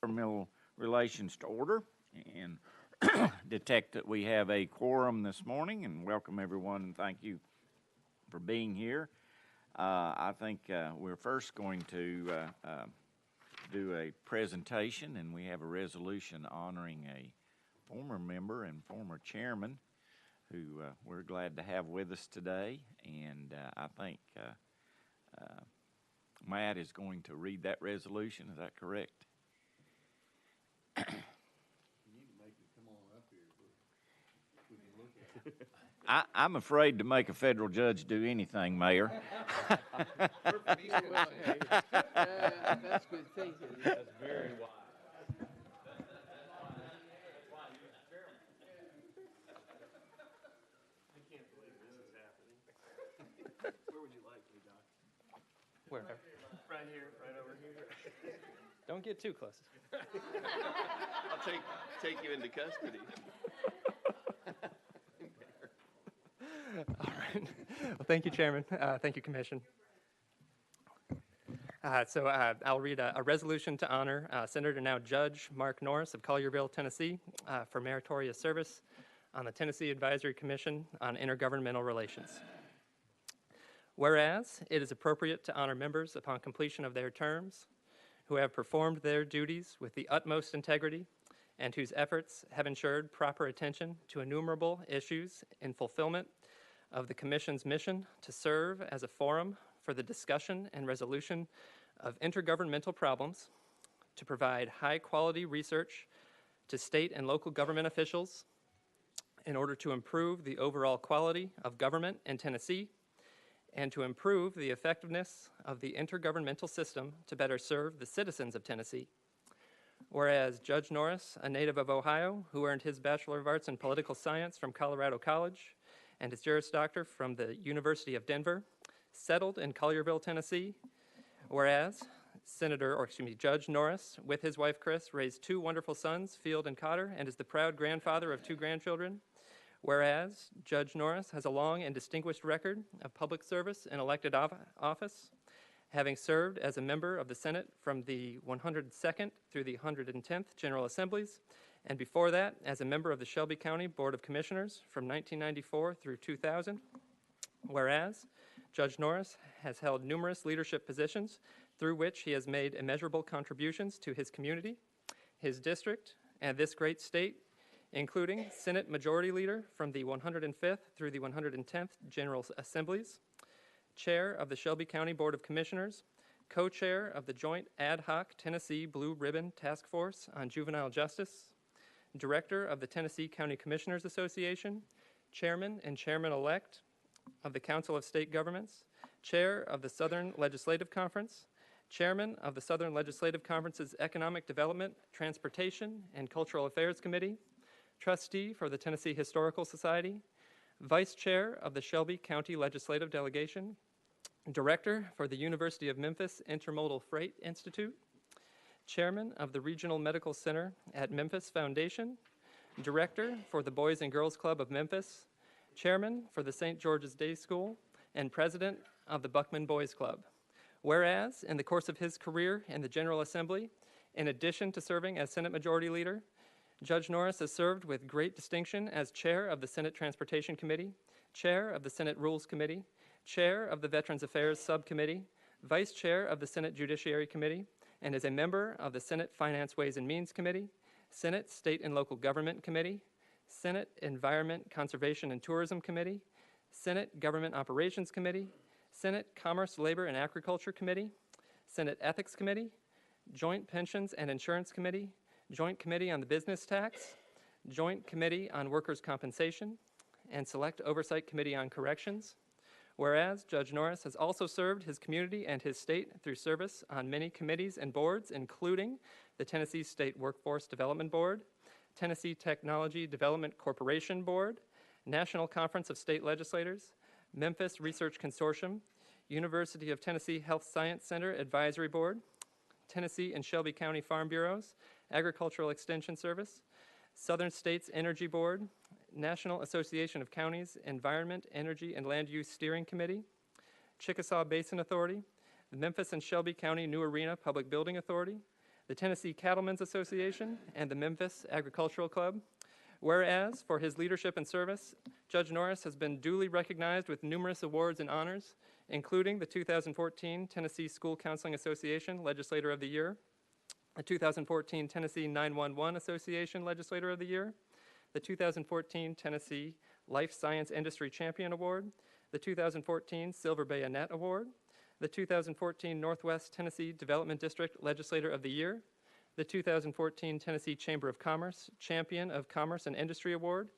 Intergovernmental Relations to order and detect that we have a quorum this morning, and welcome everyone and thank you for being here. I think we're first going to do a presentation, and we have a resolution honoring a former member and former chairman who we're glad to have with us today, and I think Matt is going to read that resolution. Is that correct? You need to make him come on up here so we can look at it. I'm afraid to make a federal judge do anything, Mayor. That's good thinking. That's very wise. I can't believe this is happening. Where would you like me, Doc? Wherever. Right here, right over here. Don't get too close. I'll take you into custody. All right. Well, thank you, Chairman. Thank you, Commission. I'll read a resolution to honor Senator now Judge Mark Norris of Collierville, Tennessee, for meritorious service on the Tennessee Advisory Commission on Intergovernmental Relations. Whereas it is appropriate to honor members upon completion of their terms who have performed their duties with the utmost integrity and whose efforts have ensured proper attention to innumerable issues in fulfillment of the Commission's mission to serve as a forum for the discussion and resolution of intergovernmental problems, to provide high-quality research to state and local government officials in order to improve the overall quality of government in Tennessee, and to improve the effectiveness of the intergovernmental system to better serve the citizens of Tennessee. Whereas Judge Norris, a native of Ohio, who earned his Bachelor of Arts in Political Science from Colorado College and his Juris Doctor from the University of Denver, settled in Collierville, Tennessee. Whereas Judge Norris, with his wife Chris, raised two wonderful sons, Field and Cotter, and is the proud grandfather of two grandchildren. Whereas Judge Norris has a long and distinguished record of public service in elected office, having served as a member of the Senate from the 102nd through the 110th General Assemblies, and before that as a member of the Shelby County Board of Commissioners from 1994 through 2000. Whereas Judge Norris has held numerous leadership positions through which he has made immeasurable contributions to his community, his district, and this great state, including Senate Majority Leader from the 105th through the 110th General Assemblies, Chair of the Shelby County Board of Commissioners, Co-Chair of the Joint Ad Hoc Tennessee Blue Ribbon Task Force on Juvenile Justice, Director of the Tennessee County Commissioners Association, Chairman and Chairman-elect of the Council of State Governments, Chair of the Southern Legislative Conference, Chairman of the Southern Legislative Conference's Economic Development, Transportation, and Cultural Affairs Committee, Trustee for the Tennessee Historical Society, Vice Chair of the Shelby County Legislative Delegation, Director for the University of Memphis Intermodal Freight Institute, Chairman of the Regional Medical Center at Memphis Foundation, Director for the Boys and Girls Club of Memphis, Chairman for the St. George's Day School, and President of the Buckman Boys Club. Whereas, in the course of his career in the General Assembly, in addition to serving as Senate Majority Leader, Judge Norris has served with great distinction as Chair of the Senate Transportation Committee, Chair of the Senate Rules Committee, Chair of the Veterans Affairs Subcommittee, Vice Chair of the Senate Judiciary Committee, and is a member of the Senate Finance Ways and Means Committee, Senate State and Local Government Committee, Senate Environment, Conservation, and Tourism Committee, Senate Government Operations Committee, Senate Commerce, Labor, and Agriculture Committee, Senate Ethics Committee, Joint Pensions and Insurance Committee, Joint Committee on the Business Tax, Joint Committee on Workers' Compensation, and Select Oversight Committee on Corrections. Whereas Judge Norris has also served his community and his state through service on many committees and boards, including the Tennessee State Workforce Development Board, Tennessee Technology Development Corporation Board, National Conference of State Legislators, Memphis Research Consortium, University of Tennessee Health Science Center Advisory Board, Tennessee and Shelby County Farm Bureaus, Agricultural Extension Service, Southern States Energy Board, National Association of Counties Environment, Energy, and Land Use Steering Committee, Chickasaw Basin Authority, the Memphis and Shelby County New Arena Public Building Authority, the Tennessee Cattlemen's Association, and the Memphis Agricultural Club. Whereas, for his leadership and service, Judge Norris has been duly recognized with numerous awards and honors, including the 2014 Tennessee School Counseling Association Legislator of the Year, the 2014 Tennessee 911 Association Legislator of the Year, the 2014 Tennessee Life Science Industry Champion Award, the 2014 Silver Bayonet Award, the 2014 Northwest Tennessee Development District Legislator of the Year, the 2014 Tennessee Chamber of Commerce Champion of Commerce and Industry Award,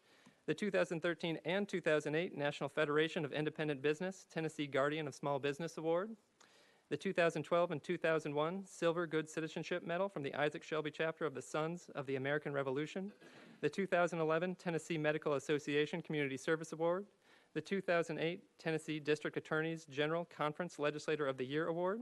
the 2013 and 2008 National Federation of Independent Business Tennessee Guardian of Small Business Award, the 2012 and 2001 Silver Good Citizenship Medal from the Isaac Shelby Chapter of the Sons of the American Revolution, the 2011 Tennessee Medical Association Community Service Award, the 2008 Tennessee District Attorneys General Conference Legislator of the Year Award,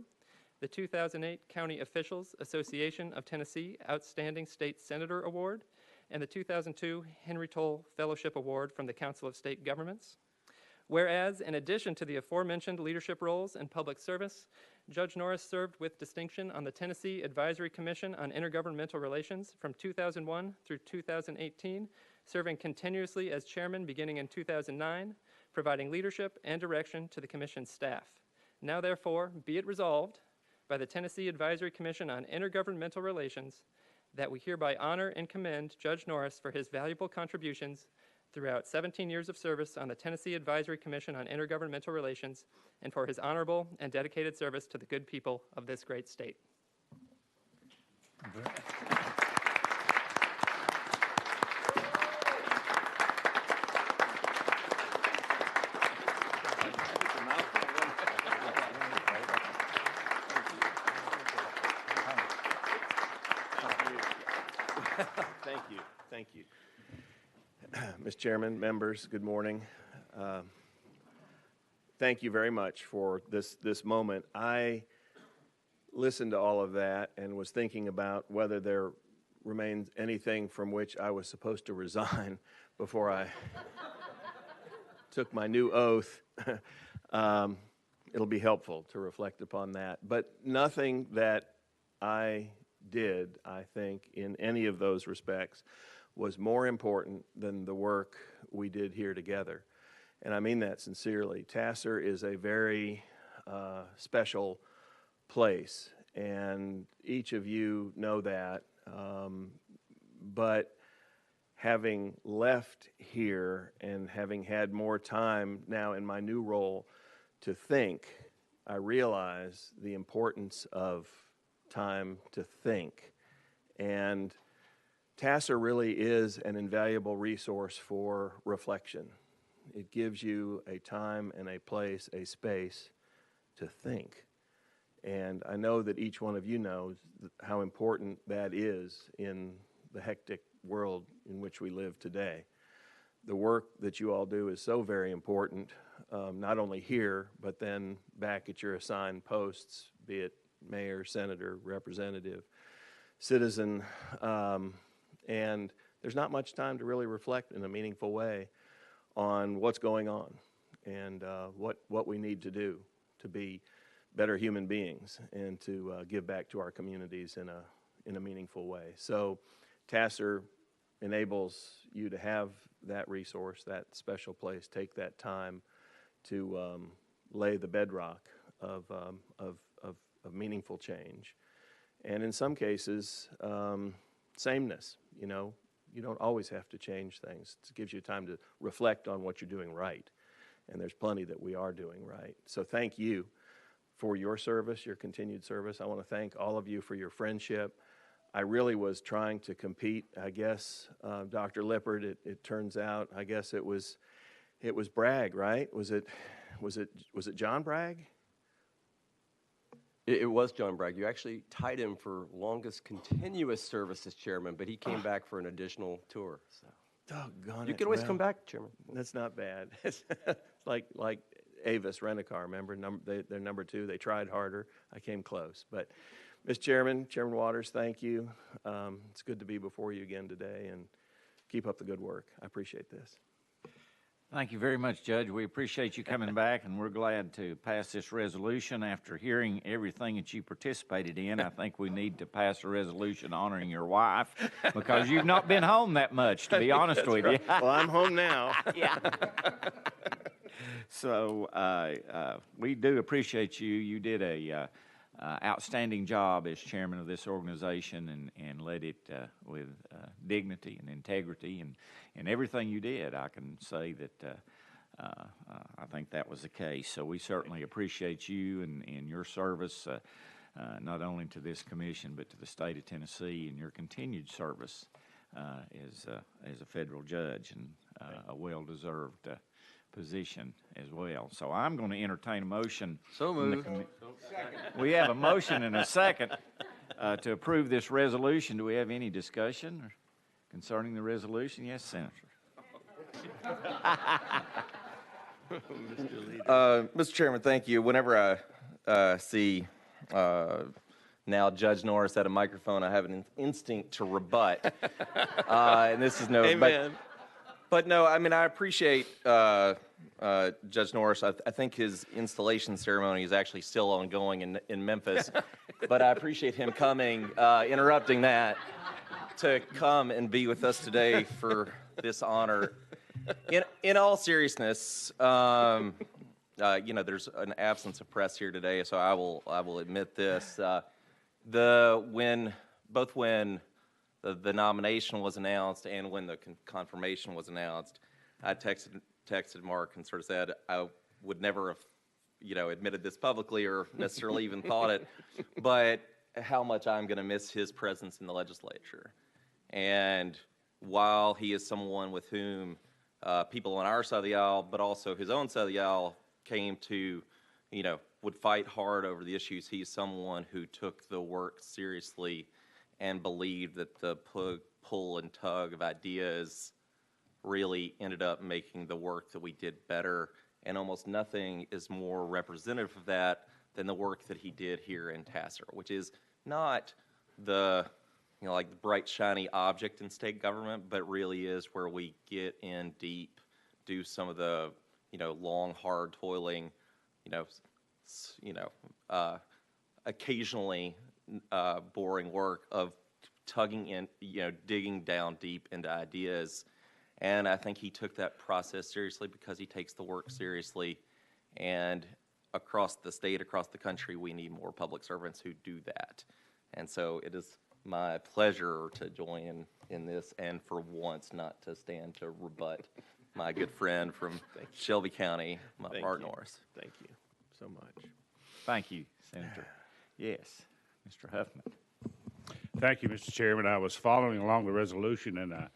the 2008 County Officials Association of Tennessee Outstanding State Senator Award, and the 2002 Henry Toll Fellowship Award from the Council of State Governments. Whereas, in addition to the aforementioned leadership roles in public service, Judge Norris served with distinction on the Tennessee Advisory Commission on Intergovernmental Relations from 2001 through 2018, serving continuously as chairman beginning in 2009, providing leadership and direction to the commission's staff. Now therefore, be it resolved by the Tennessee Advisory Commission on Intergovernmental Relations that we hereby honor and commend Judge Norris for his valuable contributions throughout 17 years of service on the Tennessee Advisory Commission on Intergovernmental Relations and for his honorable and dedicated service to the good people of this great state. Thank you. Mr. Chairman, members, good morning. Thank you very much for this moment. I listened to all of that and was thinking about whether there remains anything from which I was supposed to resign before I took my new oath. It'll be helpful to reflect upon that. But nothing that I did, I think, in any of those respects was more important than the work we did here together. And I mean that sincerely. TACIR is a very special place, and each of you know that. But having left here and having had more time now in my new role to think, I realize the importance of time to think. And TACIR really is an invaluable resource for reflection. It gives you a time and a place, a space to think. And I know that each one of you knows how important that is in the hectic world in which we live today. The work that you all do is so very important, not only here, but then back at your assigned posts, be it mayor, senator, representative, citizen, and there's not much time to really reflect in a meaningful way on what's going on and what we need to do to be better human beings and to give back to our communities in a meaningful way. So TACIR enables you to have that resource, that special place, take that time to lay the bedrock of meaningful change. And in some cases, sameness. You know, you don't always have to change things. It gives you time to reflect on what you're doing right. And there's plenty that we are doing right. So thank you for your service, your continued service. I want to thank all of you for your friendship. I really was trying to compete, I guess, Dr. Lippert, it turns out, I guess it was Bragg, right? Was it John Bragg? It was John Bragg. You actually tied him for longest continuous service as chairman, but he came back for an additional tour. So Doggone you it. can always Well, come back, chairman. That's not bad. It's like Avis Rent-A-Car, remember? They're number 2. They tried harder. I came close. But, Mr. Chairman, Chairman Waters, thank you. It's good to be before you again today, and keep up the good work. I appreciate this. Thank you very much, Judge. We appreciate you coming back, and we're glad to pass this resolution. After hearing everything that you participated in, I think we need to pass a resolution honoring your wife, because you've not been home that much, to be honest with you. Well, I'm home now. Yeah. So we do appreciate you. You did a outstanding job as chairman of this organization, and led it with dignity and integrity, and everything you did. I can say that I think that was the case. So we certainly appreciate you and your service, not only to this commission but to the state of Tennessee, and your continued service as a federal judge, and a well-deserved position as well. So I'm going to entertain a motion. So moved. We have a motion and a second to approve this resolution. Do we have any discussion concerning the resolution? Yes, Senator. Mr. Chairman, thank you. Whenever I see now Judge Norris at a microphone, I have an instinct to rebut. And this is no... Amen. But no, I mean, I appreciate Judge Norris. I think his installation ceremony is actually still ongoing in Memphis. But I appreciate him coming, interrupting that, to come and be with us today for this honor. In all seriousness, you know, there's an absence of press here today, so I will admit this. When the nomination was announced and when the confirmation was announced, I texted Mark and sort of said I would never have, you know, admitted this publicly or necessarily even thought it, but how much I'm going to miss his presence in the legislature. And while he is someone with whom people on our side of the aisle, but also his own side of the aisle, came to, you know, would fight hard over the issues, he's someone who took the work seriously and believed that the pull and tug of ideas really ended up making the work that we did better. And almost nothing is more representative of that than the work that he did here in TACIR, which is not the, you know, like the bright, shiny object in state government, but really is where we get in deep, do some of the, you know, long, hard, toiling, occasionally boring work of tugging in, you know, digging down deep into ideas. And I think he took that process seriously because he takes the work seriously. And across the state, across the country, we need more public servants who do that. And so it is my pleasure to join in this, and for once not to stand to rebut my good friend from Shelby County, Mark Norris. Thank you so much. Thank you, Senator. Yes, Mr. Huffman. Thank you, Mr. Chairman. I was following along the resolution, and I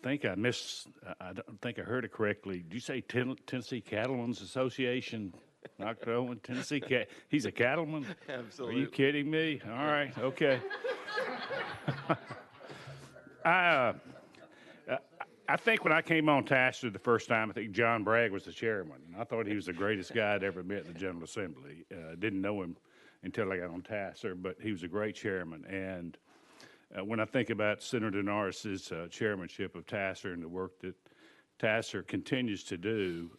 think I missed, I don't think I heard it correctly. Did you say Tennessee Cattlemen's Association? Knocked over Tennessee cat. He's a cattleman? Absolutely. Are you kidding me? All right, okay. I think when I came on TACIR the first time, I think John Bragg was the chairman. I thought he was the greatest guy I'd ever met in the General Assembly. Didn't know him until I got on TACIR, but he was a great chairman. And when I think about Senator Norris's chairmanship of TACIR and the work that TACIR continues to do,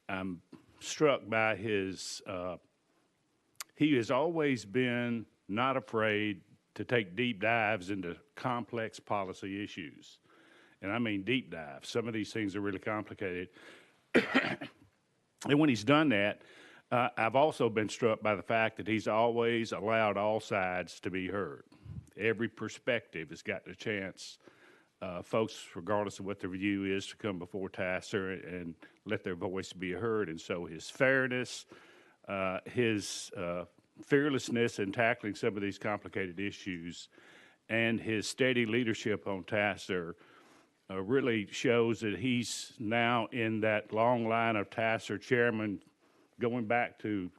I'm struck by his, he has always been not afraid to take deep dives into complex policy issues. And I mean deep dives. Some of these things are really complicated. And when he's done that, I've also been struck by the fact that he's always allowed all sides to be heard. Every perspective has got the chance, folks, regardless of what their view is, to come before TACIR and let their voice be heard. And so his fairness, his fearlessness in tackling some of these complicated issues, and his steady leadership on TACIR really shows that he's now in that long line of TACIR chairmen, going back to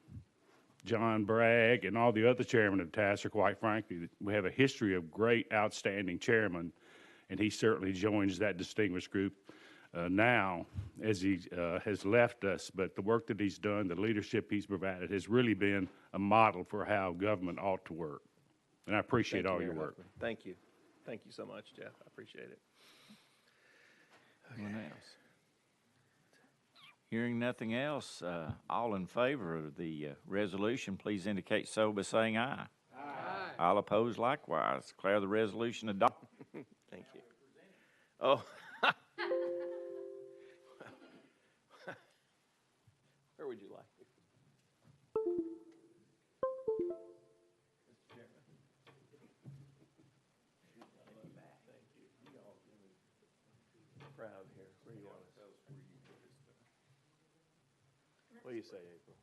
John Bragg and all the other chairmen of TACIR. Quite frankly, we have a history of great, outstanding chairmen, and he certainly joins that distinguished group now as he has left us. But the work that he's done, the leadership he's provided, has really been a model for how government ought to work. And I appreciate all your work. Thank you. Thank you so much, Jeff. I appreciate it. Anyone else? Hearing nothing else, all in favor of the resolution, please indicate so by saying aye. Aye. All opposed likewise. Declare the resolution adopted. Thank you. Oh. Where would you like? Proud here. Where you want us? What do you say, April?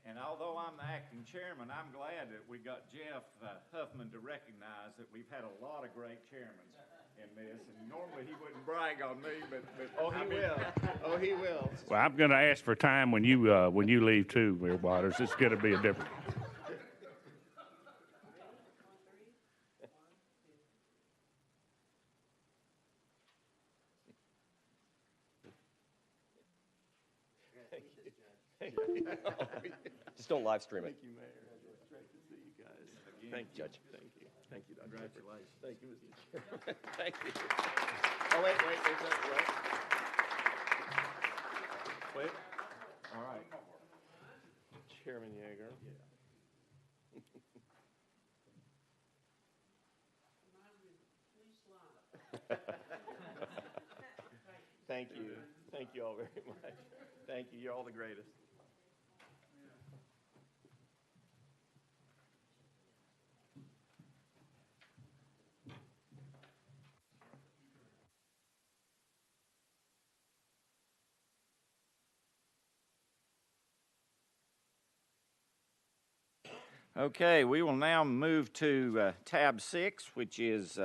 And although I'm the acting chairman, I'm glad that we got Jeff Huffman to recognize that we've had a lot of great chairmen in this. And normally he wouldn't brag on me, but Oh, he will. Oh, he will. Well, I'm going to ask for time when you leave too, Mayor Waters. It's going to be a different. Just don't live stream it. Thank you, Mayor. It's great to see you guys. Thank you, Judge. Thank you. Thank you, Dr. congratulations. Thank you, Mr. Chairman. Thank you. Oh, wait. Wait. All right. Chairman Yeager. Thank you. Thank you all very much. Thank you. You're all the greatest. Okay, we will now move to tab 6, which is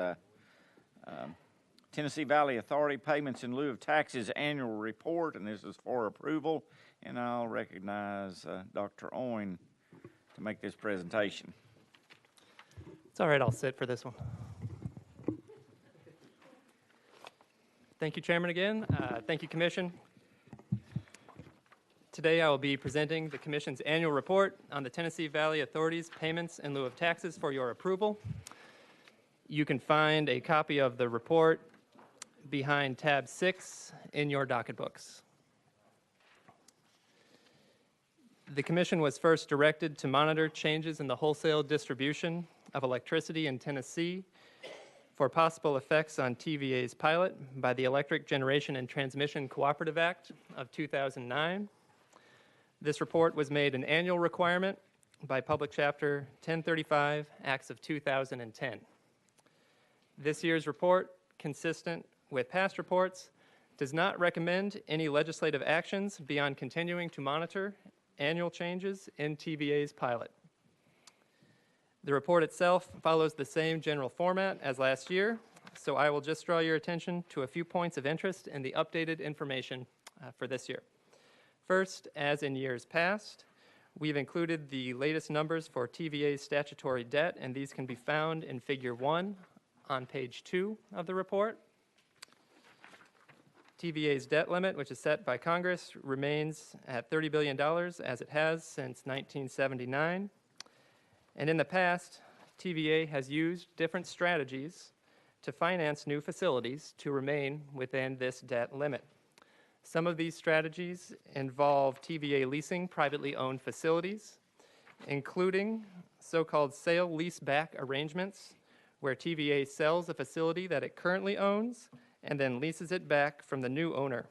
Tennessee Valley Authority Payments in Lieu of Taxes Annual Report, and this is for approval. And I'll recognize Dr. Owen to make this presentation. It's all right, I'll sit for this one. Thank you, Chairman, again. Thank you, Commission. Today I will be presenting the Commission's annual report on the Tennessee Valley Authority's payments in lieu of taxes for your approval. You can find a copy of the report behind tab 6 in your docket books. The Commission was first directed to monitor changes in the wholesale distribution of electricity in Tennessee for possible effects on TVA's pilot by the Electric Generation and Transmission Cooperative Act of 2009. This report was made an annual requirement by Public Chapter 1035, Acts of 2010. This year's report, consistent with past reports, does not recommend any legislative actions beyond continuing to monitor annual changes in TVA's pilot. The report itself follows the same general format as last year, so I will just draw your attention to a few points of interest in the updated information for this year. First, as in years past, we've included the latest numbers for TVA's statutory debt, and these can be found in Figure 1 on page 2 of the report. TVA's debt limit, which is set by Congress, remains at $30 billion as it has since 1979. And in the past, TVA has used different strategies to finance new facilities to remain within this debt limit. Some of these strategies involve TVA leasing privately owned facilities, including so-called sale-leaseback arrangements, where TVA sells a facility that it currently owns and then leases it back from the new owner.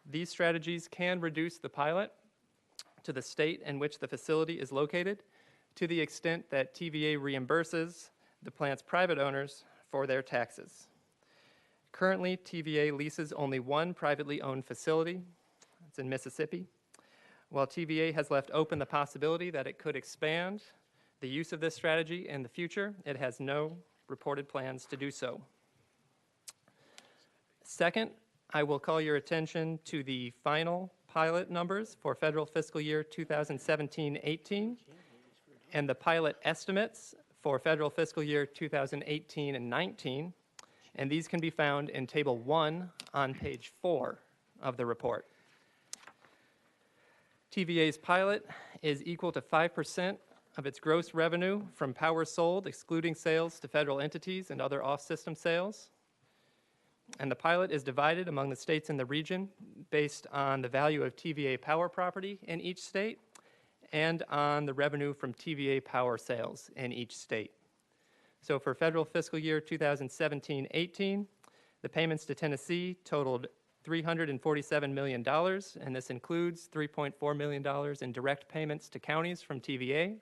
These strategies can reduce the pilot to the state in which the facility is located to the extent that TVA reimburses the plant's private owners for their taxes. Currently, TVA leases only one privately owned facility. It's in Mississippi. While TVA has left open the possibility that it could expand the use of this strategy in the future, it has no reported plans to do so. Second, I will call your attention to the final pilot numbers for federal fiscal year 2017-18 and the pilot estimates for federal fiscal year 2018 and 19. And these can be found in Table 1 on page 4 of the report. TVA's pilot is equal to 5% of its gross revenue from power sold, excluding sales to federal entities and other off-system sales. And the pilot is divided among the states in the region based on the value of TVA power property in each state and on the revenue from TVA power sales in each state. So for federal fiscal year 2017-18, the payments to Tennessee totaled $347 million, and this includes $3.4 million in direct payments to counties from TVA.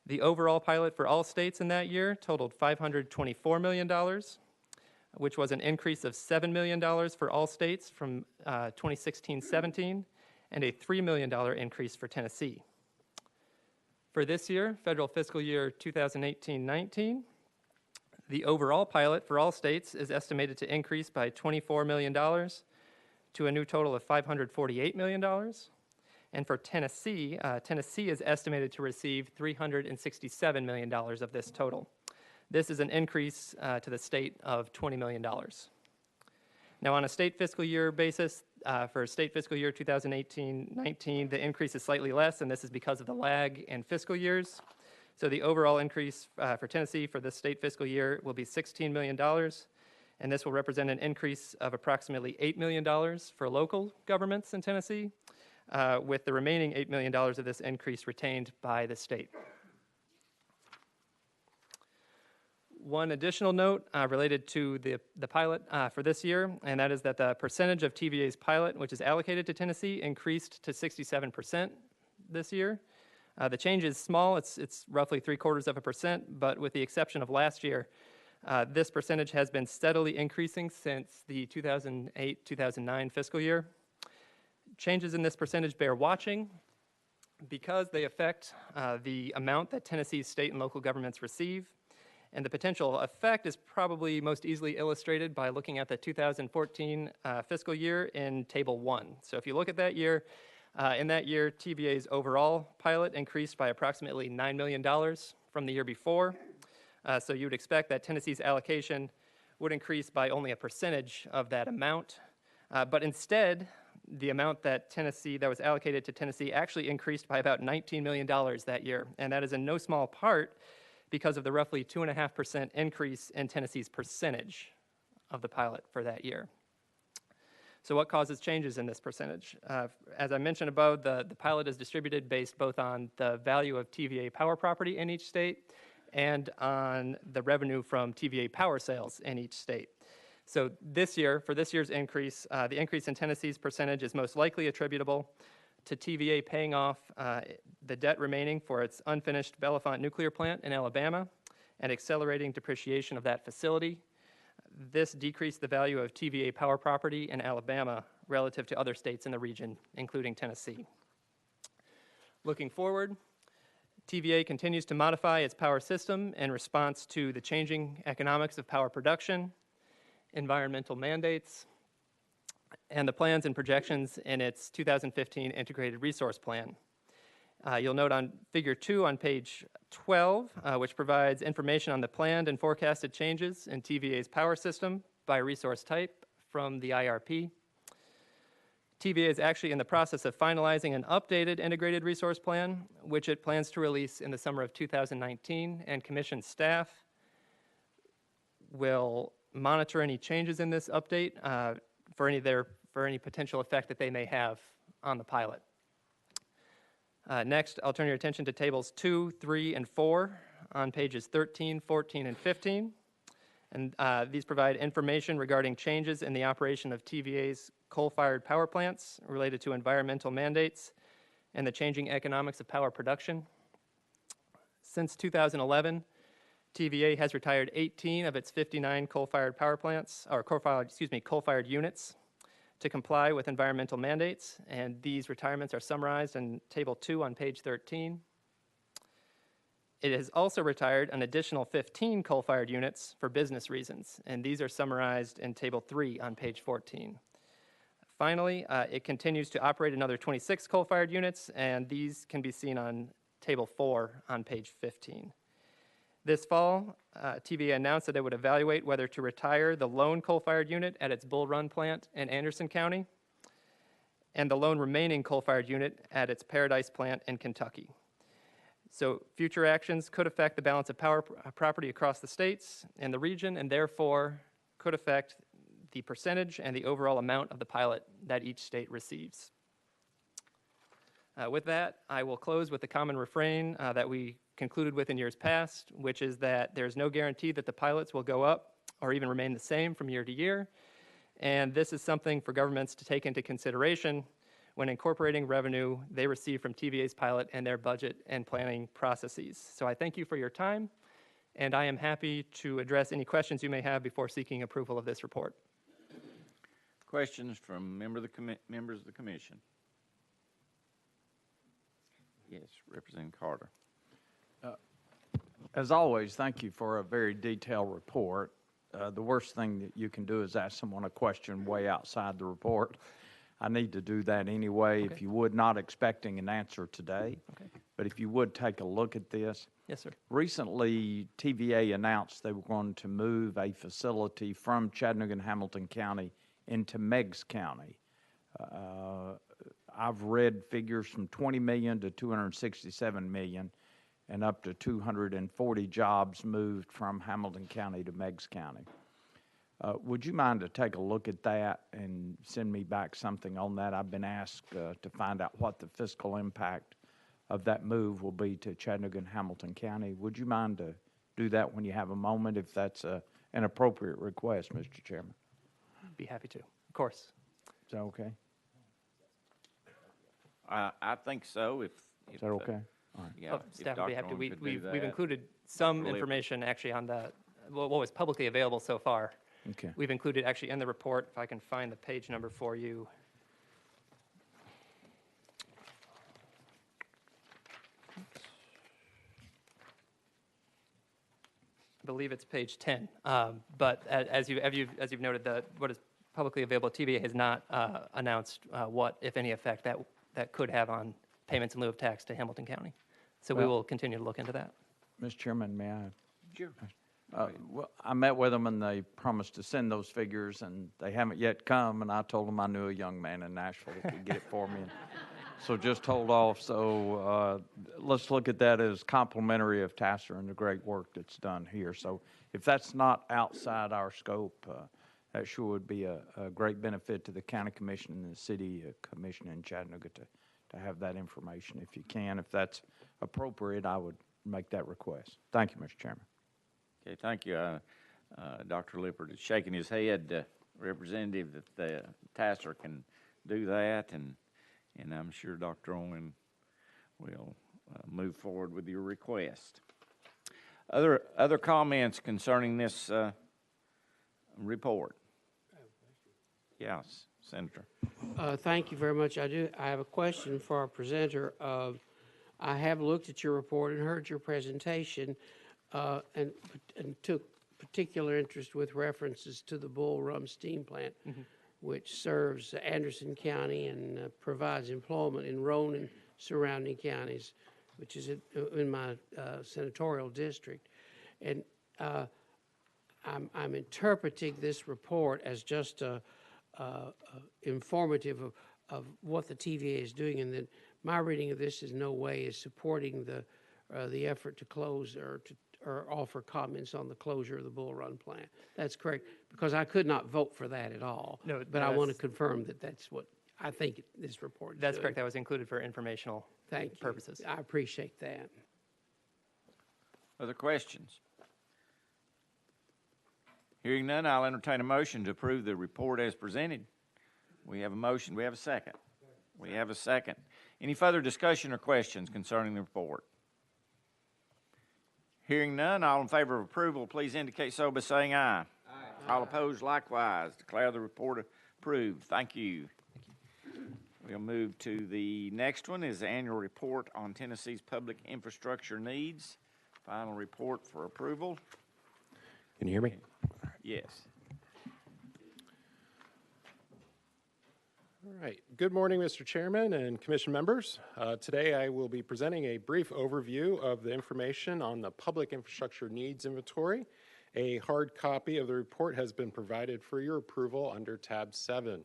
The overall pilot for all states in that year totaled $524 million, which was an increase of $7 million for all states from 2016-17, and a $3 million increase for Tennessee. For this year, federal fiscal year 2018-19, the overall pilot for all states is estimated to increase by $24 million to a new total of $548 million. And for Tennessee, Tennessee is estimated to receive $367 million of this total. This is an increase to the state of $20 million. Now, on a state fiscal year basis, for state fiscal year 2018-19, the increase is slightly less, and this is because of the lag in fiscal years. So the overall increase for Tennessee for this state fiscal year will be $16 million, and this will represent an increase of approximately $8 million for local governments in Tennessee, with the remaining $8 million of this increase retained by the state. One additional note related to the pilot for this year, and that is that the percentage of TVA's pilot which is allocated to Tennessee increased to 67% this year. The change is small, it's roughly 0.75%, but with the exception of last year, this percentage has been steadily increasing since the 2008-2009 fiscal year. Changes in this percentage bear watching because they affect the amount that Tennessee's state and local governments receive. And the potential effect is probably most easily illustrated by looking at the 2014 fiscal year in Table 1. So if you look at that year, in that year, TVA's overall pilot increased by approximately $9 million from the year before. So you would expect that Tennessee's allocation would increase by only a percentage of that amount. But instead, the amount that was allocated to Tennessee actually increased by about $19 million that year. And that is in no small part because of the roughly 2.5% increase in Tennessee's percentage of the pilot for that year. So what causes changes in this percentage? As I mentioned above, the pilot is distributed based both on the value of TVA power property in each state and on the revenue from TVA power sales in each state. So this year, for this year's increase, the increase in Tennessee's percentage is most likely attributable to TVA paying off the debt remaining for its unfinished Bellefonte nuclear plant in Alabama and accelerating depreciation of that facility. This decreased the value of TVA power property in Alabama relative to other states in the region, including Tennessee. Looking forward, TVA continues to modify its power system in response to the changing economics of power production, environmental mandates, and the plans and projections in its 2015 Integrated Resource Plan. You'll note on Figure 2 on page 12, which provides information on the planned and forecasted changes in TVA's power system by resource type from the IRP. TVA is actually in the process of finalizing an updated Integrated Resource Plan, which it plans to release in the summer of 2019, and Commission staff will monitor any changes in this update for any potential effect that they may have on the pilot. Next, I'll turn your attention to tables 2, 3, and 4 on pages 13, 14, and 15. And these provide information regarding changes in the operation of TVA's coal-fired power plants related to environmental mandates and the changing economics of power production. Since 2011, TVA has retired 18 of its 59 coal-fired power plants, or coal-fired units, to comply with environmental mandates, and these retirements are summarized in Table 2 on page 13. It has also retired an additional 15 coal-fired units for business reasons, and these are summarized in Table 3 on page 14. Finally, it continues to operate another 26 coal-fired units, and these can be seen on Table 4 on page 15. This fall, TVA announced that it would evaluate whether to retire the lone coal-fired unit at its Bull Run plant in Anderson County and the lone remaining coal-fired unit at its Paradise plant in Kentucky. So future actions could affect the balance of power property across the states and the region, and therefore could affect the percentage and the overall amount of the pilot that each state receives. With that, I will close with the common refrain that we concluded with in years past, which is that there's no guarantee that the pilots will go up or even remain the same from year to year. And this is something for governments to take into consideration when incorporating revenue they receive from TVA's pilot and their budget and planning processes. So I thank you for your time, and I am happy to address any questions you may have before seeking approval of this report. Questions from members of the commission? Yes, Representative Carter. As always, thank you for a very detailed report. The worst thing that you can do is ask someone a question way outside the report. I need to do that anyway. Okay. If you would, not expecting an answer today, Okay. but if you would take a look at this. Yes, sir. Recently, TVA announced they were going to move a facility from Chattanooga and Hamilton County into Meigs County. I've read figures from 20 million to 267 million, and up to 240 jobs moved from Hamilton County to Meigs County. Would you mind to take a look at that and send me back something on that? I've been asked to find out what the fiscal impact of that move will be to Chattanooga and Hamilton County. Would you mind to do that when you have a moment, if that's an appropriate request, Mr. Chairman? Be happy to, of course. Is that okay? I think so. If Is that okay? All right. Yeah, if Staff would be Dr. happy to. Owen could do We've that. included some Dr. Lippert. information actually on what was publicly available so far. Okay. We've included actually in the report, if I can find the page number for you. I believe it's page 10. But as you've noted, what is publicly available, TVA has not announced what, if any, effect that could have on payments in lieu of tax to Hamilton County. So we Well- will continue to look into that. Mr. Chairman, may I? Sure. Well, I met with them and they promised to send those figures, and they haven't yet come, and I told them I knew a young man in Nashville that could get it for me. And so just hold off. So let's look at that as complimentary of TACIR and the great work that's done here. So if that's not outside our scope, that sure would be a great benefit to the county commission and the city commission in Chattanooga to have that information. If you can, if that's appropriate, I would make that request. Thank you, Mr. Chairman. Okay, thank you. Dr. Lippert is shaking his head, representative, that the TACIR can do that, and I'm sure Dr. Owen will move forward with your request. Other comments concerning this report? Yes, Senator. Thank you very much. I have a question for our presenter. I have looked at your report and heard your presentation, and took particular interest with references to the Bull Run Steam Plant, which serves Anderson County and provides employment in Roane and surrounding counties, which is in my senatorial district. And I'm interpreting this report as just informative of what the TVA is doing, and that my reading of this in no way is supporting the effort to close or offer comments on the closure of the Bull Run plant. That's correct, because I could not vote for that at all. No, but I want to that's- confirm that that's what I think this report is That's doing. correct. That was included for informational Thank you. purposes. I appreciate that. Other questions? Hearing none, I'll entertain a motion to approve the report as presented. We have a motion. We have a second. We have a second. Any further discussion or questions concerning the report? Hearing none, all in favor of approval, please indicate so by saying aye. Aye. All opposed likewise. Declare the report approved. Thank you. We'll move to the next one, is the annual report on Tennessee's public infrastructure needs. Final report for approval. Can you hear me? Yes. All right. Good morning, Mr. Chairman and Commission members. Today I will be presenting a brief overview of the information on the Public Infrastructure Needs Inventory. A hard copy of the report has been provided for your approval under tab 7.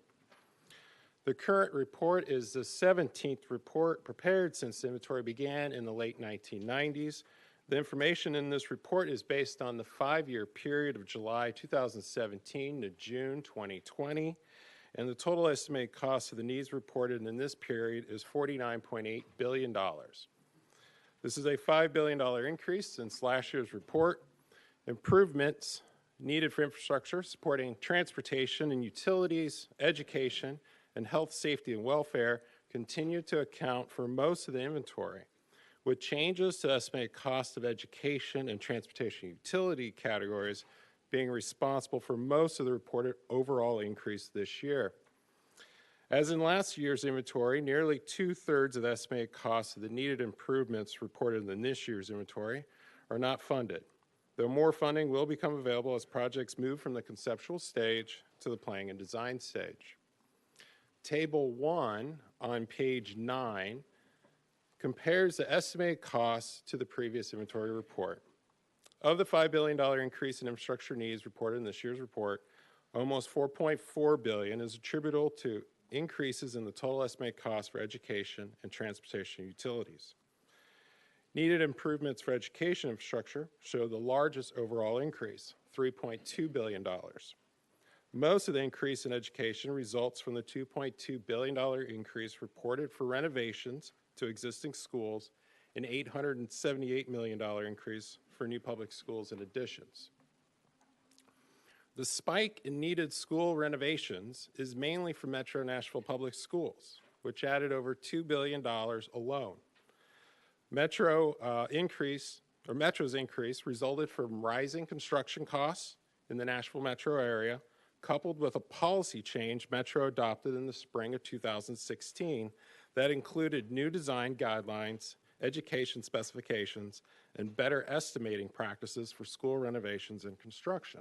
The current report is the 17th report prepared since the inventory began in the late 1990s. The information in this report is based on the 5-year period of July 2017 to June 2020, and the total estimated cost of the needs reported in this period is $49.8 billion. This is a $5 billion increase since last year's report. Improvements needed for infrastructure supporting transportation and utilities, education, and health, safety, and welfare continue to account for most of the inventory, with changes to estimated cost of education and transportation utility categories being responsible for most of the reported overall increase this year. As in last year's inventory, nearly 2/3 of the estimated costs of the needed improvements reported in this year's inventory are not funded, though more funding will become available as projects move from the conceptual stage to the planning and design stage. Table 1 on page 9 compares the estimated costs to the previous inventory report. Of the $5 billion increase in infrastructure needs reported in this year's report, almost $4.4 billion is attributable to increases in the total estimated cost for education and transportation utilities. Needed improvements for education infrastructure show the largest overall increase, $3.2 billion. Most of the increase in education results from the $2.2 billion increase reported for renovations to existing schools, an $878 million increase for new public schools and additions. The spike in needed school renovations is mainly for Metro Nashville Public Schools, which added over $2 billion alone. Metro's increase resulted from rising construction costs in the Nashville metro area, coupled with a policy change Metro adopted in the spring of 2016 that included new design guidelines, education specifications, and better estimating practices for school renovations and construction.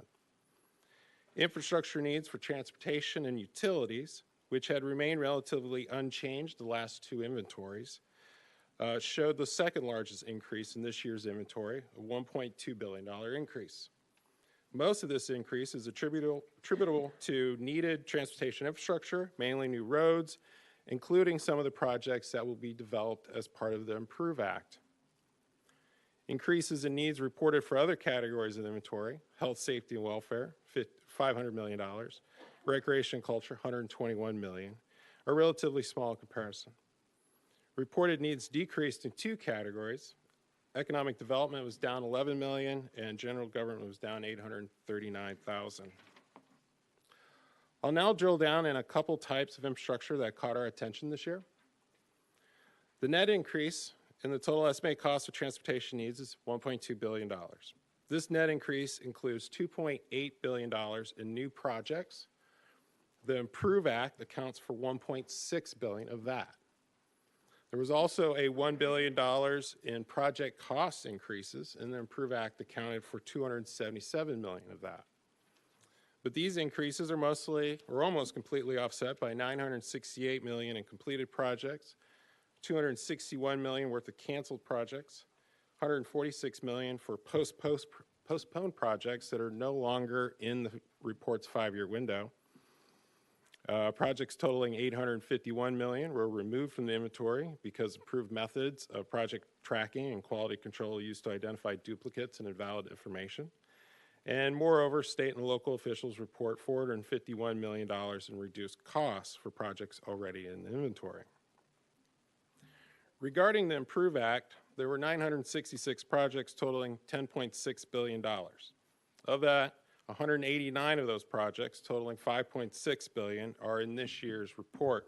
Infrastructure needs for transportation and utilities, which had remained relatively unchanged the last two inventories, showed the second largest increase in this year's inventory, a $1.2 billion increase. Most of this increase is attributable to needed transportation infrastructure, mainly new roads, including some of the projects that will be developed as part of the Improve Act. Increases in needs reported for other categories of inventory, health, safety, and welfare, $500 million, recreation and culture, $121 million, are relatively small in comparison. Reported needs decreased in two categories. Economic development was down $11 million, and general government was down $839,000. I'll now drill down in a couple types of infrastructure that caught our attention this year. The net increase in the total estimated cost of transportation needs is $1.2 billion. This net increase includes $2.8 billion in new projects. The Improve Act accounts for $1.6 billion of that. There was also a $1 billion in project cost increases, and the Improve Act accounted for $277 million of that. But these increases are mostly or almost completely offset by $968 million in completed projects, $261 million worth of canceled projects, $146 million for postponed projects that are no longer in the report's 5-year window. Projects totaling $851 million were removed from the inventory because improved methods of project tracking and quality control used to identify duplicates and invalid information. And moreover, state and local officials report $451 million in reduced costs for projects already in the inventory. Regarding the Improve Act, there were 966 projects totaling $10.6 billion. Of that, 189 of those projects totaling $5.6 billion are in this year's report.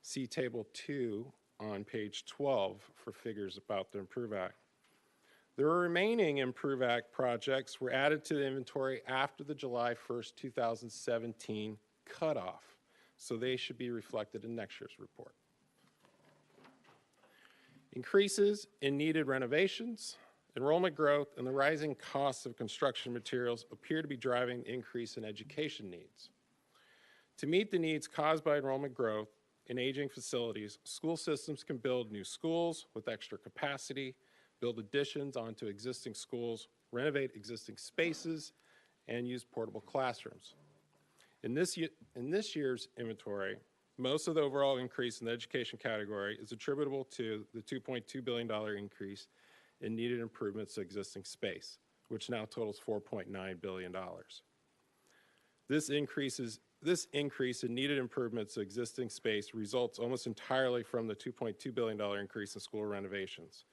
See Table 2 on page 12 for figures about the Improve Act. The remaining Improve Act projects were added to the inventory after the July 1st, 2017 cutoff, so they should be reflected in next year's report. Increases in needed renovations, enrollment growth, and the rising costs of construction materials appear to be driving the increase in education needs. To meet the needs caused by enrollment growth in aging facilities, school systems can build new schools with extra capacity, build additions onto existing schools, renovate existing spaces, and use portable classrooms. In this year's inventory, most of the overall increase in the education category is attributable to the $2.2 billion increase in needed improvements to existing space, which now totals $4.9 billion. This increase in needed improvements to existing space results almost entirely from the $2.2 billion increase in school renovations,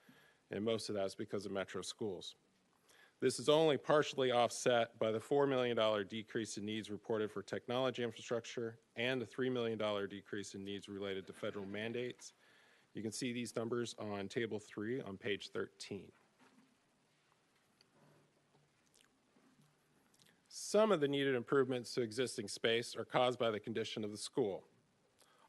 and most of that is because of metro schools. This is only partially offset by the $4 million decrease in needs reported for technology infrastructure and the $3 million decrease in needs related to federal mandates. You can see these numbers on Table 3 on page 13. Some of the needed improvements to existing space are caused by the condition of the school.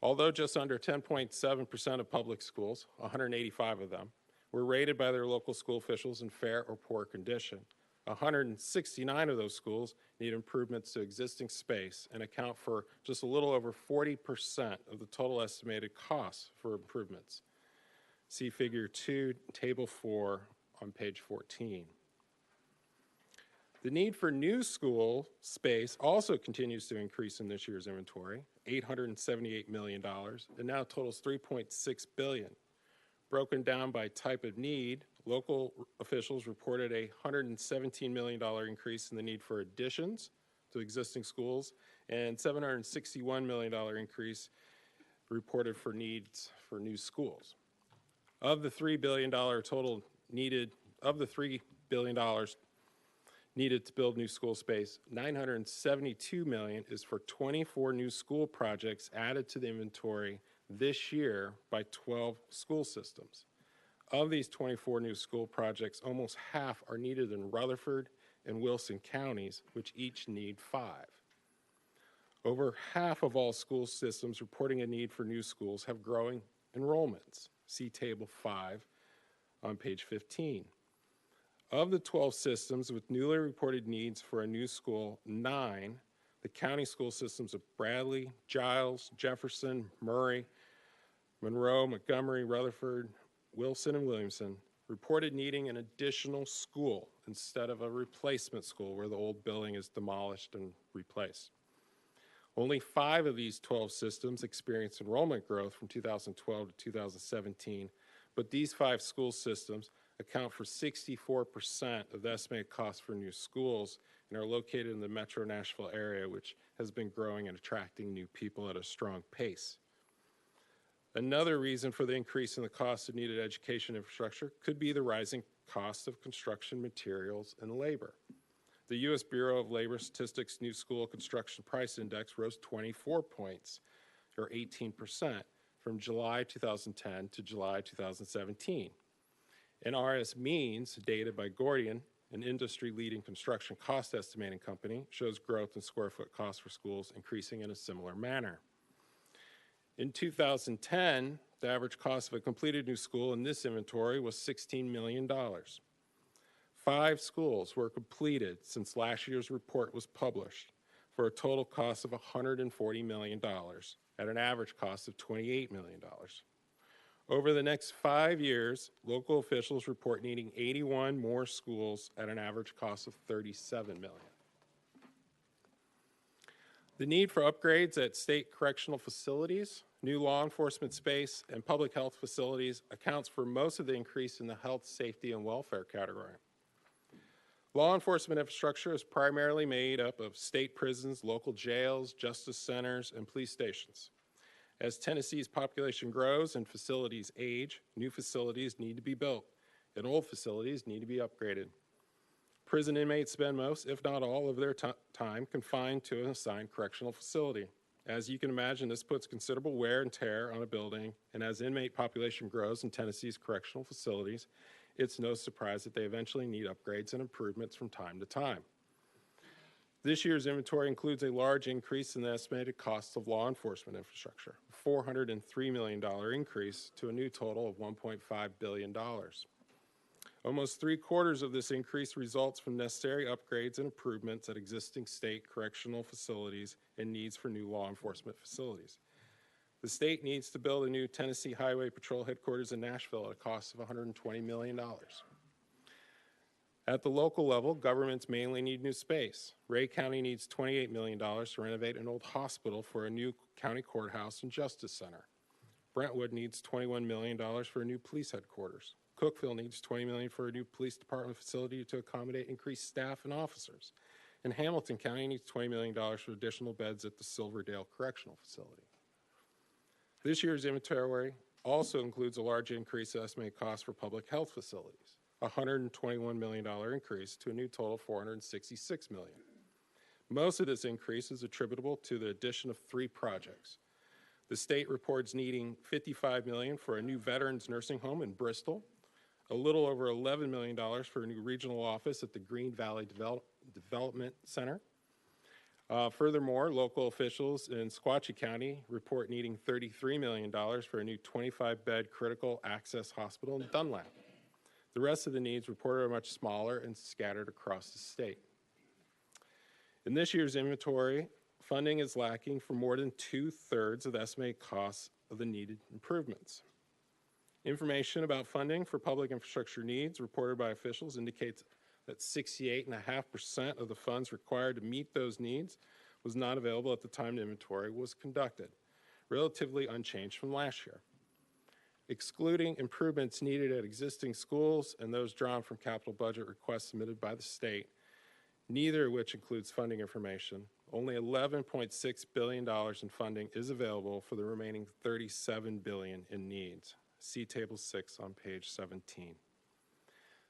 Although just under 10.7% of public schools, 185 of them, were rated by their local school officials in fair or poor condition, 169 of those schools need improvements to existing space and account for just a little over 40% of the total estimated costs for improvements. See Figure 2, Table 4 on page 14. The need for new school space also continues to increase in this year's inventory, $878 million, and now totals $3.6 billion. Broken down by type of need, local officials reported a $117 million increase in the need for additions to existing schools and $761 million increase reported for needs for new schools. Of the $3 billion total needed, $3 billion needed to build new school space, $972 million is for 24 new school projects added to the inventory this year by 12 school systems. Of these 24 new school projects, almost half are needed in Rutherford and Wilson counties, which each need 5. Over half of all school systems reporting a need for new schools have growing enrollments. See Table 5 on page 15. Of the 12 systems with newly reported needs for a new school, 9, the county school systems of Bradley, Giles, Jefferson, Murray, Monroe, Montgomery, Rutherford, Wilson, and Williamson, reported needing an additional school instead of a replacement school where the old building is demolished and replaced. Only 5 of these 12 systems experienced enrollment growth from 2012 to 2017, but these 5 school systems account for 64% of the estimated cost for new schools and are located in the metro Nashville area, which has been growing and attracting new people at a strong pace. Another reason for the increase in the cost of needed education infrastructure could be the rising cost of construction materials and labor. The U.S. Bureau of Labor Statistics New School Construction Price Index rose 24 points, or 18%, from July 2010 to July 2017. And RS Means, data by Gordian, an industry-leading construction cost estimating company, shows growth in square foot costs for schools increasing in a similar manner. In 2010, the average cost of a completed new school in this inventory was $16 million. 5 schools were completed since last year's report was published for a total cost of $140 million at an average cost of $28 million. Over the next 5 years, local officials report needing 81 more schools at an average cost of $37 million. The need for upgrades at state correctional facilities, new law enforcement space, and public health facilities accounts for most of the increase in the health, safety, and welfare category. Law enforcement infrastructure is primarily made up of state prisons, local jails, justice centers, and police stations. As Tennessee's population grows and facilities age, new facilities need to be built, and old facilities need to be upgraded. Prison inmates spend most, if not all, of their time confined to an assigned correctional facility. As you can imagine, this puts considerable wear and tear on a building, and as inmate population grows in Tennessee's correctional facilities, it's no surprise that they eventually need upgrades and improvements from time to time. This year's inventory includes a large increase in the estimated cost of law enforcement infrastructure, a $403 million increase to a new total of $1.5 billion. Almost 3/4 of this increase results from necessary upgrades and improvements at existing state correctional facilities and needs for new law enforcement facilities. The state needs to build a new Tennessee Highway Patrol headquarters in Nashville at a cost of $120 million. At the local level, governments mainly need new space. Ray County needs $28 million to renovate an old hospital for a new county courthouse and justice center. Brentwood needs $21 million for a new police headquarters. Cookeville needs $20 million for a new police department facility to accommodate increased staff and officers. And Hamilton County needs $20 million for additional beds at the Silverdale Correctional Facility. This year's inventory also includes a large increase in estimated costs for public health facilities, a $121 million increase to a new total of $466 million. Most of this increase is attributable to the addition of 3 projects. The state reports needing $55 million for a new veterans nursing home in Bristol, a little over $11 million for a new regional office at the Green Valley Development Center. Furthermore, local officials in Sequatchie County report needing $33 million for a new 25-bed critical access hospital in Dunlap. The rest of the needs reported are much smaller and scattered across the state. In this year's inventory, funding is lacking for more than 2/3 of the estimated costs of the needed improvements. Information about funding for public infrastructure needs reported by officials indicates that 68.5% of the funds required to meet those needs was not available at the time the inventory was conducted, relatively unchanged from last year. Excluding improvements needed at existing schools and those drawn from capital budget requests submitted by the state, neither of which includes funding information, only $11.6 billion in funding is available for the remaining $37 billion in needs. See Table 6 on page 17.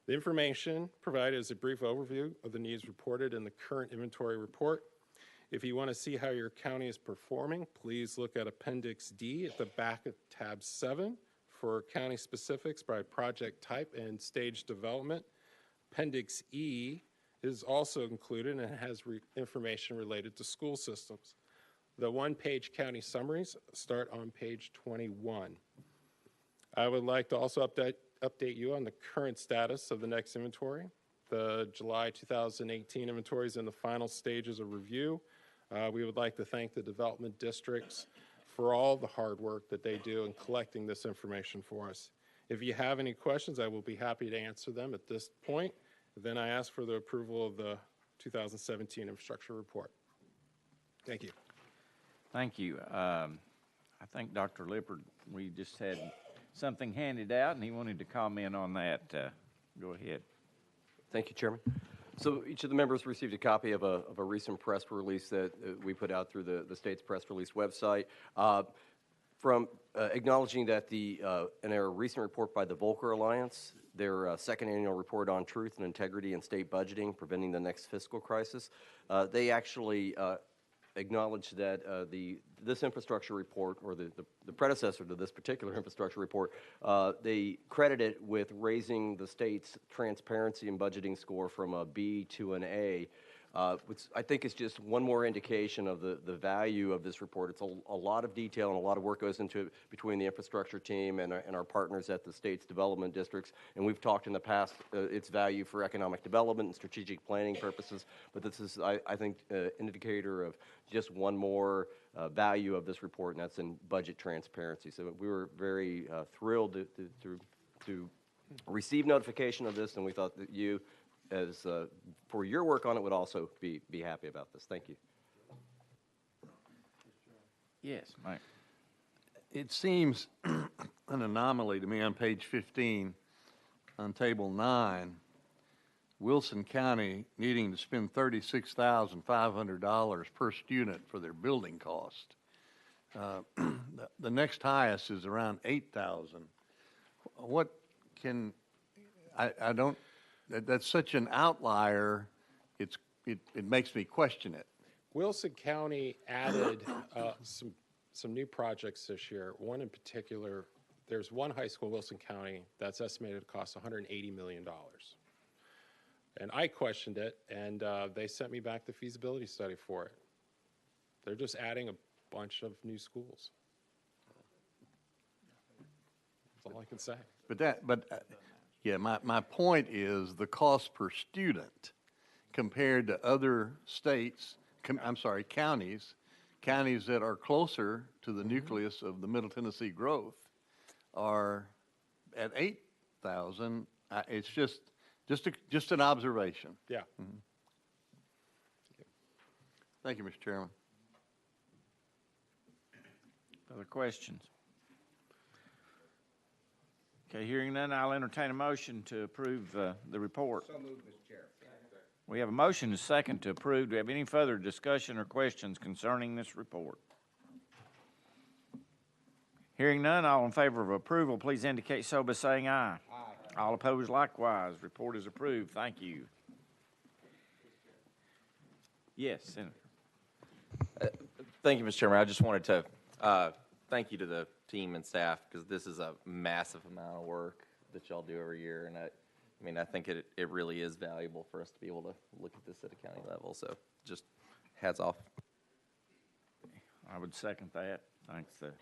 The information provided is a brief overview of the needs reported in the current inventory report. If you want to see how your county is performing, please look at Appendix D at the back of tab 7 for county specifics by project type and stage development. Appendix E is also included and has information related to school systems. The one-page county summaries start on page 21. I would like to also update you on the current status of the next inventory. The July 2018 inventory is in the final stages of review. We would like to thank the development districts for all the hard work that they do in collecting this information for us. If you have any questions, I will be happy to answer them at this point. Then I ask for the approval of the 2017 infrastructure report. Thank you. Thank you. I think Dr. Lippard, we just had something handed out, and he wanted to comment on that. Go ahead. Thank you, Chairman. So each of the members received a copy of a recent press release that we put out through the state's press release website. From acknowledging that in a recent report by the Volcker Alliance, their second annual report on truth and integrity in state budgeting, preventing the next fiscal crisis, they actually acknowledged that this infrastructure report, or the predecessor to this particular infrastructure report, they credit it with raising the state's transparency and budgeting score from a B to an A, which I think is just one more indication of the value of this report. It's a lot of detail and a lot of work goes into it between the infrastructure team and our partners at the state's development districts. And we've talked in the past its value for economic development and strategic planning purposes. But this is, I think, an indicator of just one more value of this report, and that's in budget transparency. So we were very thrilled to receive notification of this, and we thought that you, as for your work on it, would also be happy about this. Thank you. Yes, Mike. It seems an anomaly to me on page 15 on table 9, Wilson County needing to spend $36,500 per student for their building cost. The next highest is around $8,000. What can, I don't, that's such an outlier, it makes me question it. Wilson County added some new projects this year. One in particular, there's one high school in Wilson County that's estimated to cost $180 million. And I questioned it, and they sent me back the feasibility study for it. They're just adding a bunch of new schools. That's all I can say. Yeah, my point is the cost per student compared to other states, counties that are closer to the nucleus of the Middle Tennessee growth are at $8,000. It's just an observation. Yeah. Mm-hmm. Thank you, Mr. Chairman. Other questions? Okay, hearing none, I'll entertain a motion to approve the report. So moved, Mr. Chair. We have a motion and a second to approve. Do we have any further discussion or questions concerning this report? Hearing none, all in favor of approval, please indicate so by saying aye. Aye. All opposed likewise. Report is approved. Thank you. Yes, Senator. Thank you, Mr. Chairman. I just wanted to thank you to the team and staff, because this is a massive amount of work that y'all do every year, and I think it really is valuable for us to be able to look at this at a county level. So just hats off. I would second that. Thanks the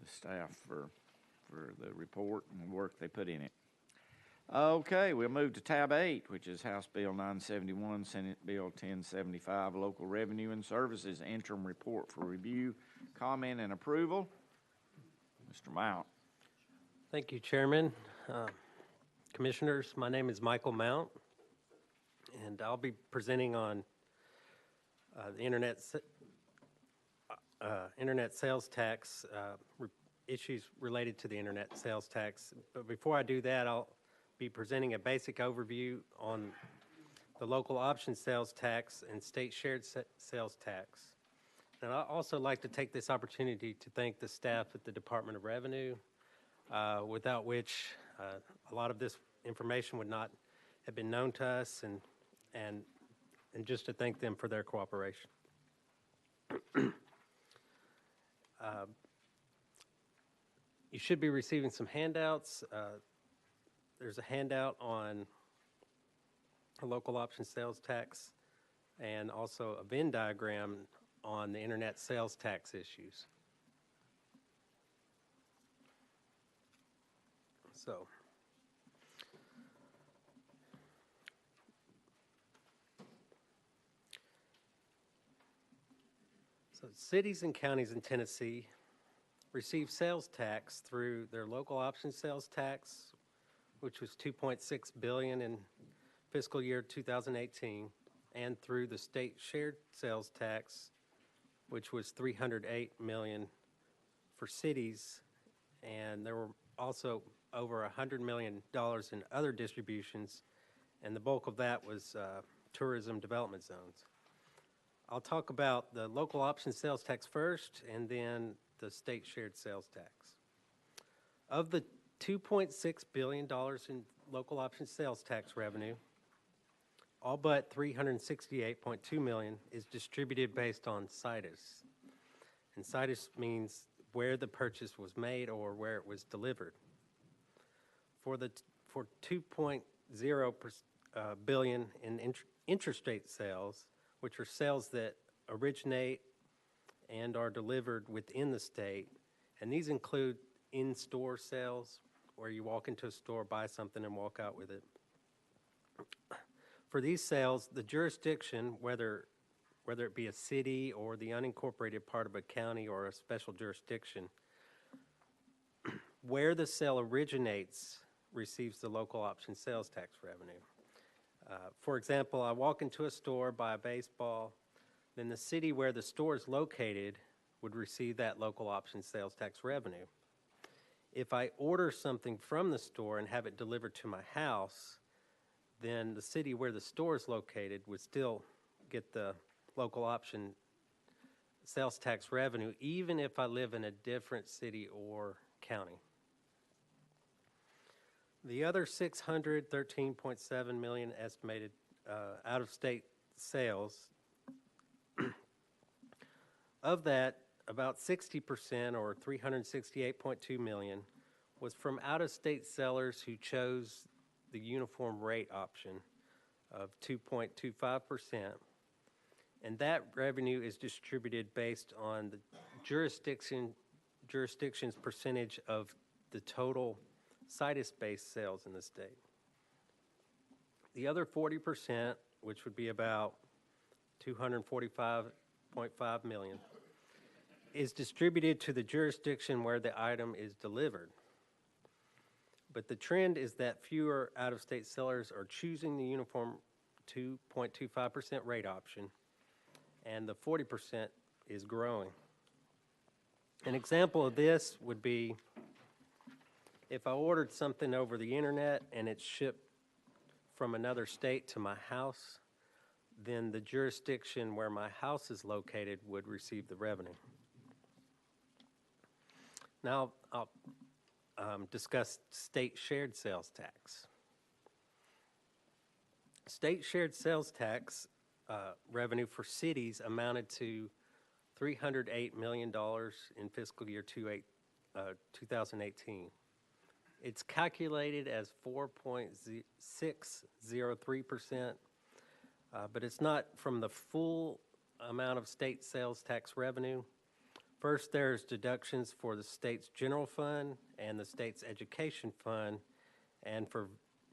staff for the report and the work they put in it. Okay, we'll move to tab 8, which is House Bill 971, Senate Bill 1075, Local Revenue and Services Interim Report for Review, Comment, and Approval. Mr. Mount. Thank you, Chairman. Commissioners, my name is Michael Mount, and I'll be presenting on the internet sales tax, issues related to the internet sales tax. But before I do that, I'll be presenting a basic overview on the local option sales tax and state shared sales tax. And I'd also like to take this opportunity to thank the staff at the Department of Revenue, without which a lot of this information would not have been known to us, and just to thank them for their cooperation. You should be receiving some handouts. There's a handout on a local option sales tax and also a Venn diagram on the internet sales tax issues. So, cities and counties in Tennessee receive sales tax through their local option sales tax, which was $2.6 billion in fiscal year 2018, and through the state shared sales tax, which was $308 million for cities, and there were also over $100 million in other distributions, and the bulk of that was tourism development zones. I'll talk about the local option sales tax first, and then the state shared sales tax. Of the $2.6 billion in local option sales tax revenue, all but $368.2 million is distributed based on situs. And situs means where the purchase was made or where it was delivered. For 2.0 billion in interstate sales, which are sales that originate and are delivered within the state, and these include in-store sales, where you walk into a store, buy something, and walk out with it. For these sales, the jurisdiction, whether it be a city or the unincorporated part of a county or a special jurisdiction, where the sale originates receives the local option sales tax revenue. For example, I walk into a store, buy a baseball, then the city where the store is located would receive that local option sales tax revenue. If I order something from the store and have it delivered to my house, then the city where the store is located would still get the local option sales tax revenue, even if I live in a different city or county. The other $613.7 million estimated out-of-state sales, of that, about 60%, or $368.2 million, was from out-of-state sellers who chose the uniform rate option of 2.25%, and that revenue is distributed based on the jurisdiction's percentage of the total situs-based sales in the state. The other 40%, which would be about $245.5 million, is distributed to the jurisdiction where the item is delivered. But the trend is that fewer out-of-state sellers are choosing the uniform 2.25% rate option, and the 40% is growing. An example of this would be If I ordered something over the internet and it's shipped from another state to my house, then the jurisdiction where my house is located would receive the revenue. Now I'll discuss state shared sales tax. State shared sales tax revenue for cities amounted to $308 million in fiscal year 2018. It's calculated as 4.603%, but it's not from the full amount of state sales tax revenue. First, there's deductions for the state's general fund and the state's education fund and for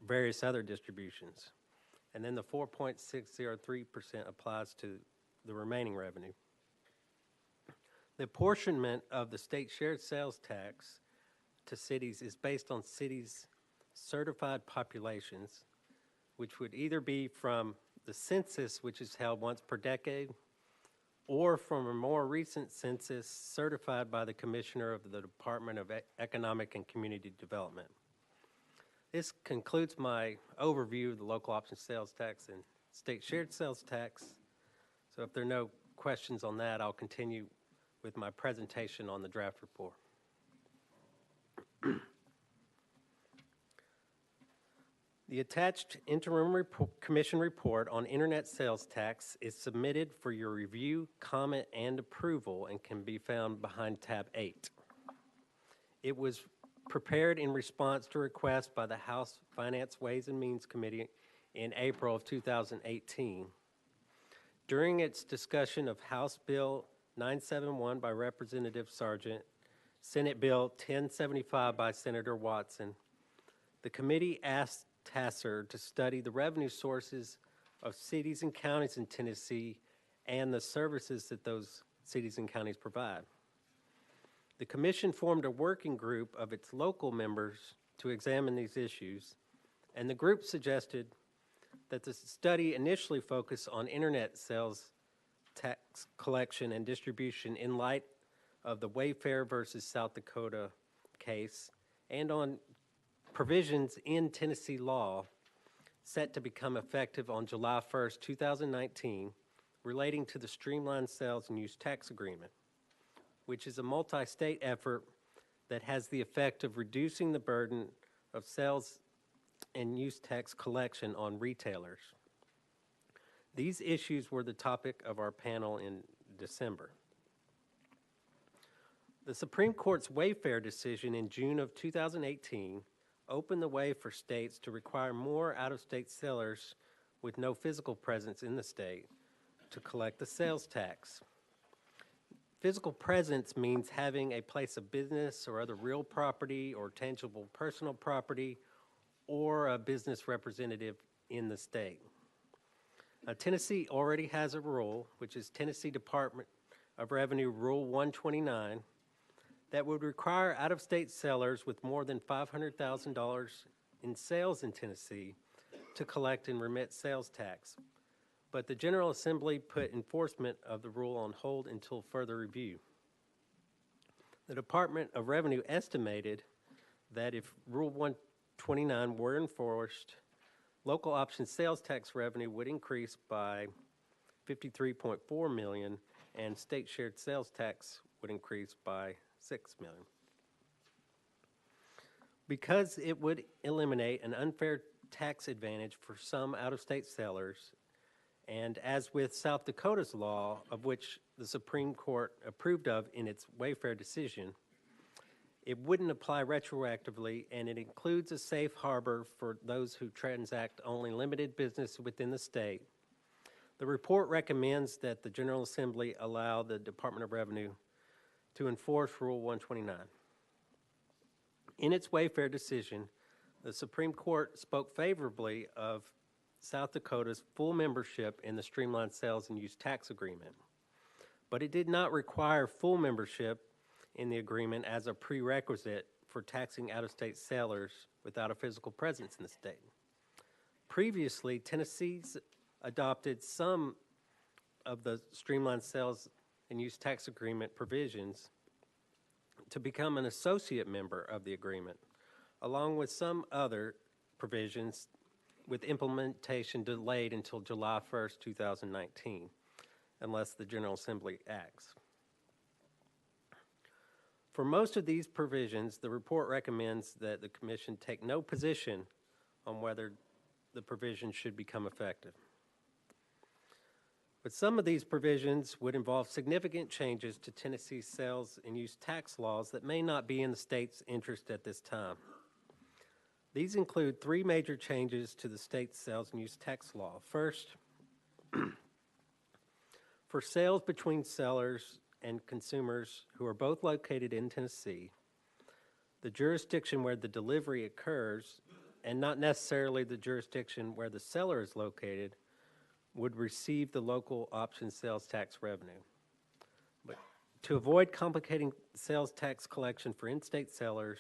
various other distributions. And then the 4.603% applies to the remaining revenue. The apportionment of the state shared sales tax to cities is based on cities' certified populations, which would either be from the census, which is held once per decade, or from a more recent census certified by the Commissioner of the Department of Economic and Community Development. This concludes my overview of the local option sales tax and state shared sales tax. So if there are no questions on that, I'll continue with my presentation on the draft report. The attached interim commission report on internet sales tax is submitted for your review, comment, and approval and can be found behind tab 8. It was prepared in response to requests by the House Finance Ways and Means Committee in April of 2018. During its discussion of House Bill 971 by Representative Sargent, Senate Bill 1075 by Senator Watson, the committee asked TACIR to study the revenue sources of cities and counties in Tennessee and the services that those cities and counties provide. The commission formed a working group of its local members to examine these issues, and the group suggested that the study initially focus on internet sales tax collection and distribution in light of the Wayfair versus South Dakota case and on provisions in Tennessee law set to become effective on July 1st, 2019, relating to the Streamlined Sales and Use Tax Agreement, which is a multi-state effort that has the effect of reducing the burden of sales and use tax collection on retailers. These issues were the topic of our panel in December. The Supreme Court's Wayfair decision in June of 2018 opened the way for states to require more out-of-state sellers with no physical presence in the state to collect the sales tax. Physical presence means having a place of business or other real property or tangible personal property or a business representative in the state. Now, Tennessee already has a rule, which is Tennessee Department of Revenue Rule 129, that would require out-of-state sellers with more than $500,000 in sales in Tennessee to collect and remit sales tax. But the General Assembly put enforcement of the rule on hold until further review. The Department of Revenue estimated that if Rule 129 were enforced, local option sales tax revenue would increase by $53.4 million and state shared sales tax would increase by $6 million. Because it would eliminate an unfair tax advantage for some out-of-state sellers, and as with South Dakota's law, of which the Supreme Court approved of in its Wayfair decision, it wouldn't apply retroactively, and it includes a safe harbor for those who transact only limited business within the state. The report recommends that the General Assembly allow the Department of Revenue to enforce Rule 129. In its Wayfair decision, the Supreme Court spoke favorably of South Dakota's full membership in the Streamlined Sales and Use Tax Agreement, but it did not require full membership in the agreement as a prerequisite for taxing out-of-state sellers without a physical presence in the state. Previously, Tennessee's adopted some of the Streamlined Sales and Use Tax Agreement provisions to become an associate member of the agreement. along with some other provisions with implementation delayed until July 1st, 2019, unless the General Assembly acts. For most of these provisions, the report recommends that the Commission take no position on whether the provision should become effective. But some of these provisions would involve significant changes to Tennessee's sales and use tax laws that may not be in the state's interest at this time. These include three major changes to the state's sales and use tax law. First, for sales between sellers and consumers who are both located in Tennessee, the jurisdiction where the delivery occurs, and not necessarily the jurisdiction where the seller is located, would receive the local option sales tax revenue. But to avoid complicating sales tax collection for in-state sellers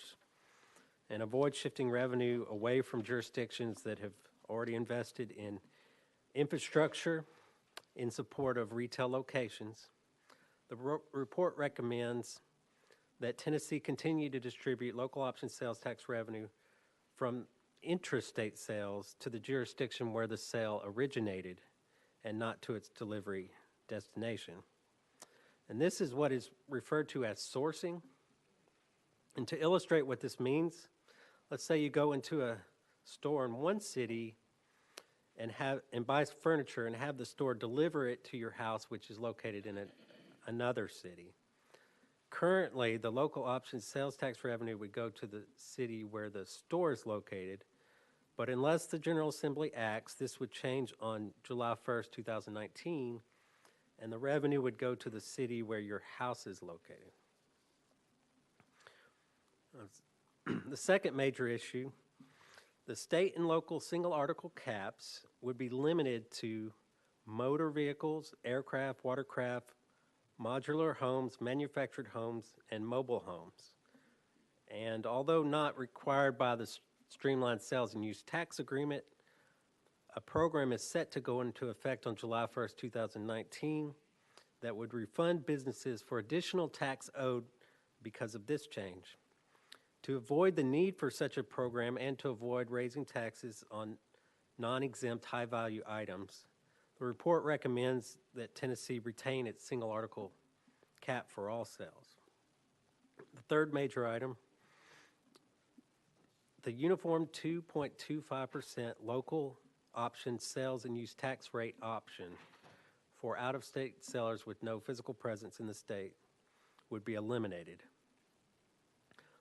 and avoid shifting revenue away from jurisdictions that have already invested in infrastructure in support of retail locations, the report recommends that Tennessee continue to distribute local option sales tax revenue from intrastate sales to the jurisdiction where the sale originated and not to its delivery destination. And this is what is referred to as sourcing. And to illustrate what this means, let's say you go into a store in one city and buy furniture and have the store deliver it to your house, which is located in another city. Currently, the local option sales tax revenue would go to the city where the store is located, but unless the General Assembly acts, this would change on July 1st, 2019, and the revenue would go to the city where your house is located. The second major issue, the state and local single article caps would be limited to motor vehicles, aircraft, watercraft, modular homes, manufactured homes, and mobile homes. And although not required by the Streamlined Sales and Use Tax Agreement, a program is set to go into effect on July 1st, 2019 that would refund businesses for additional tax owed because of this change. To avoid the need for such a program and to avoid raising taxes on non-exempt high-value items, the report recommends that Tennessee retain its single article cap for all sales. The third major item, the uniform 2.25% local option sales and use tax rate option for out-of-state sellers with no physical presence in the state would be eliminated.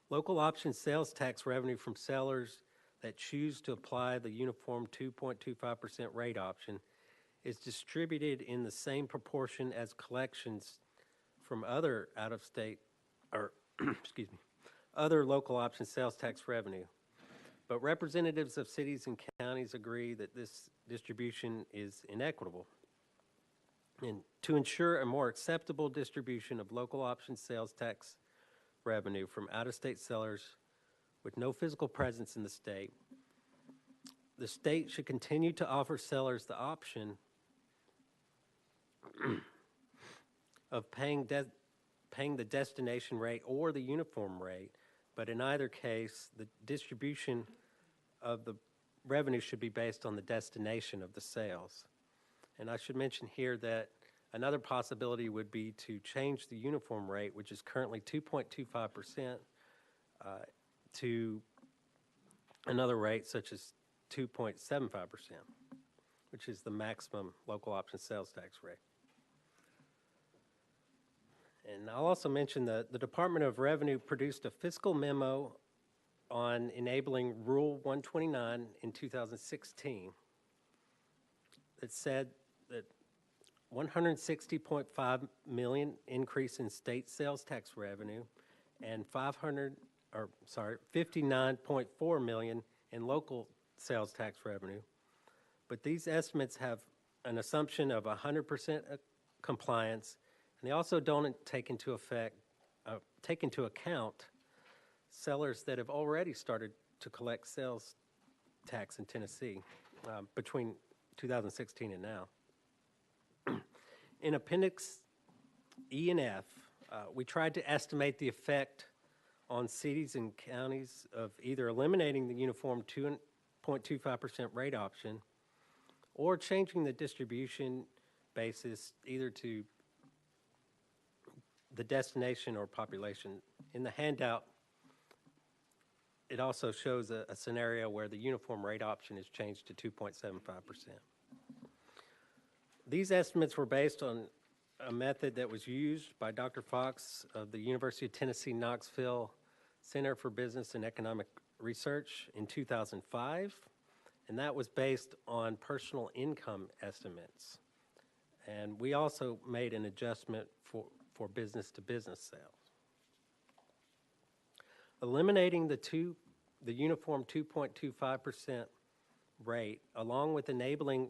Local option sales tax revenue from sellers that choose to apply the uniform 2.25% rate option is distributed in the same proportion as collections from other out-of-state, or excuse me, other local option sales tax revenue. But representatives of cities and counties agree that this distribution is inequitable. And to ensure a more acceptable distribution of local option sales tax revenue from out-of-state sellers with no physical presence in the state should continue to offer sellers the option of paying the destination rate or the uniform rate, but in either case, the distribution of the revenue should be based on the destination of the sales. And I should mention here that another possibility would be to change the uniform rate, which is currently 2.25%, to another rate such as 2.75%, which is the maximum local option sales tax rate. And I'll also mention that the Department of Revenue produced a fiscal memo on enabling Rule 129 in 2016 that said that $160.5 million increase in state sales tax revenue and $59.4 million in local sales tax revenue. But these estimates have an assumption of 100% compliance, and they also don't take into account sellers that have already started to collect sales tax in Tennessee between 2016 and now. In Appendix E and F, we tried to estimate the effect on cities and counties of either eliminating the uniform 2.25% rate option or changing the distribution basis either to the destination or population. In the handout, it also shows a scenario where the uniform rate option is changed to 2.75%. These estimates were based on a method that was used by Dr. Fox of the University of Tennessee, Knoxville Center for Business and Economic Research in 2005, and that was based on personal income estimates. And we also made an adjustment for business-to-business sales. Eliminating the uniform 2.25% rate, along with enabling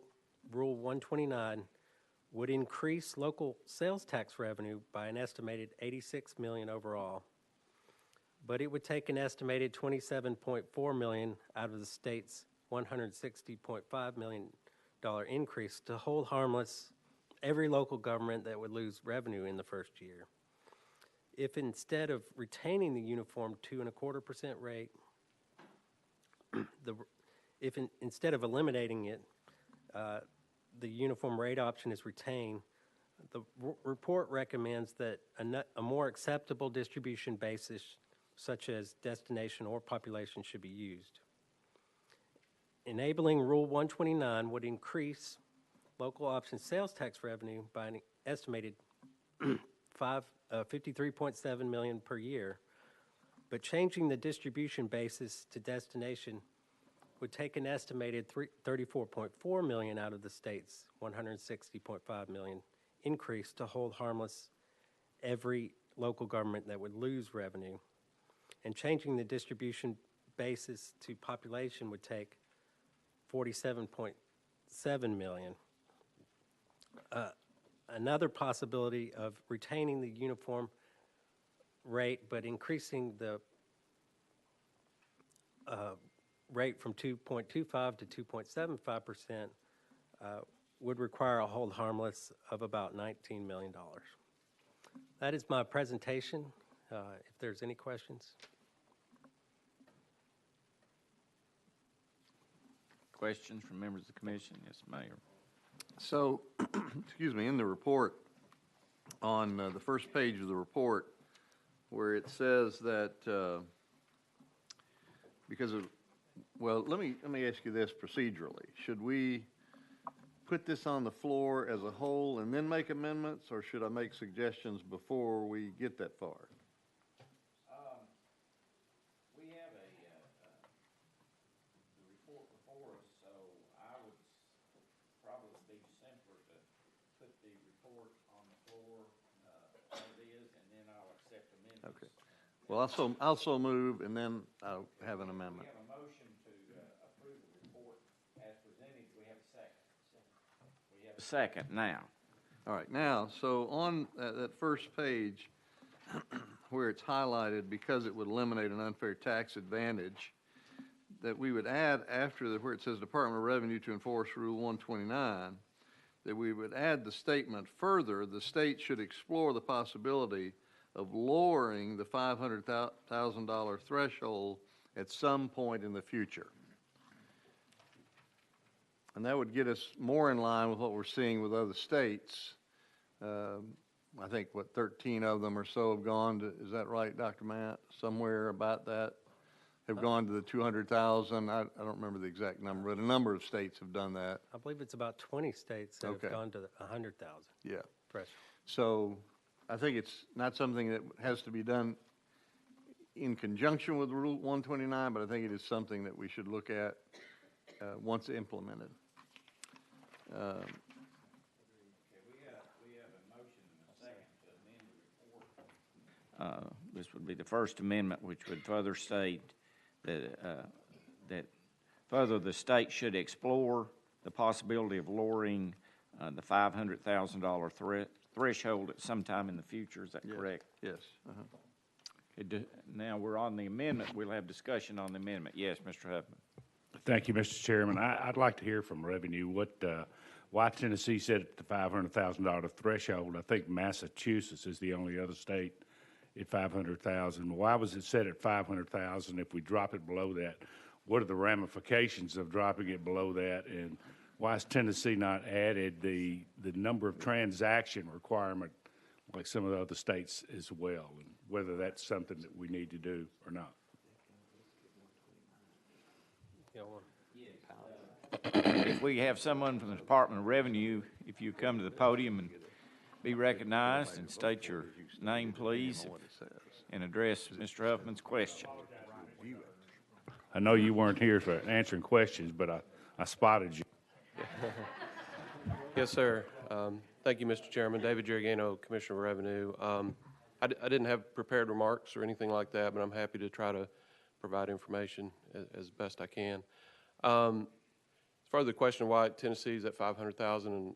Rule 129, would increase local sales tax revenue by an estimated $86 million overall, but it would take an estimated $27.4 million out of the state's $160.5 million increase to hold harmless every local government that would lose revenue in the first year. If instead of retaining the uniform 2.25% rate, instead of eliminating it, the uniform rate option is retained, the report recommends that a more acceptable distribution basis, such as destination or population, should be used. Enabling Rule 129 would increase local option sales tax revenue by an estimated $53.7 million per year, but changing the distribution basis to destination would take an estimated $34.4 million out of the state's $160.5 million increase to hold harmless every local government that would lose revenue. And changing the distribution basis to population would take $47.7 million. Another possibility of retaining the uniform rate but increasing the rate from 2.25 to 2.75% would require a hold harmless of about $19 million. That is my presentation. If there's any questions. Questions from members of the commission? Yes, Mayor. So, excuse me, in the report, on the first page of the report, where it says that because of, well, let me ask you this procedurally. Should we put this on the floor as a whole and then make amendments, or should I make suggestions before we get that far? We have the report before us, so I would probably be simpler to put the report on the floor as it is, and then I'll accept amendments. Okay. Well, I'll so move, and then I'll have an amendment. We have a motion to approve the report as presented. We have a second. We have a second now. All right, now, so on that first page, where it's highlighted, because it would eliminate an unfair tax advantage, that we would add after where it says Department of Revenue to enforce Rule 129, that we would add the statement, further, the state should explore the possibility of lowering the $500,000 threshold at some point in the future. And that would get us more in line with what we're seeing with other states. I think, 13 of them or so have gone to, is that right, Dr. Matt? Somewhere about that, have gone to the 200,000. I don't remember the exact number, but a number of states have done that. I believe it's about 20 states that have gone to 100,000. Yeah. Threshold. So I think it's not something that has to be done in conjunction with Rule 129, but I think it is something that we should look at once implemented. We have a motion and a second to amend the report. This would be the first amendment, which would further state that further the state should explore the possibility of lowering the $500,000 threshold at some time in the future. Is that correct? Yes. Okay, now we're on the amendment. We'll have discussion on the amendment. Yes, Mr. Huffman. Thank you, Mr. Chairman. I'd like to hear from Revenue why Tennessee set the $500,000 threshold. I think Massachusetts is the only other state at 500,000. Why was it set at 500,000? If we drop it below that, what are the ramifications of dropping it below that? And why has Tennessee not added the number of transaction requirement like some of the other states as well? And whether that's something that we need to do or not. If we have someone from the Department of Revenue, if you come to the podium and be recognized and state your name, please, and address Mr. Huffman's question. I know you weren't here for answering questions, but I spotted you. Yes, sir. Thank you, Mr. Chairman. David Gergano, Commissioner of Revenue. I didn't have prepared remarks or anything like that, but I'm happy to try to provide information as best I can. As far as the question why Tennessee is at 500,000 and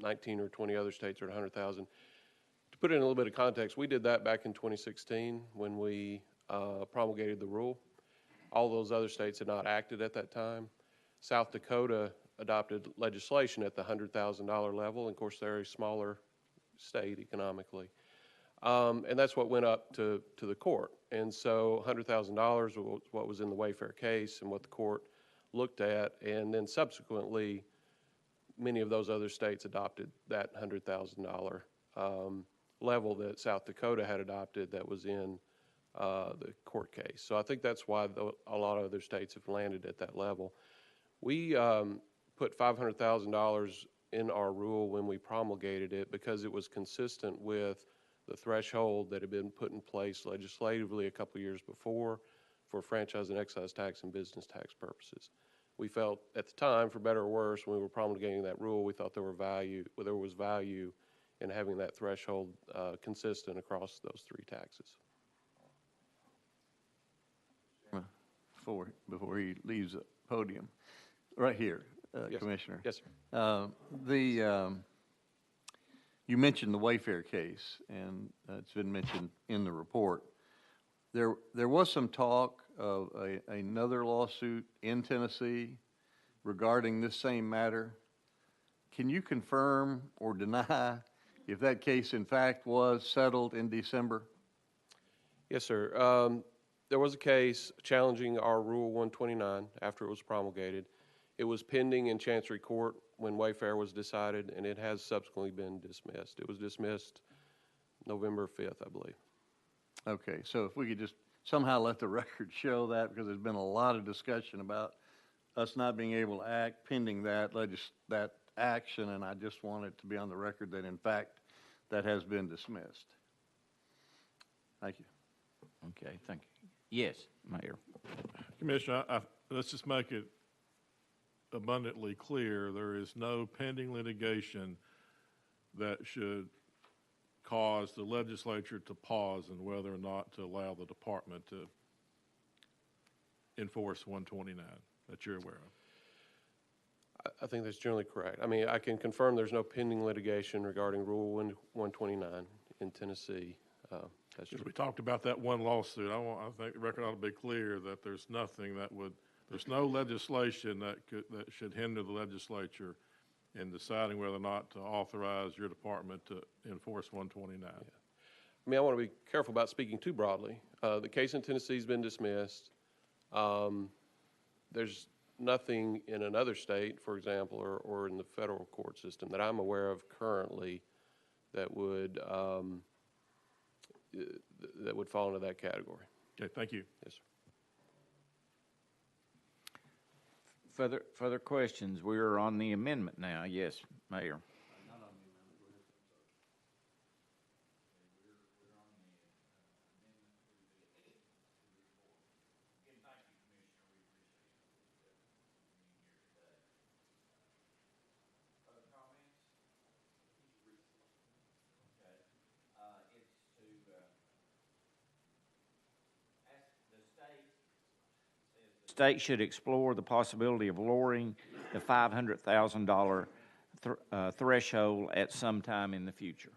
19 or 20 other states are at 100,000, to put it in a little bit of context, we did that back in 2016 when we promulgated the rule. All those other states had not acted at that time. South Dakota adopted legislation at the $100,000 level. And of course, they're a smaller state economically. And that's what went up to the court. And so $100,000 was what was in the Wayfair case and what the court looked at. And then subsequently, many of those other states adopted that $100,000 level that South Dakota had adopted that was in the court case. So I think that's why a lot of other states have landed at that level. We put $500,000 in our rule when we promulgated it because it was consistent with the threshold that had been put in place legislatively a couple of years before for franchise and excise tax and business tax purposes. We felt at the time, for better or worse, when we were promulgating that rule, we thought there was value in having that threshold consistent across those three taxes. Before he leaves the podium, right here, Yes. Commissioner. Yes, sir. You mentioned the Wayfair case, and it's been mentioned in the report. There was some talk of another lawsuit in Tennessee regarding this same matter. Can you confirm or deny if that case in fact was settled in December? Yes, sir. There was a case challenging our Rule 129 after it was promulgated. It was pending in Chancery Court when Wayfair was decided, and it has subsequently been dismissed. It was dismissed November 5th, I believe. Okay, so if we could just somehow let the record show that, because there's been a lot of discussion about us not being able to act pending that action, and I just want it to be on the record that in fact that has been dismissed. Thank you. Okay, thank you. Yes, Mayor. Commissioner, let's just make it abundantly clear, there is no pending litigation that should cause the legislature to pause on whether or not to allow the department to enforce 129 that you're aware of. I think that's generally correct. I mean, I can confirm there's no pending litigation regarding Rule 129 in Tennessee. That's true. We talked about that one lawsuit. I think the record ought to be clear that there's nothing that would, there's no legislation that should hinder the legislature in deciding whether or not to authorize your department to enforce 129. Yeah. I mean, I want to be careful about speaking too broadly. The case in Tennessee has been dismissed. There's nothing in another state, for example, or in the federal court system that I'm aware of currently that would fall into that category. Okay, thank you. Yes, sir. Further questions? We're on the amendment now. Yes, Mayor. State should explore the possibility of lowering the $500,000 threshold at some time in the future.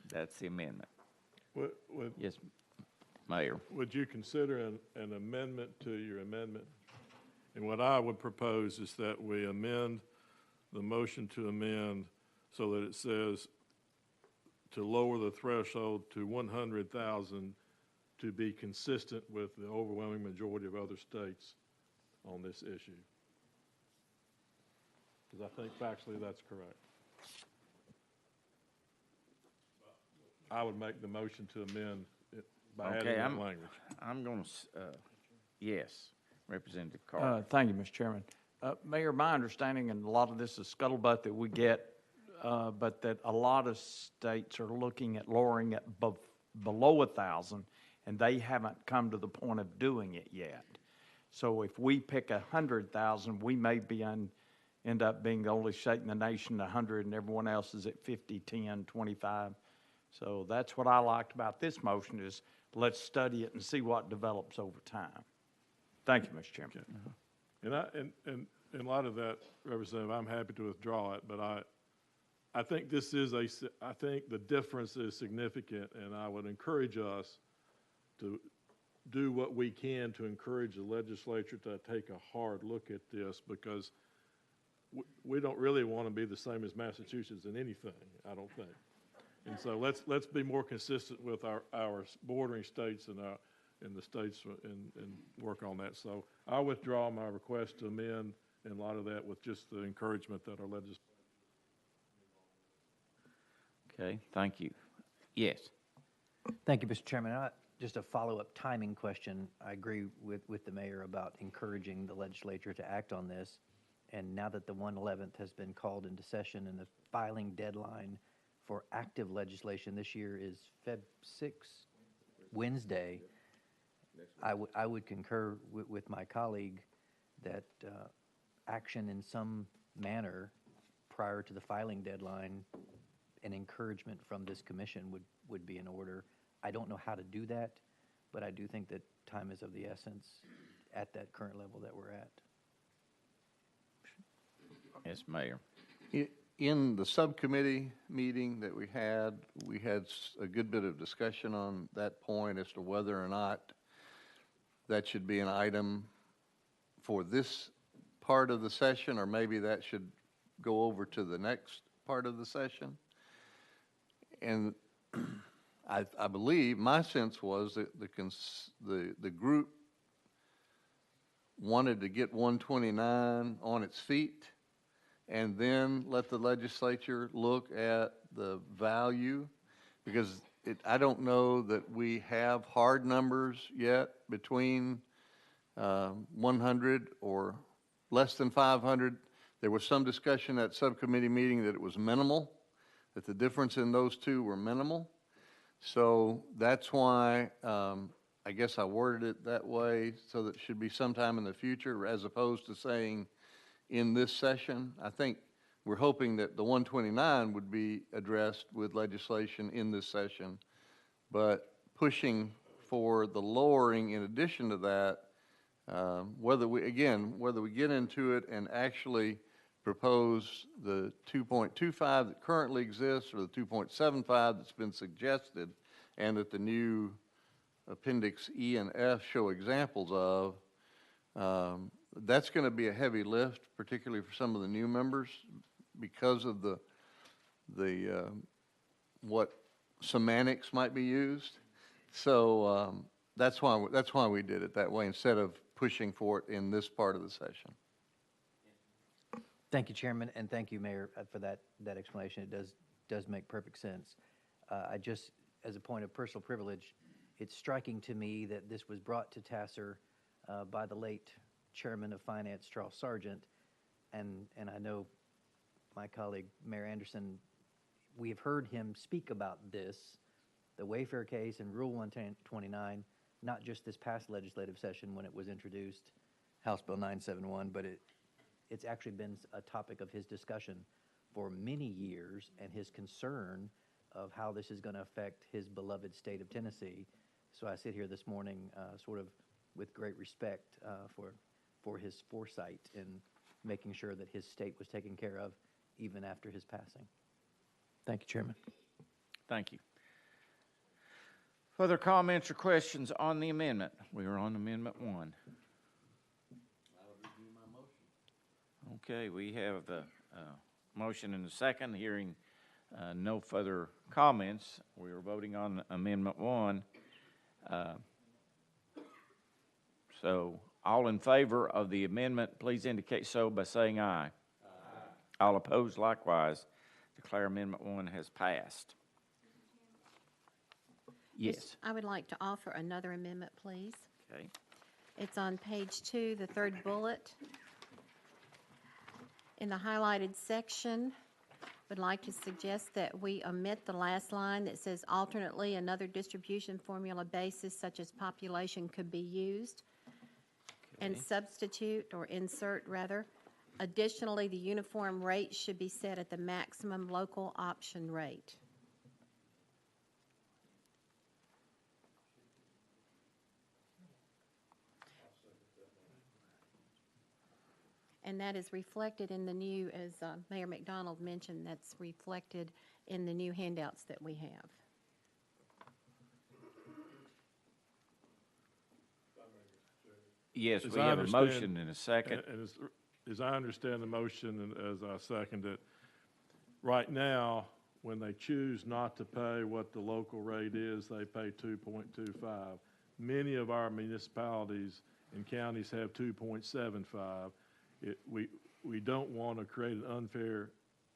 That's the amendment. Yes, Mayor. Would you consider an amendment to your amendment? And what I would propose is that we amend the motion to amend so that it says to lower the threshold to 100,000 to be consistent with the overwhelming majority of other states on this issue. Because I think factually that's correct. I would make the motion to amend it by adding Okay, that language. I'm going to, yes, Representative Carter. Thank you, Mr. Chairman. Mayor, my understanding, and a lot of this is scuttlebutt that we get, but that a lot of states are looking at lowering it below 1,000, and they haven't come to the point of doing it yet. So if we pick 100,000, we may end up being the only state in the nation 100, and everyone else is at 50, 10, 25. So that's what I liked about this motion is let's study it and see what develops over time. Thank you, Mr. Chairman. Okay. And in light of that, Representative, I'm happy to withdraw it, but I think I think the difference is significant, and I would encourage us to do what we can to encourage the legislature to take a hard look at this, because we don't really want to be the same as Massachusetts in anything, I don't think. And so let's be more consistent with our bordering states and the states and work on that. So I withdraw my request to amend in light of that, with just the encouragement that our legislature. Okay, thank you. Yes. Thank you, Mr. Chairman. Just a follow-up timing question. I agree with the mayor about encouraging the legislature to act on this. And now that the 1/11th has been called into session and the filing deadline for active legislation this year is Feb 6, Wednesday, I would concur with my colleague that action in some manner prior to the filing deadline and encouragement from this commission would be in order. I don't know how to do that, but I do think that time is of the essence at that current level that we're at. Yes, Mayor. In the subcommittee meeting that we had a good bit of discussion on that point as to whether or not that should be an item for this part of the session, or maybe that should go over to the next part of the session. And I believe, my sense was that the group wanted to get 129 on its feet and then let the legislature look at the value, because I don't know that we have hard numbers yet between 100 or less than 500. There was some discussion at subcommittee meeting that it was minimal, that the difference in those two were minimal. So that's why I guess I worded it that way, so that it should be sometime in the future as opposed to saying in this session. I think we're hoping that the 129 would be addressed with legislation in this session, but pushing for the lowering in addition to that, whether we get into it and actually propose the 2.25 that currently exists or the 2.75 that's been suggested and that the new Appendix E and F show examples of, that's going to be a heavy lift, particularly for some of the new members, because of the what semantics might be used. So that's why we did it that way instead of pushing for it in this part of the session. Thank you, Chairman, and thank you, Mayor, for that explanation. It does make perfect sense. I just, as a point of personal privilege, it's striking to me that this was brought to TACIR by the late Chairman of Finance, Charles Sargent, and I know my colleague, Mayor Anderson, we have heard him speak about this, the Wayfair case and Rule 129, not just this past legislative session when it was introduced, House Bill 971, but it's actually been a topic of his discussion for many years, and his concern of how this is going to affect his beloved state of Tennessee. So I sit here this morning sort of with great respect for his foresight in making sure that his state was taken care of even after his passing. Thank you, Chairman. Thank you. Further comments or questions on the amendment? We are on Amendment 1. Okay, we have the motion and the second. Hearing no further comments, we are voting on Amendment 1. So all in favor of the amendment, please indicate so by saying aye. Aye. All opposed likewise. Declare Amendment 1 has passed. Yes. I would like to offer another amendment, please. Okay. It's on page 2, the third bullet. In the highlighted section, would like to suggest that we omit the last line that says alternately another distribution formula basis such as population could be used, and substitute or insert rather. Additionally, the uniform rate should be set at the maximum local option rate. And that is reflected in the new, as Mayor McDonald mentioned, that's reflected in the new handouts that we have. Yes, As we I have a understand- motion and a second. And as I understand the motion and as I second it, right now, when they choose not to pay what the local rate is, they pay 2.25. Many of our municipalities and counties have 2.75. We don't want to create an unfair,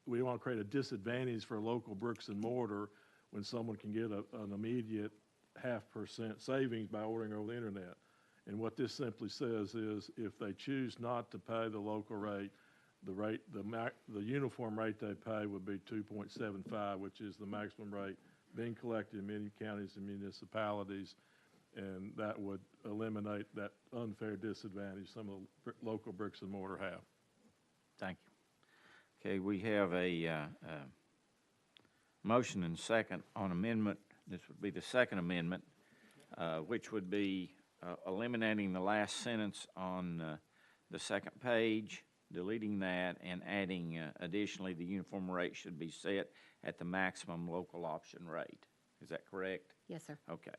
we don't want to create a disadvantage for local bricks and mortar when someone can get an immediate 0.5% savings by ordering over the internet. And what this simply says is if they choose not to pay the local rate, the uniform rate they pay would be 2.75, which is the maximum rate being collected in many counties and municipalities. And that would eliminate that unfair disadvantage some of the local bricks and mortar have. Thank you. Okay, we have a motion and second on amendment. This would be the second amendment, which would be eliminating the last sentence on the second page, deleting that, and adding additionally the uniform rate should be set at the maximum local option rate. Is that correct? Yes, sir. Okay.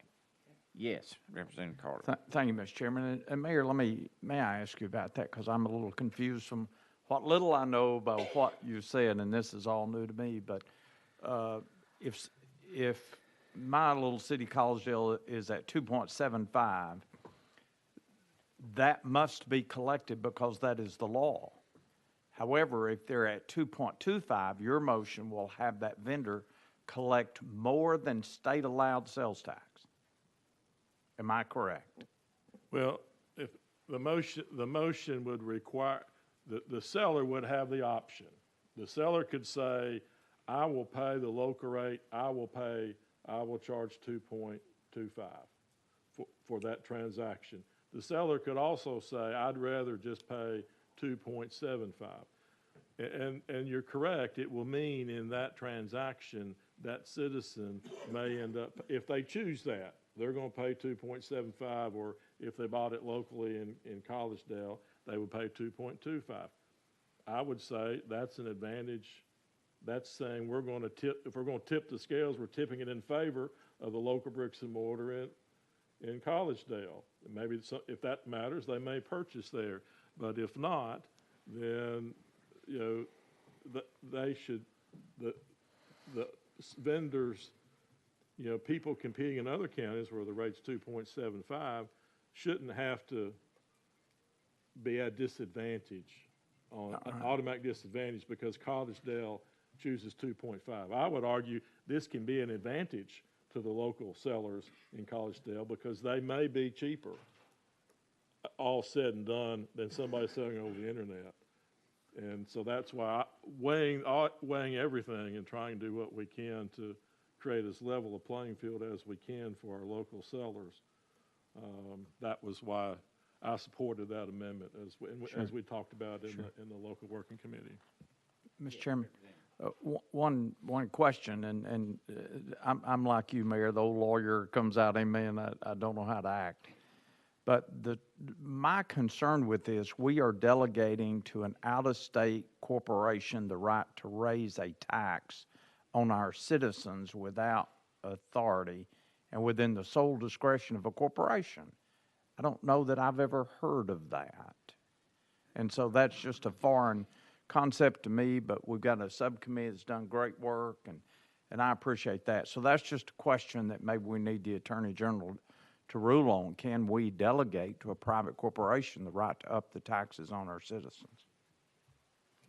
Yes, Representative Carter. Thank you, Mr. Chairman. And Mayor, may I ask you about that, because I'm a little confused from what little I know about what you said, and this is all new to me, but if my little city, Collegedale, is at 2.75, that must be collected because that is the law. However, if they're at 2.25, your motion will have that vendor collect more than state-allowed sales tax. Am I correct? Well, if the motion would require, the seller would have the option. The seller could say, I will pay the local rate, I will charge 2.25 for that transaction. The seller could also say, I'd rather just pay 2.75. And you're correct, it will mean in that transaction that citizen may end up, if they choose that, they're going to pay 2.75, or if they bought it locally in Collegedale, they would pay 2.25. I would say that's an advantage. That's saying we're going to tip, if we're going to tip the scales, we're tipping it in favor of the local bricks and mortar in Collegedale. And maybe if that matters, they may purchase there. But if not, then, they should, the vendors, people competing in other counties where the rate's 2.75 shouldn't have to be at disadvantage, on an automatic disadvantage because Collegedale chooses 2.5. I would argue this can be an advantage to the local sellers in Collegedale because they may be cheaper, all said and done, than somebody selling over the internet. And so that's why weighing everything and trying to do what we can to create as level a playing field as we can for our local sellers. That was why I supported that amendment as we talked about in the local working committee. Mr. Chairman, one question, and I'm like you, Mayor, the old lawyer comes out in me, and I don't know how to act. But my concern with this, we are delegating to an out-of-state corporation the right to raise a tax on our citizens without authority and within the sole discretion of a corporation. I don't know that I've ever heard of that. And so that's just a foreign concept to me, but we've got a subcommittee that's done great work, and I appreciate that. So that's just a question that maybe we need the Attorney General to rule on. Can we delegate to a private corporation the right to up the taxes on our citizens?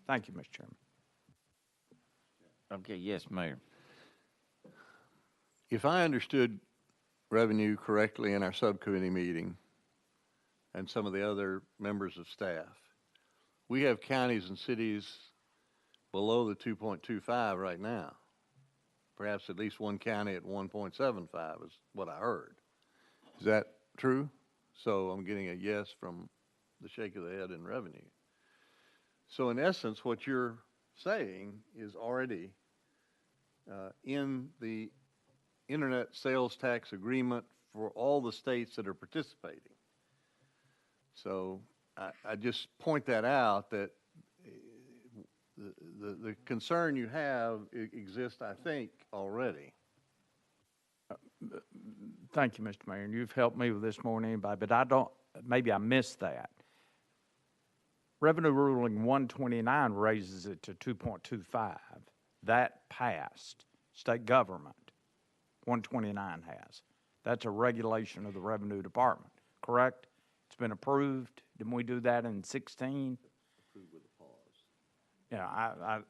Thank you, Mr. Chairman. Okay, yes, Mayor. If I understood revenue correctly in our subcommittee meeting and some of the other members of staff, we have counties and cities below the 2.25 right now. Perhaps at least one county at 1.75 is what I heard. Is that true? So I'm getting a yes from the shake of the head in revenue. So in essence, what you're saying is already in the internet sales tax agreement for all the states that are participating. So I just point that out, that the concern you have exists, I think, already. Thank you, Mr. Mayor, and you've helped me with this more than anybody, but maybe I missed that. Revenue ruling 129 raises it to 2.25. That passed. State government, 129 has. That's a regulation of the Revenue Department, correct? It's been approved. Didn't we do that in 16? Approved with a pause. Yeah,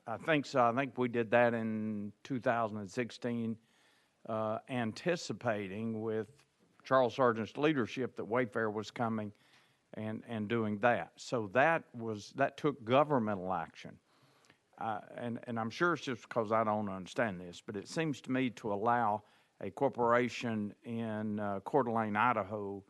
I think so. I think we did that in 2016, anticipating with Charles Sargent's leadership that Wayfair was coming and doing that. So that took governmental action. And I'm sure it's just because I don't understand this, but it seems to me to allow a corporation in Coeur d'Alene, Idaho,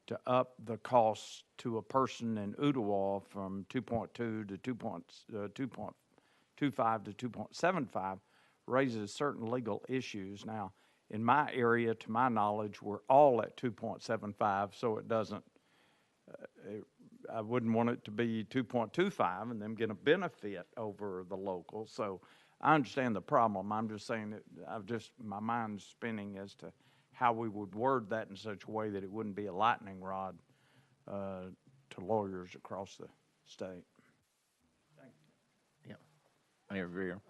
to up the cost to a person in Ottawa from 2.2 to 2.25 to 2.75 raises certain legal issues. Now, in my area, to my knowledge, we're all at 2.75, so it doesn't. I wouldn't want it to be 2.25 and them get a benefit over the local. So I understand the problem. I'm just saying that my mind's spinning as to how we would word that in such a way that it wouldn't be a lightning rod to lawyers across the state. Thank you. Yeah. Mayor Greer.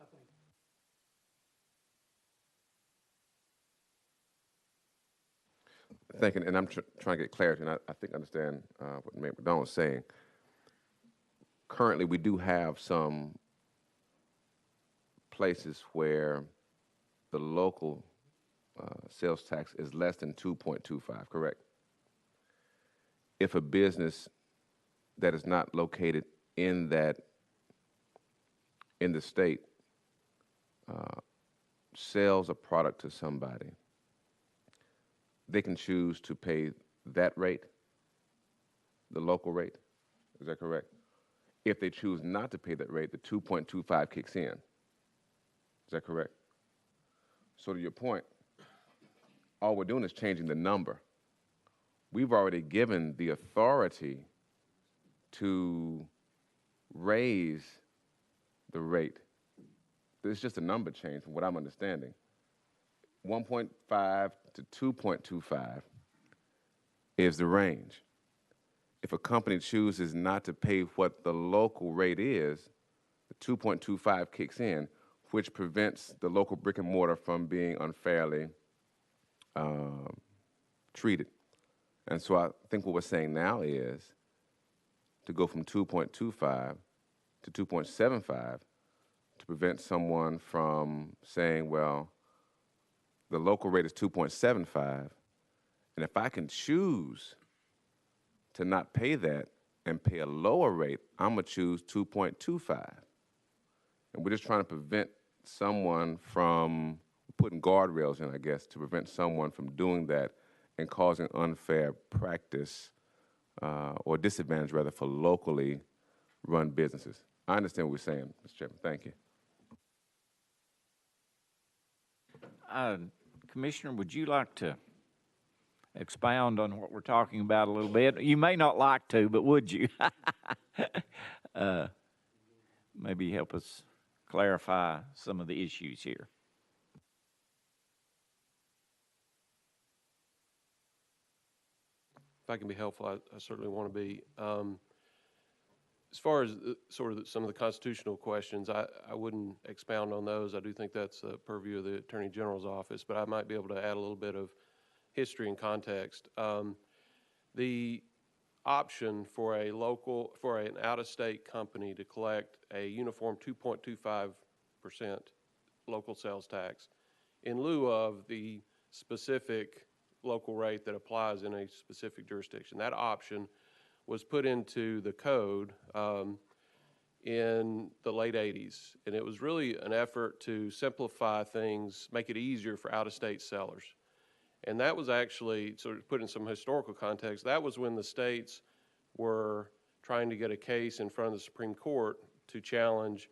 Thinking, and I'm trying to get clarity, and I think I understand what Mayor McDonald is saying. Currently, we do have some places where the local sales tax is less than 2.25, correct? If a business that is not located in the state sells a product to somebody, they can choose to pay that rate, the local rate. Is that correct? If they choose not to pay that rate, the 2.25 kicks in. Is that correct? So to your point, all we're doing is changing the number. We've already given the authority to raise the rate. It's just a number change from what I'm understanding. 1.5 to 2.25 is the range. If a company chooses not to pay what the local rate is, the 2.25 kicks in, which prevents the local brick and mortar from being unfairly treated. And so I think what we're saying now is to go from 2.25 to 2.75 to prevent someone from saying, well, the local rate is 2.75, and if I can choose to not pay that and pay a lower rate, I'm going to choose 2.25. And we're just trying to prevent someone from putting guardrails in, I guess, to prevent someone from doing that and causing unfair practice or disadvantage, rather, for locally run businesses. I understand what we're saying, Mr. Chairman. Thank you. Commissioner, would you like to expound on what we're talking about a little bit? You may not like to, but would you? Maybe help us clarify some of the issues here. If I can be helpful, I certainly want to be. As far as some of the constitutional questions, I wouldn't expound on those. I do think that's a purview of the Attorney General's office, but I might be able to add a little bit of history and context. The option for an out-of-state company to collect a uniform 2.25% local sales tax in lieu of the specific local rate that applies in a specific jurisdiction. That option was put into the code in the late 80s, and it was really an effort to simplify things, make it easier for out-of-state sellers. And that was actually, sort of put in some historical context, that was when the states were trying to get a case in front of the Supreme Court to challenge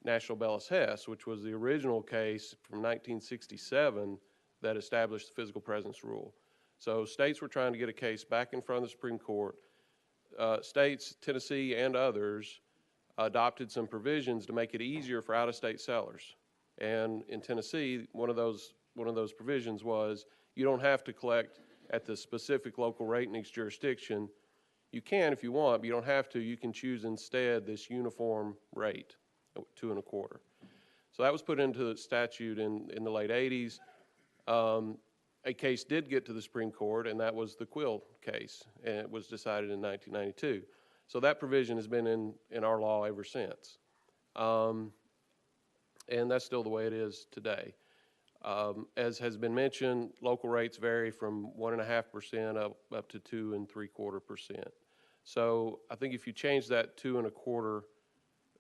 National Bellis Hess, which was the original case from 1967 that established the physical presence rule. So states were trying to get a case back in front of the Supreme Court. States, Tennessee and others, adopted some provisions to make it easier for out-of-state sellers. And in Tennessee, one of those provisions was you don't have to collect at the specific local rate in each jurisdiction. You can if you want, but you don't have to. You can choose instead this uniform rate, 2 1/4. So that was put into the statute in the late 80s. A case did get to the Supreme Court, and that was the Quill case, and it was decided in 1992. So that provision has been in our law ever since. And that's still the way it is today. As has been mentioned, local rates vary from 1.5% up to 2 3/4%. So I think if you change that 2 1/4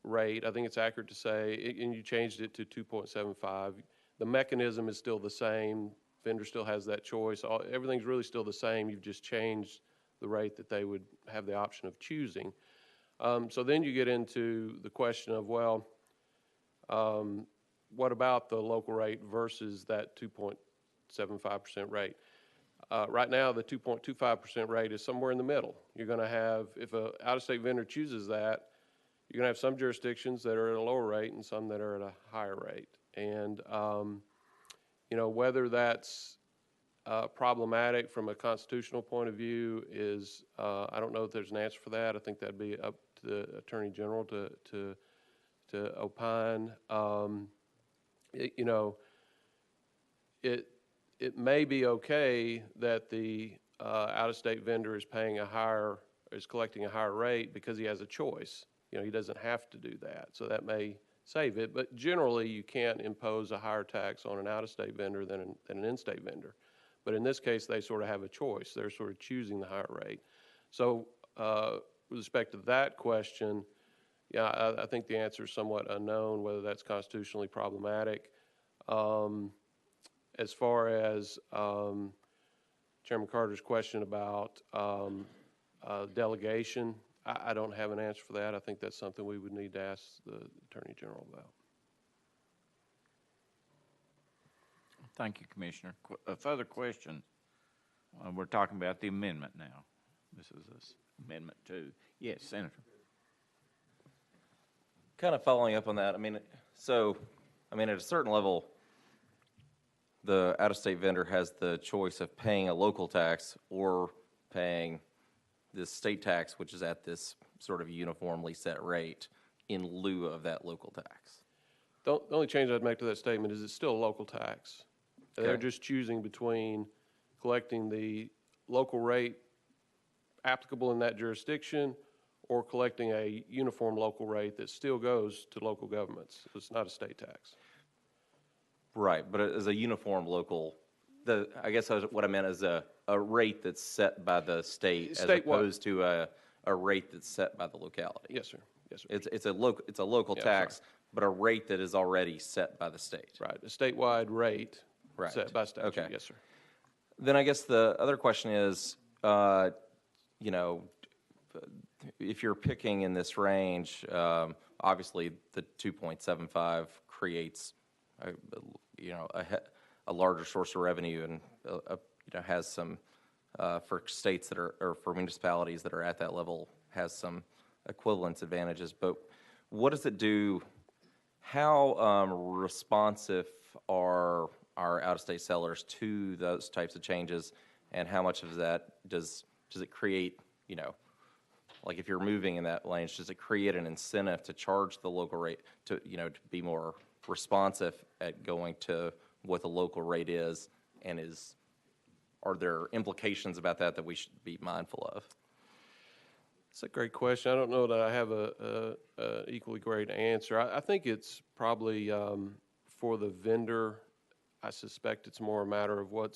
rate, I think it's accurate to say, and you changed it to 2.75, the mechanism is still the same. Vendor still has that choice. Everything's really still the same. You've just changed the rate that they would have the option of choosing. So then you get into the question of, well, what about the local rate versus that 2.75% rate? Right now, the 2.25% rate is somewhere in the middle. You're going to have, if an out-of-state vendor chooses that, you're going to have some jurisdictions that are at a lower rate and some that are at a higher rate. And, you know, whether that's problematic from a constitutional point of view is, I don't know if there's an answer for that. I think that'd be up to the Attorney General to opine. You know, it may be okay that the out-of-state vendor is collecting a higher rate because he has a choice. You know, he doesn't have to do that, so that may save it. But generally, you can't impose a higher tax on an out-of-state vendor than an in-state vendor. But in this case, they sort of have a choice. They're sort of choosing the higher rate. So with respect to that question, yeah, I think the answer is somewhat unknown, whether that's constitutionally problematic. As far as Chairman Carter's question about delegation, I don't have an answer for that. I think that's something we would need to ask the Attorney General about. Thank you, Commissioner. A further question. We're talking about the amendment now. This is Amendment 2. Yes, Senator. Kind of following up on that, I mean, at a certain level, the out-of-state vendor has the choice of paying a local tax or paying this state tax, which is at this sort of uniformly set rate in lieu of that local tax. The only change I'd make to that statement is it's still a local tax. Okay. They're just choosing between collecting the local rate applicable in that jurisdiction or collecting a uniform local rate that still goes to local governments. It's not a state tax. Right, but as a uniform local, I guess what I meant is a rate that's set by the state as opposed to a rate that's set by the locality. Yes, sir. Yes, sir. It's a local tax, but a rate that is already set by the state. Right, a statewide rate set by statute. Okay. Yes, sir. Then I guess the other question is, you know, if you're picking in this range, obviously the 2.75 creates, a larger source of revenue and has some for states that are or for municipalities that are at that level has some equivalence advantages. But what does it do? How responsive are our out-of-state sellers to those types of changes, and how much of that does it create? You know, like if you're moving in that lane, does it create an incentive to charge the local rate to, you know, to be more responsive at going to what the local rate is, and are there implications about that that we should be mindful of? It's a great question. I don't know that I have a equally great answer. I think it's probably for the vendor. I suspect it's more a matter of what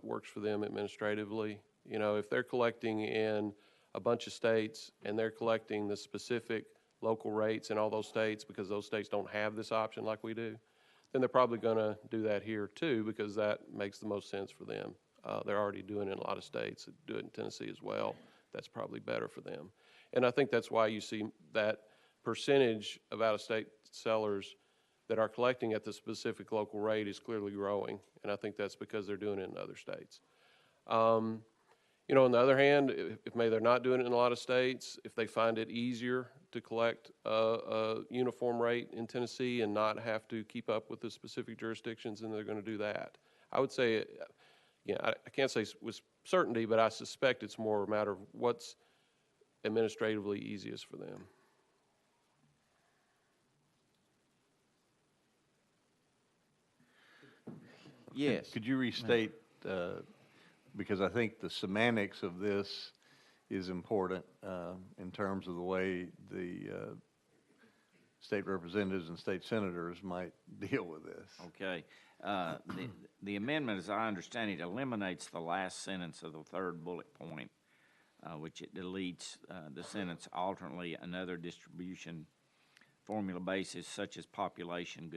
works for them administratively. You know, if they're collecting in a bunch of states and they're collecting the specific local rates in all those states because those states don't have this option like we do, then they're probably going to do that here too because that makes the most sense for them. They're already doing it in a lot of states, do it in Tennessee as well. That's probably better for them. And I think that's why you see that percentage of out-of-state sellers that are collecting at the specific local rate is clearly growing, and I think that's because they're doing it in other states. You know, on the other hand, if maybe they're not doing it in a lot of states, if they find it easier to collect a uniform rate in Tennessee and not have to keep up with the specific jurisdictions, then they're going to do that. I would say, you know, I can't say with certainty, but I suspect it's more a matter of what's administratively easiest for them. Yes. Could you restate, because I think the semantics of this is important in terms of the way the state representatives and state senators might deal with this. Okay. The amendment, as I understand it, eliminates the last sentence of the third bullet point, which it deletes the sentence alternately another distribution formula basis such as population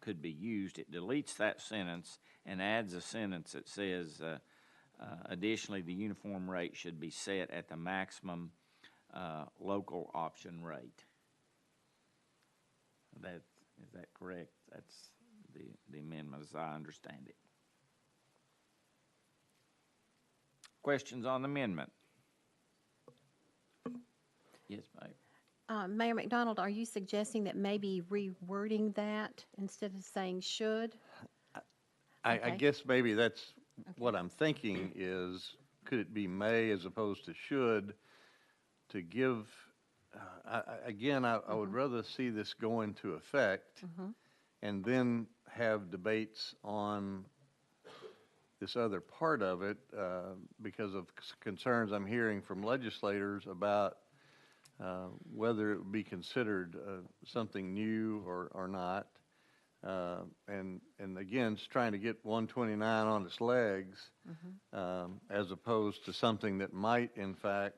could be used. It deletes that sentence and adds a sentence that says, additionally, the uniform rate should be set at the maximum local option rate. Is that correct? That's the amendment as I understand it. Questions on the amendment? Yes, Mayor. Mayor McDonald, are you suggesting that maybe rewording that instead of saying should? I guess maybe that's what I'm thinking is, could it be may as opposed to should, to give, I would rather see this go into effect and then have debates on this other part of it because of concerns I'm hearing from legislators about whether it would be considered something new or not. And again, it's trying to get 129 on its legs as opposed to something that might, in fact,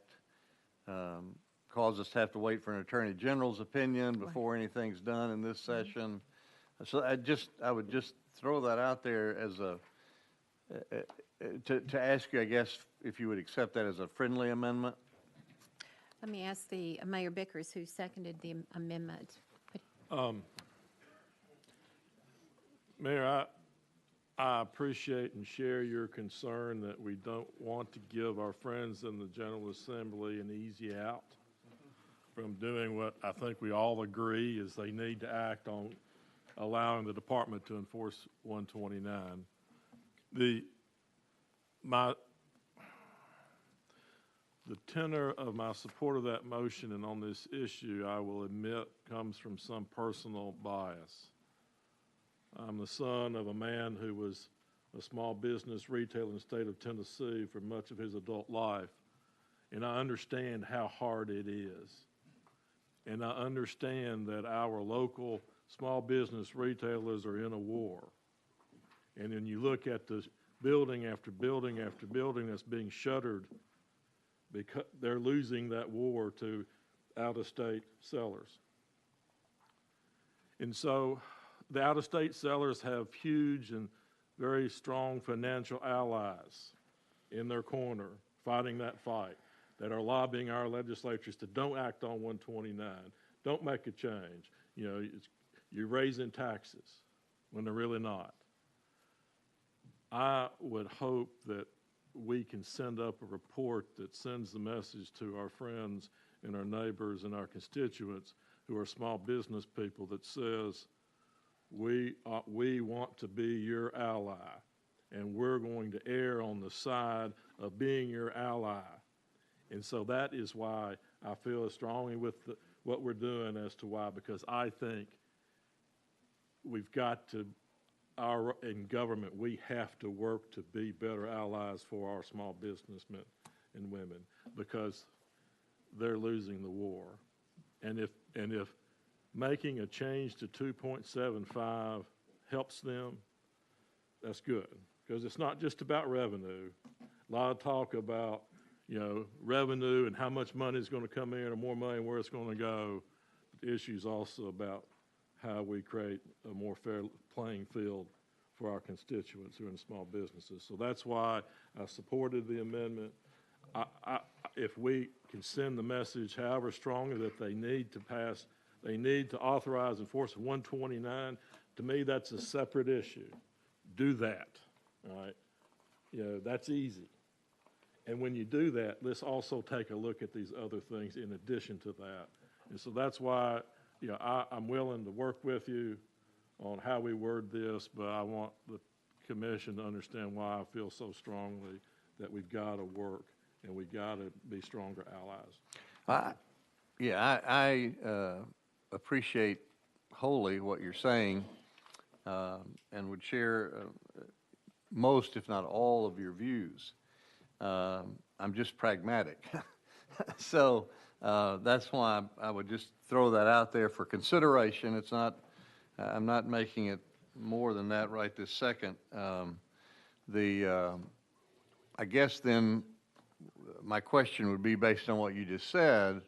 cause us to have to wait for an attorney general's opinion before anything's done in this session. So I would just throw that out there as to ask you, I guess, if you would accept that as a friendly amendment. Let me ask the Mayor Bickers, who seconded the amendment. Mayor, I appreciate and share your concern that we don't want to give our friends in the General Assembly an easy out from doing what I think we all agree is they need to act on allowing the department to enforce 129. The tenor of my support of that motion and on this issue, I will admit, comes from some personal bias. I'm the son of a man who was a small business retailer in the state of Tennessee for much of his adult life, and I understand how hard it is. And I understand that our local small business retailers are in a war. And then you look at the building after building after building that's being shuttered because they're losing that war to out-of-state sellers. And so the out-of-state sellers have huge and very strong financial allies in their corner fighting that fight, that are lobbying our legislatures to don't act on 129, don't make a change. You know, you're raising taxes when they're really not. I would hope that we can send up a report that sends the message to our friends and our neighbors and our constituents who are small business people that says, we want to be your ally, and we're going to err on the side of being your ally. And so that is why I feel as strongly with what we're doing as to why, because I think we've got to, in government, we have to work to be better allies for our small businessmen and women, because they're losing the war. And if making a change to 2.75 helps them, that's good, because it's not just about revenue. A lot of talk about, revenue and how much money is going to come in, or more money and where it's going to go. The issue is also about how we create a more fair playing field for our constituents who are in small businesses. So that's why I supported the amendment. If we can send the message, however strongly, that they need to authorize and enforce 129, to me, that's a separate issue. Do that, all right? That's easy. And when you do that, let's also take a look at these other things in addition to that. And so that's why, I'm willing to work with you on how we word this, but I want the commission to understand why I feel so strongly that we've got to work and we've got to be stronger allies. I appreciate wholly what you're saying, and would share most, if not all, of your views. I'm just pragmatic. So that's why I would just throw that out there for consideration. It's not, I'm not making it more than that right this second. I guess then my question would be, based on what you just said,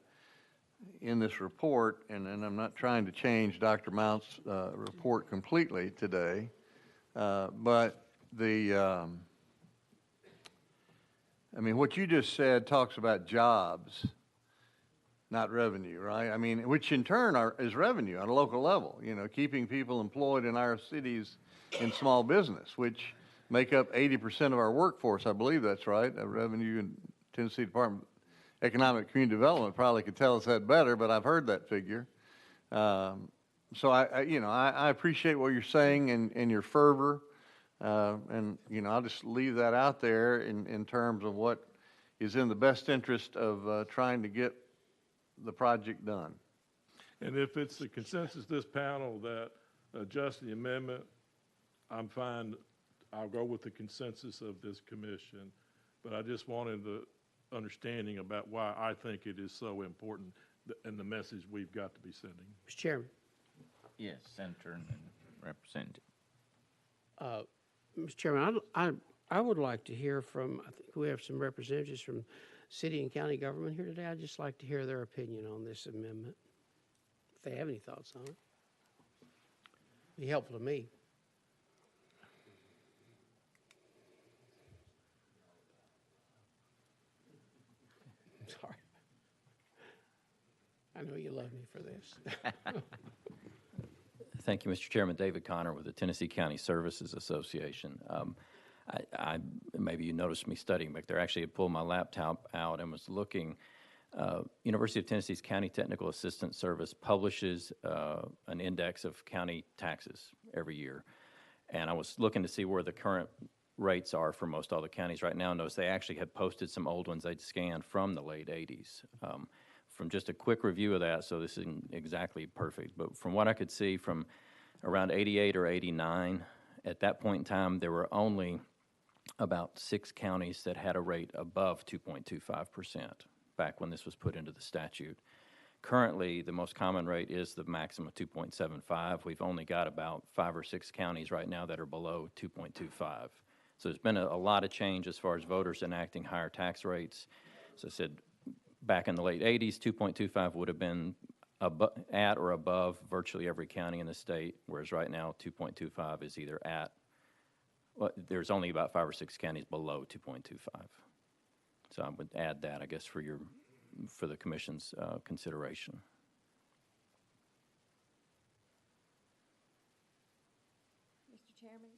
in this report, and I'm not trying to change Dr. Mount's report completely today, but what you just said talks about jobs, not revenue, right? Which in turn is revenue on a local level, keeping people employed in our cities in small business, which make up 80% of our workforce. I believe that's right. Revenue in Tennessee Department of Economic Community Development probably could tell us that better, but I've heard that figure. So I appreciate what you're saying and your fervor. And I'll just leave that out there in terms of what is in the best interest of trying to get the project done. And if it's the consensus of this panel that adjust the amendment, I'm fine. I'll go with the consensus of this commission. But I just wanted the understanding about why I think it is so important and the message we've got to be sending. Mr. Chairman. Yes, Senator and Representative. Mr. Chairman, I would like to hear from, I think we have some representatives from city and county government here today. I'd just like to hear their opinion on this amendment, if they have any thoughts on it. Be helpful to me. I'm sorry. I know you love me for this. Thank you, Mr. Chairman. David Connor with the Tennessee County Services Association. Maybe you noticed me studying back there. Actually, I pulled my laptop out and was looking. University of Tennessee's County Technical Assistance Service publishes an index of county taxes every year. And I was looking to see where the current rates are for most all the counties right now. Notice they actually had posted some old ones they'd scanned from the late 80s. From just a quick review of that, so this isn't exactly perfect, but from what I could see from around 88 or 89, at that point in time, there were only about 6 counties that had a rate above 2.25% back when this was put into the statute. Currently, the most common rate is the maximum of 2.75. We've only got about 5 or 6 counties right now that are below 2.25. So there's been a lot of change as far as voters enacting higher tax rates. So I said, back in the late 80s, 2.25 would have been at or above virtually every county in the state, whereas right now 2.25 is either at, well, there's only about 5 or 6 counties below 2.25. So I would add that, I guess, for the commission's consideration. Mr. Chairman?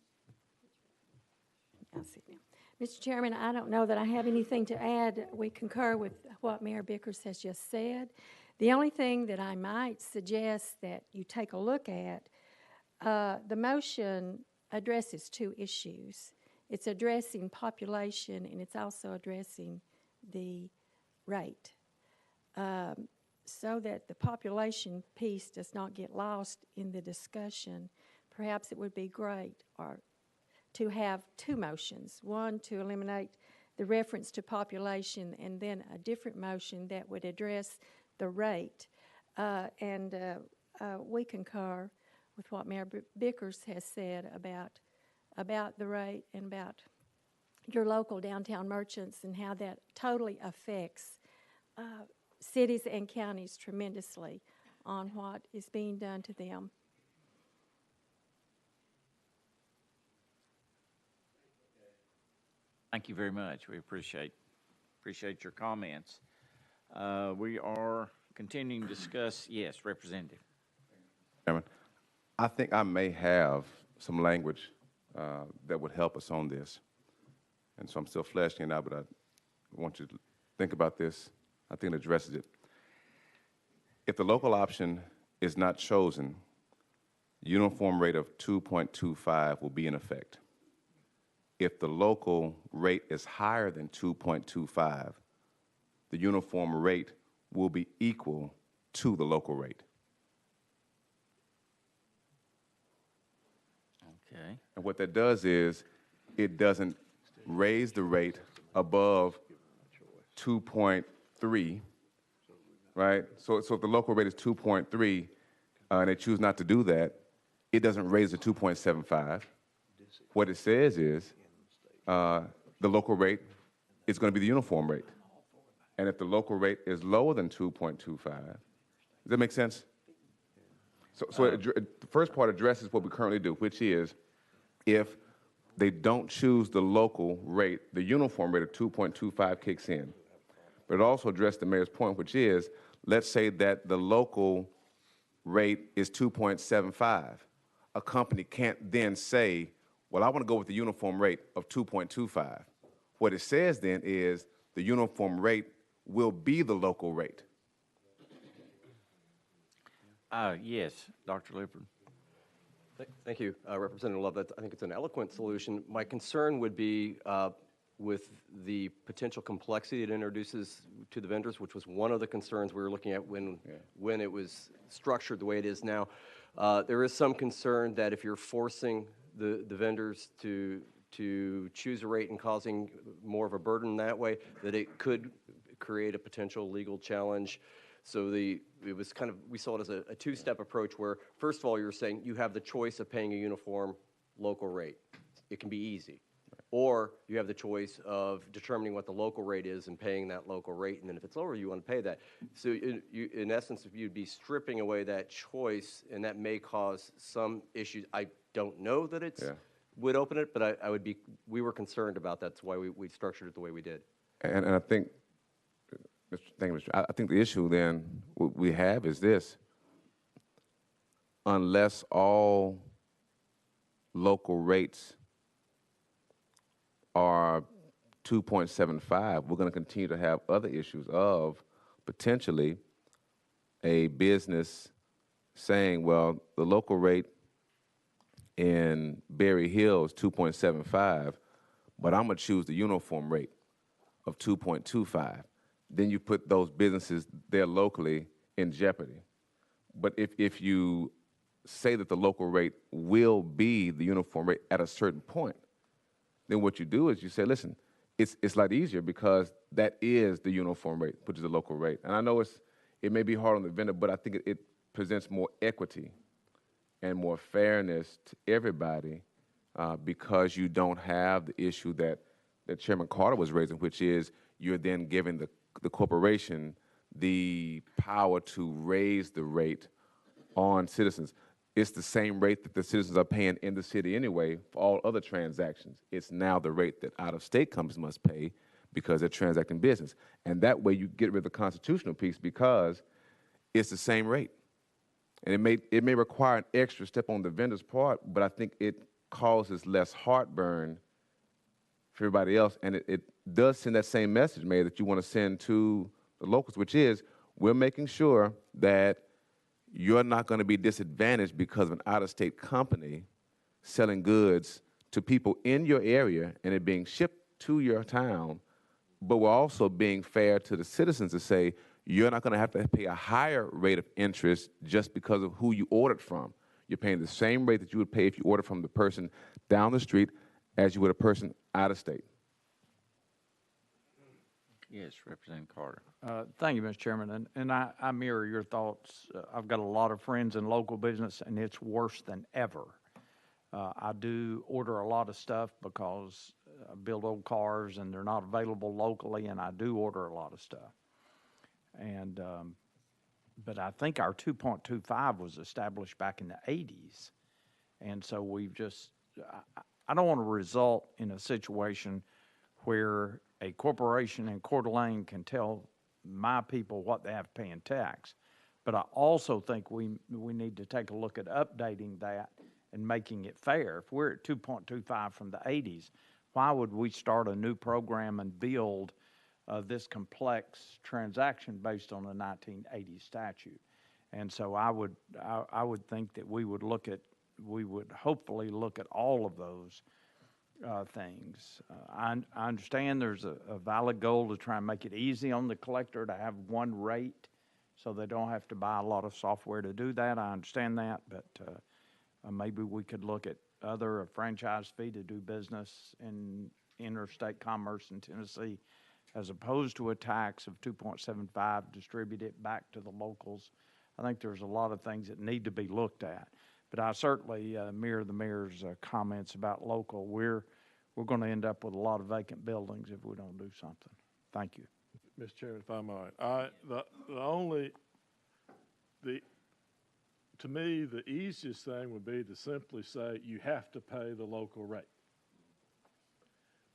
I see now. Mr. Chairman, I don't know that I have anything to add. We concur with what Mayor Bickers has just said. The only thing that I might suggest that you take a look at, the motion addresses 2 issues. It's addressing population and it's also addressing the rate, so that the population piece does not get lost in the discussion. Perhaps it would be great to have two motions, one to eliminate the reference to population and then a different motion that would address the rate. We concur with what Mayor Bickers has said about the rate and about your local downtown merchants and how that totally affects cities and counties tremendously on what is being done to them. Thank you very much. We appreciate your comments. We are continuing to discuss. Yes, Representative. Chairman, I think I may have some language that would help us on this. And so I'm still fleshing it out, but I want you to think about this. I think it addresses it. If the local option is not chosen, the uniform rate of 2.25 will be in effect. If the local rate is higher than 2.25, the uniform rate will be equal to the local rate. Okay. And what that does is it doesn't raise the rate above 2.3, right? So if the local rate is 2.3 and they choose not to do that, it doesn't raise to 2.75. What it says is the local rate is going to be the uniform rate. And if the local rate is lower than 2.25, does that make sense? So the first part addresses what we currently do, which is if they don't choose the local rate, the uniform rate of 2.25 kicks in. But it also addressed the mayor's point, which is, let's say that the local rate is 2.75. A company can't then say, well, I want to go with the uniform rate of 2.25. What it says then is the uniform rate will be the local rate. Yes, Dr. Lippard. Thank you, Representative Love. I think it's an eloquent solution. My concern would be with the potential complexity it introduces to the vendors, which was one of the concerns we were looking at when it was structured the way it is now. There is some concern that if you're forcing the vendors to choose a rate and causing more of a burden that way, that it could create a potential legal challenge. So it was kind of, we saw it as a two-step approach where, first of all, you're saying you have the choice of paying a uniform local rate. It can be easy. Or you have the choice of determining what the local rate is and paying that local rate, and then if it's lower, you want to pay that. So in essence, if you'd be stripping away that choice, and that may cause some issues. I don't know that it would open it, but we were concerned about that. That's why we structured it the way we did. And I think, thank you, Mr. I think the issue then we have is this: unless all local rates are 2.75, we're going to continue to have other issues of potentially a business saying, well, the local rate in Berry Hill is 2.75, but I'm going to choose the uniform rate of 2.25. Then you put those businesses there locally in jeopardy. But if you say that the local rate will be the uniform rate at a certain point, then what you do is you say, listen, it's a lot easier because that is the uniform rate, which is the local rate. And I know it may be hard on the vendor, but I think it presents more equity and more fairness to everybody because you don't have the issue that Chairman Carter was raising, which is you're then giving the corporation the power to raise the rate on citizens. It's the same rate that the citizens are paying in the city anyway for all other transactions. It's now the rate that out-of-state companies must pay because they're transacting business. And that way you get rid of the constitutional piece because it's the same rate. And it may require an extra step on the vendor's part, but I think it causes less heartburn for everybody else. And it does send that same message, Mayor, that you want to send to the locals, which is we're making sure that you're not going to be disadvantaged because of an out-of-state company selling goods to people in your area and it being shipped to your town but we're also being fair to the citizens to say, you're not going to have to pay a higher rate of interest just because of who you ordered from. You're paying the same rate that you would pay if you ordered from the person down the street as you would a person out of state. Yes, Representative Carter. Thank you, Mr. Chairman, and I mirror your thoughts. I've got a lot of friends in local business, and it's worse than ever. I do order a lot of stuff because I build old cars, and they're not available locally, and I do order a lot of stuff. And but I think our 2.25 was established back in the 80s, and so we've just. I don't want to result in a situation where a corporation in Coeur d'Alene can tell my people what they have to pay in tax. But I also think we need to take a look at updating that and making it fair. If we're at 2.25 from the 80s, why would we start a new program and build this complex transaction based on a 1980 statute? And so I would think that we would hopefully look at all of those things. I understand there's a valid goal to try and make it easy on the collector to have one rate so they don't have to buy a lot of software to do that. I understand that, but maybe we could look at a franchise fee to do business in interstate commerce in Tennessee as opposed to a tax of 2.75, distribute it back to the locals. I think there's a lot of things that need to be looked at. But I certainly mirror the mayor's comments about local. We're going to end up with a lot of vacant buildings if we don't do something. Thank you. Mr. Chairman, if I might, to me, the easiest thing would be to simply say you have to pay the local rate.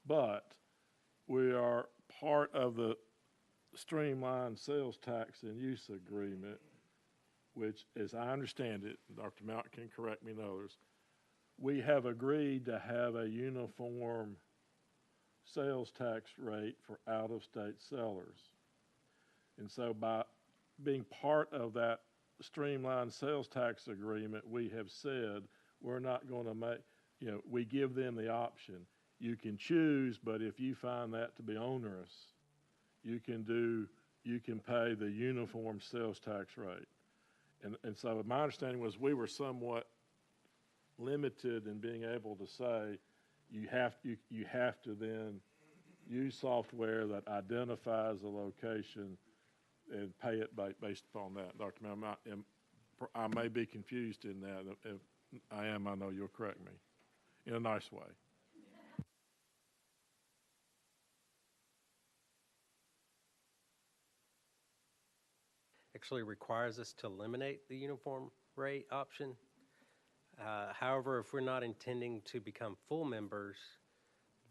But we are part of the streamlined sales tax and use agreement, which, as I understand it, Dr. Mount can correct me and others, we have agreed to have a uniform sales tax rate for out-of-state sellers. And so by being part of that streamlined sales tax agreement, we have said we're not going to make, we give them the option. You can choose, but if you find that to be onerous, you can pay the uniform sales tax rate. And so my understanding was we were somewhat limited in being able to say you have to then use software that identifies a location and pay it based upon that. Dr. Mel, I may be confused in that. If I am, I know you'll correct me in a nice way. Actually requires us to eliminate the uniform rate option. However, if we're not intending to become full members,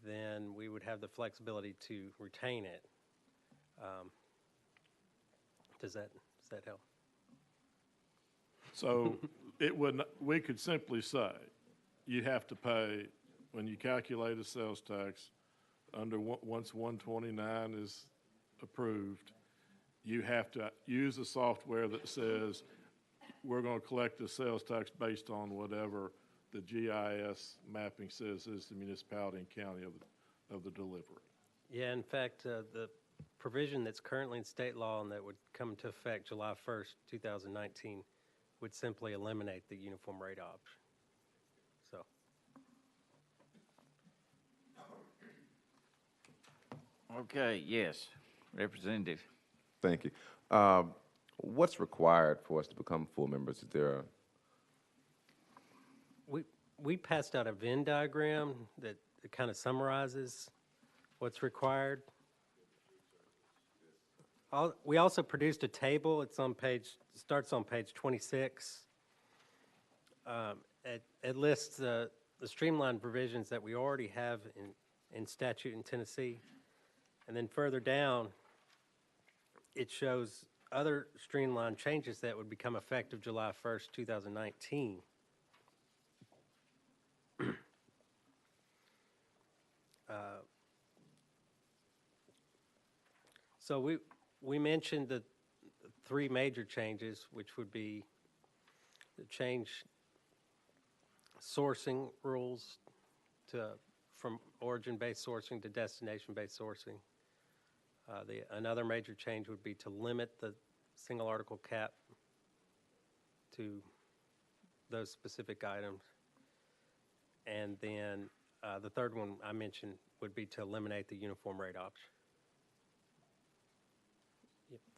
then we would have the flexibility to retain it. Does that help? So we could simply say you have to pay, when you calculate a sales tax, once 129 is approved, you have to use a software that says we're going to collect the sales tax based on whatever the GIS mapping says is the municipality and county of the delivery. Yeah, in fact, the provision that's currently in state law and that would come into effect July 1st, 2019, would simply eliminate the uniform rate option. So. Okay, yes, Representative. Thank you. What's required for us to become full members? Is there We passed out a Venn diagram that kind of summarizes what's required. We also produced a table. Starts on page 26. It lists the streamlined provisions that we already have in statute in Tennessee. And then further down, it shows other streamlined changes that would become effective July 1st, 2019. So we mentioned the three major changes, which would be the change sourcing rules from origin-based sourcing to destination-based sourcing. Another major change would be to limit the single article cap to those specific items. And then the third one I mentioned would be to eliminate the uniform rate option.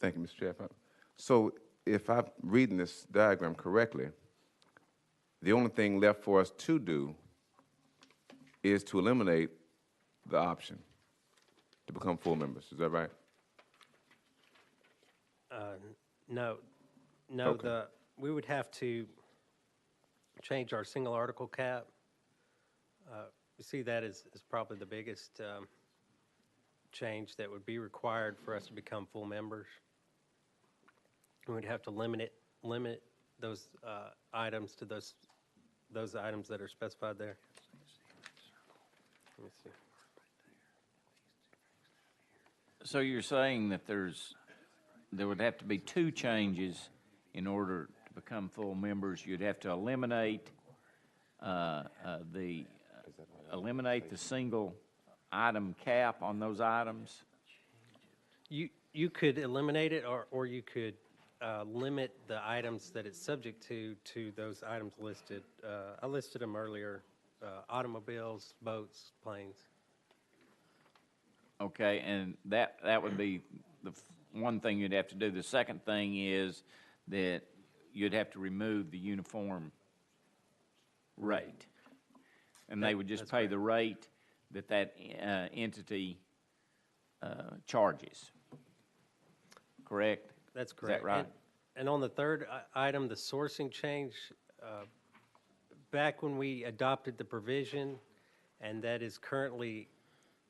Thank you, Mr. Chair. So if I'm reading this diagram correctly, the only thing left for us to do is to eliminate the option to become full members. Is that right? No, Okay. we would have to change our single article cap. We see that as probably the biggest change that would be required for us to become full members. We'd have to limit those items to those items that are specified there. Let me see. So you're saying that there would have to be two changes in order to become full members. You'd have to eliminate the single item cap on those items? You could eliminate it, or you could limit the items that it's subject to those items listed. I listed them earlier: automobiles, boats, planes. Okay, and that would be the one thing you'd have to do. The second thing is that you'd have to remove the uniform rate. And they would just pay the rate that entity charges. Correct? That's correct. Is that right? And on the third item, the sourcing change, back when we adopted the provision, and that is currently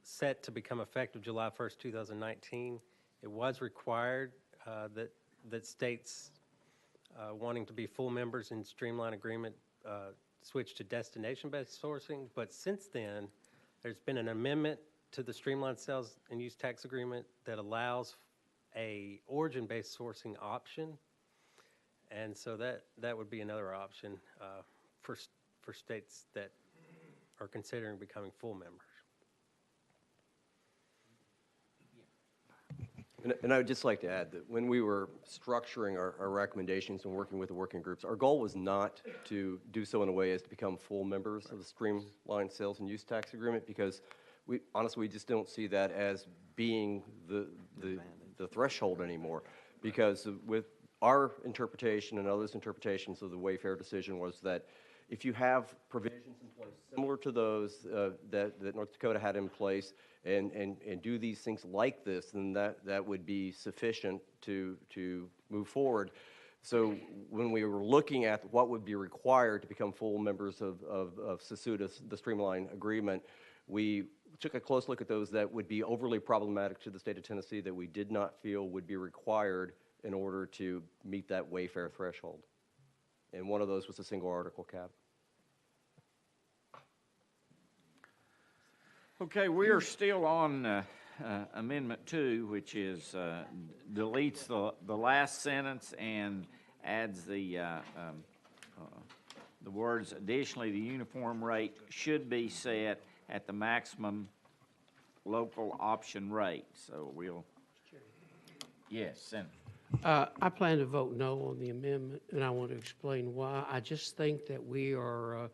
set to become effective July 1st, 2019, it was required that states wanting to be full members in Streamline Agreement switch to destination-based sourcing. But since then, there's been an amendment to the Streamline Sales and Use Tax Agreement that allows a origin-based sourcing option. And so that would be another option for states that are considering becoming full members. And I would just like to add that when we were structuring our recommendations and working with the working groups, our goal was not to do so in a way as to become full members of the Streamlined Sales and Use Tax Agreement, because honestly, we just don't see that as being the threshold anymore. Because with our interpretation and others' interpretations of the Wayfair decision was that if you have provisions in place similar to those that North Dakota had in place and do these things like this, then that would be sufficient to move forward. So when we were looking at what would be required to become full members of SESUDA, the Streamline Agreement, we took a close look at those that would be overly problematic to the state of Tennessee that we did not feel would be required in order to meet that Wayfair threshold. And one of those was a single article cap. Okay, we are still on Amendment 2, which is deletes the last sentence and adds the words, additionally, the uniform rate should be set at the maximum local option rate. So we'll, yes, Senator. I plan to vote no on the amendment, and I want to explain why. I just think that we are,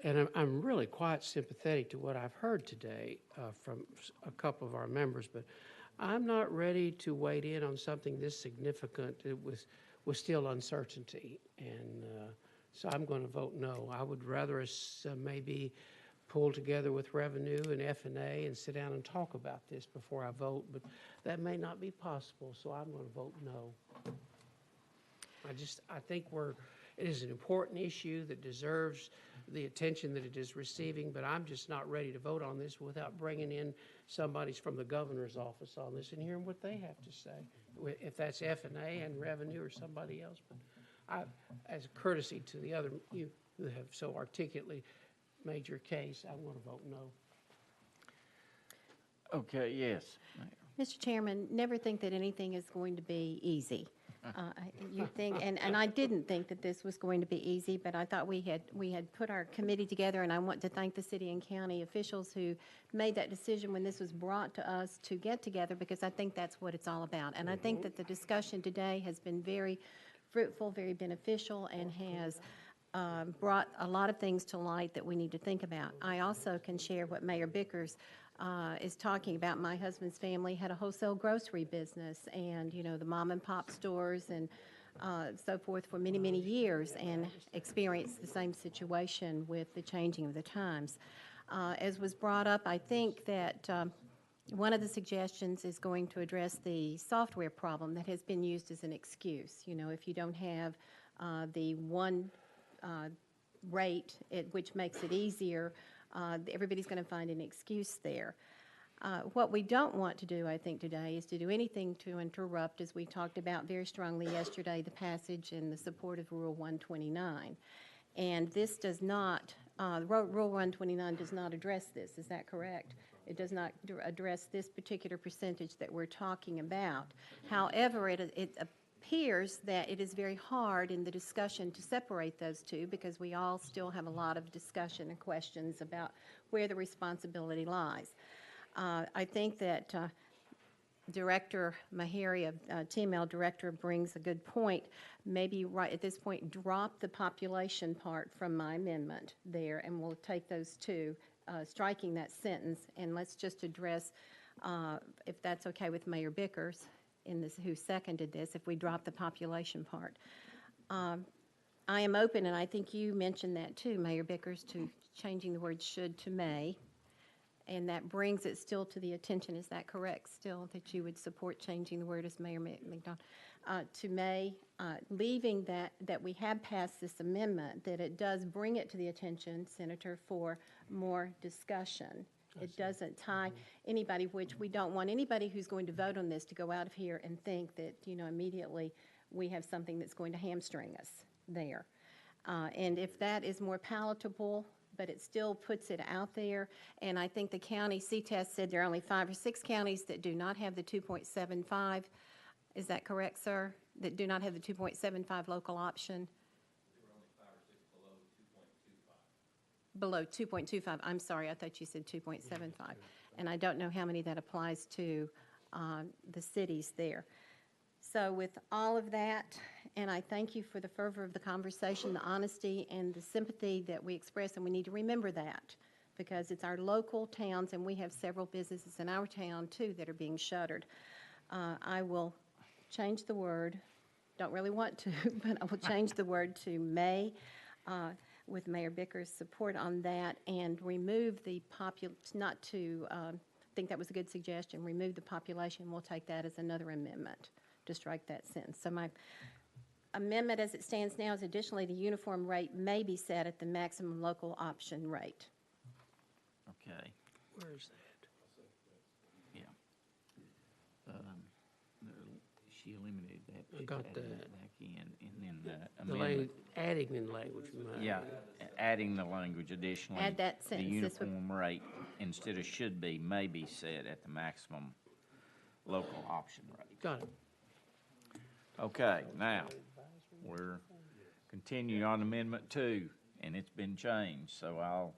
and I'm really quite sympathetic to what I've heard today from a couple of our members, but I'm not ready to wade in on something this significant with still uncertainty, and so I'm going to vote no. I would rather us maybe pull together with Revenue and F&A and sit down and talk about this before I vote, but that may not be possible, so I'm going to vote no. I think it is an important issue that deserves the attention that it is receiving, but I'm just not ready to vote on this without bringing in somebody from the governor's office on this and hearing what they have to say, if that's F&A and Revenue or somebody else. But as a courtesy to the other, you who have so articulately made your case, I want to vote no. Okay, yes. Mr. Chairman, never think that anything is going to be easy. You think, and I didn't think that this was going to be easy, but I thought we had put our committee together, and I want to thank the city and county officials who made that decision when this was brought to us to get together, because I think that's what it's all about. And I think that the discussion today has been very fruitful, very beneficial, and has brought a lot of things to light that we need to think about. I also can share what Mayor Bickers is talking about. My husband's family had a wholesale grocery business, and the mom and pop stores and so forth for many, many years, and experienced the same situation with the changing of the times. As was brought up, I think that one of the suggestions is going to address the software problem that has been used as an excuse. If you don't have the one rate, which makes it easier, everybody's going to find an excuse there. What we don't want to do, I think, today is to do anything to interrupt, as we talked about very strongly yesterday, the passage and the support of Rule 129. And this does not, Rule 129 does not address this, is that correct? It does not address this particular percentage that we're talking about. However, it appears that it is very hard in the discussion to separate those two, because we all still have a lot of discussion and questions about where the responsibility lies. I think that Director Mahari, TML Director, brings a good point. Maybe right at this point, drop the population part from my amendment there, and we'll take those two, striking that sentence, and let's just address, if that's okay with Mayor Bickers, who seconded this, if we drop the population part. I am open, and I think you mentioned that too, Mayor Bickers, to changing the word should to may, and that brings it still to the attention, is that correct still, that you would support changing the word, as Mayor McDonald, to may, leaving that we have passed this amendment, that it does bring it to the attention, Senator, for more discussion. It doesn't tie anybody, which we don't want anybody who's going to vote on this to go out of here and think that, immediately we have something that's going to hamstring us there. And if that is more palatable, but it still puts it out there, and I think the county CTES said there are only 5 or 6 counties that do not have the 2.75. Is that correct, sir? That do not have the 2.75 local option? Below 2.25. I'm sorry, I thought you said 2.75. And I don't know how many that applies to the cities there. So with all of that, and I thank you for the fervor of the conversation, the honesty, and the sympathy that we express, and we need to remember that, because it's our local towns, and we have several businesses in our town, too, that are being shuttered. I will change the word, don't really want to, but I will change the word to may, with Mayor Bickers' support on that, and remove the not to, I think that was a good suggestion, remove the population. We'll take that as another amendment to strike that sentence. So my amendment as it stands now is additionally the uniform rate may be set at the maximum local option rate. Okay. Where's that? Yeah. She eliminated that. I She's got added that. Back in, and then The amendment. adding in language. we might- Yeah, adding the language additionally. Add that The sentence. This would- uniform rate, instead of should be, may be set at the maximum local option rate. Got it. Okay, now, we're continuing on Amendment 2, and it's been changed, so I'll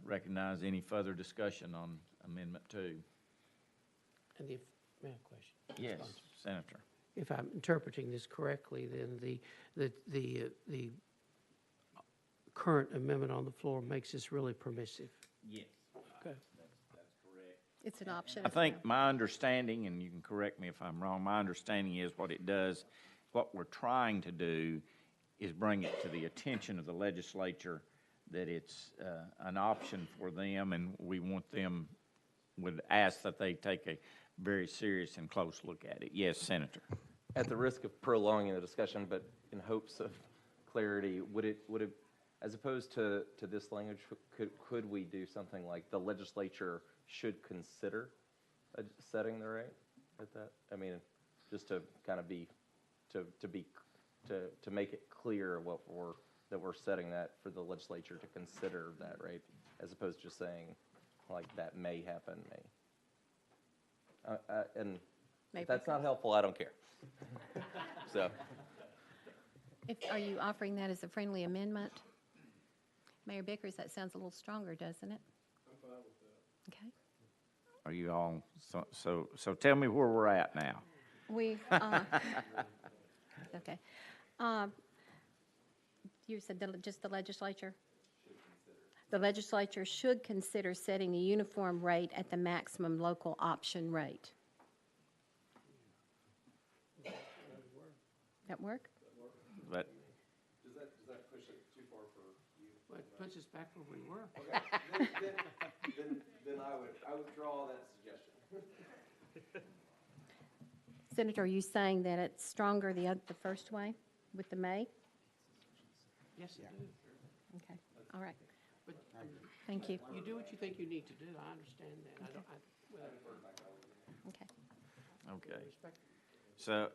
recognize any further discussion on Amendment 2. And if, may I have a question? Yes, Sponsor. Senator. If I'm interpreting this correctly, then the current amendment on the floor makes this really permissive. Yes. Okay. It's an option. I as well. think my understanding, and you can correct me if I'm wrong, my understanding is what it does, what we're trying to do is bring it to the attention of the legislature that it's an option for them, and we want them, would ask that they take a very serious and close look at it. Yes, Senator. At the risk of prolonging the discussion, but in hopes of clarity, would it, as opposed to this language, could we do something like the legislature should consider setting the rate at that? I mean, just to kind of be, to make it clear that we're setting that for the legislature to consider that rate, as opposed to just saying like that may happen, may. And Maybe if that's not helpful, I don't care. So, Are you offering that as a friendly amendment? Mayor Bickers, that sounds a little stronger, doesn't it? I'm fine with that. Okay. Are you all, so tell me where we're at now. We, okay. You said just the legislature? The legislature should consider setting a uniform rate at the maximum local option rate. That work? But Does that push it too far for you? Well, it puts us back where we were. Then I would withdraw that suggestion. Senator, are you saying that it's stronger the first way with the May? Yes, I do. Okay, all right. But Thank you. you do what you think you need to do. I understand that. I don't, Okay. Okay. So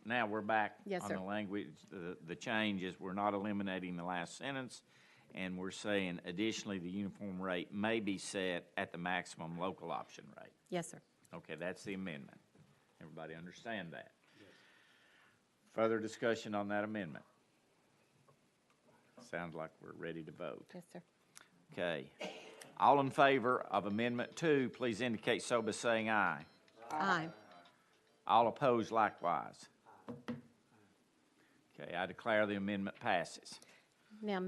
now we're back Yes, on sir. the language. The change is we're not eliminating the last sentence, and we're saying additionally the uniform rate may be set at the maximum local option rate. Yes, sir. Okay, that's the amendment. Everybody understand that? Yes. Further discussion on that amendment? Sounds like we're ready to vote. Yes, sir. Okay. All in favor of Amendment 2, please indicate so by saying aye. Aye. All opposed likewise. Okay, I declare the amendment passes. Now,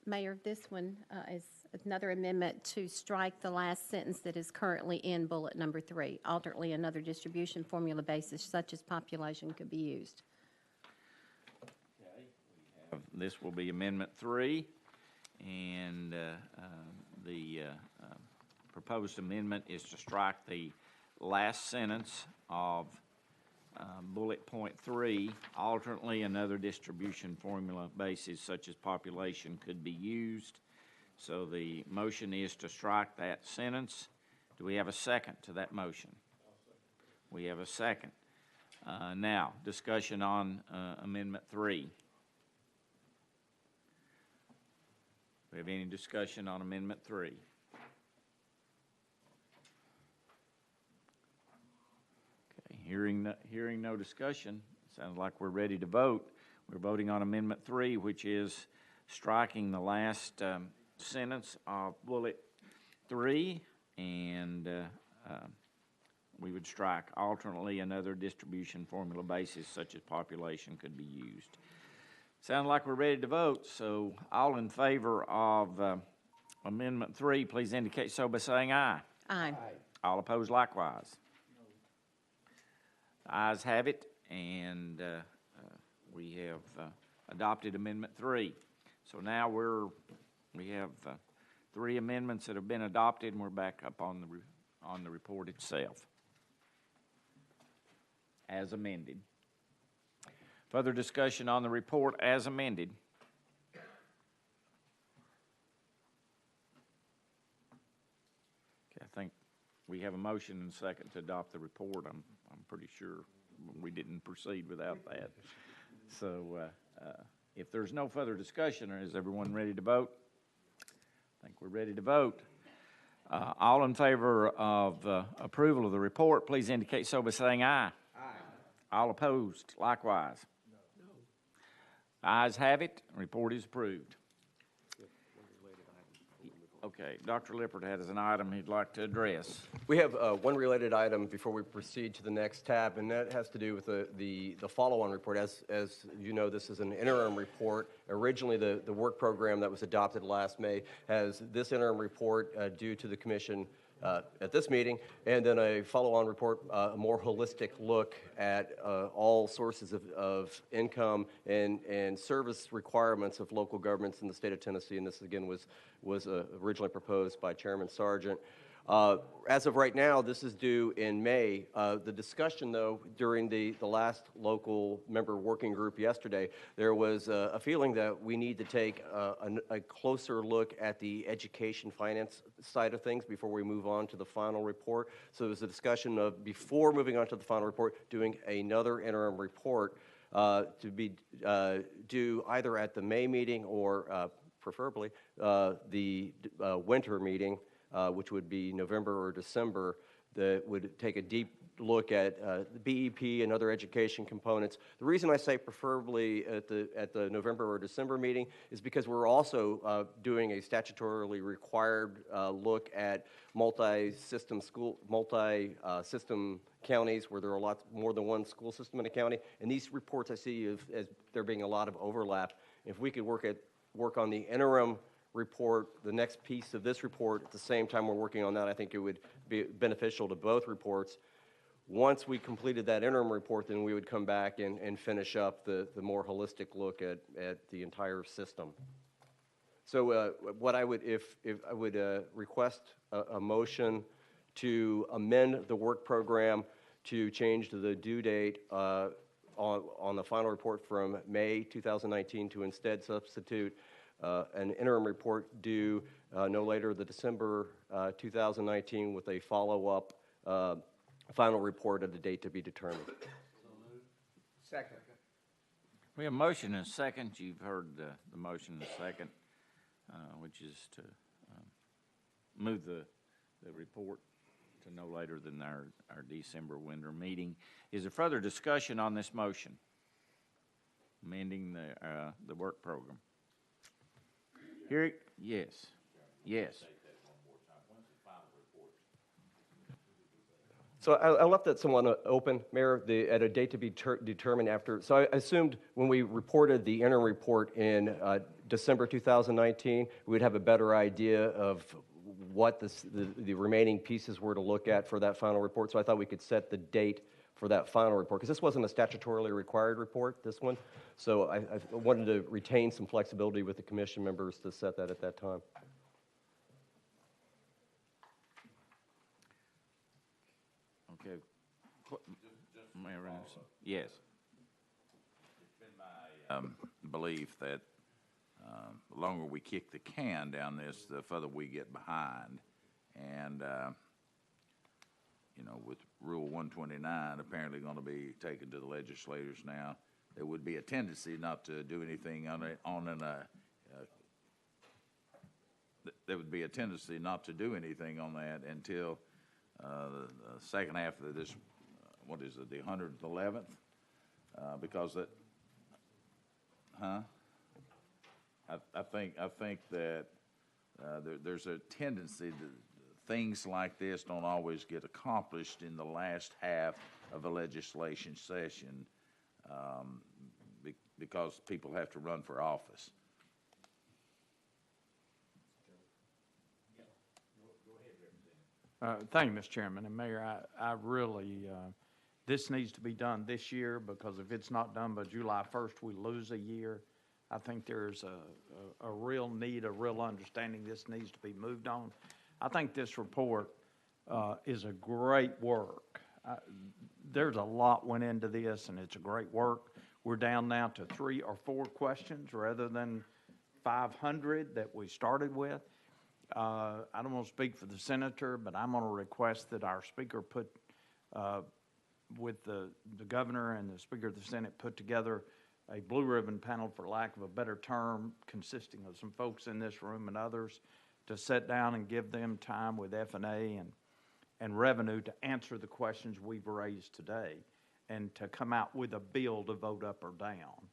Mayor, this one is another amendment to strike the last sentence that is currently in bullet number 3. Alternately, another distribution formula basis such as population could be used. This will be Amendment 3, and the proposed amendment is to strike the last sentence of bullet point 3. Alternately, another distribution formula basis such as population could be used. So the motion is to strike that sentence. Do we have a second to that motion? We have a second. Now, discussion on Amendment 3. Do we have any discussion on Amendment 3? Okay, hearing no discussion, sounds like we're ready to vote. We're voting on Amendment 3, which is striking the last sentence of bullet 3, and we would strike alternately another distribution formula basis such as population could be used. Sound like we're ready to vote, so all in favor of Amendment 3, please indicate so by saying aye. Aye. All opposed likewise. The ayes have it, and we have adopted Amendment 3. So now we have 3 amendments that have been adopted, and we're back up on the report itself as amended. Further discussion on the report as amended. Okay, I think we have a motion and a second to adopt the report. I'm pretty sure we didn't proceed without that. So if there's no further discussion, or is everyone ready to vote? I think we're ready to vote. All in favor of approval of the report, please indicate so by saying aye. Aye. All opposed, likewise. Ayes have it. Report is approved. Okay, Dr. Lippert has an item he'd like to address. We have one related item before we proceed to the next tab, and that has to do with the follow-on report. As you know, this is an interim report. Originally, the work program that was adopted last May has this interim report due to the commission at this meeting, and then a follow-on report, a more holistic look at all sources of income and service requirements of local governments in the state of Tennessee. And this again was originally proposed by Chairman Sargent. As of right now, this is due in May. The discussion, though, during the last local member working group yesterday, there was a feeling that we need to take a closer look at the education finance side of things before we move on to the final report. So there was a discussion of, before moving on to the final report, doing another interim report to be due either at the May meeting or preferably the winter meeting, which would be November or December, that would take a deep look at the BEP and other education components. The reason I say preferably at the November or December meeting is because we're also doing a statutorily required look at multi-system counties where there are lots more than one school system in a county. And these reports I see as there being a lot of overlap. If we could work on the interim report, the next piece of this report, at the same time we're working on that, I think it would be beneficial to both reports. Once we completed that interim report, then we would come back and finish up the more holistic look at the entire system. So what I would, if I would request a motion to amend the work program to change the due date on the final report from May 2019 to instead substitute an interim report due no later than December 2019 with a follow-up final report at a date to be determined. Second. We have a motion and a second. You've heard the motion and a second, which is to move the report to no later than our December winter meeting. Is there further discussion on this motion? Amending the work program. Here, yes, yes. So I left that somewhat open, Mayor, at a date to be determined after. So I assumed when we reported the interim report in December 2019, we would have a better idea of what the remaining pieces were to look at for that final report. So I thought we could set the date for that final report, because this wasn't a statutorily required report, this one. So I wanted to retain some flexibility with the commission members to set that at that time. Okay. Mayor Anderson? Yes. It's been my belief that the longer we kick the can down this, the further we get behind. And, you know, with Rule 129 apparently going to be taken to the legislators now, there would be a tendency not to do anything there would be a tendency not to do anything on that until the second half of this, what is it, the 111th? Because that, I think that there's a tendency that things like this don't always get accomplished in the last half of a legislation session because people have to run for office. Thank you, Mr. Chairman. And Mayor, I really, this needs to be done this year, because if it's not done by July 1st, we lose a year. I think there's a real need, a real understanding this needs to be moved on. I think this report is a great work. There's a lot went into this, and it's a great work. We're down now to 3 or 4 questions rather than 500 that we started with. I don't want to speak for the senator, but I'm going to request that our speaker put, with the governor and the speaker of the Senate, put together a blue ribbon panel, for lack of a better term, consisting of some folks in this room and others, to sit down and give them time with F&A and revenue to answer the questions we've raised today, and to come out with a bill to vote up or down.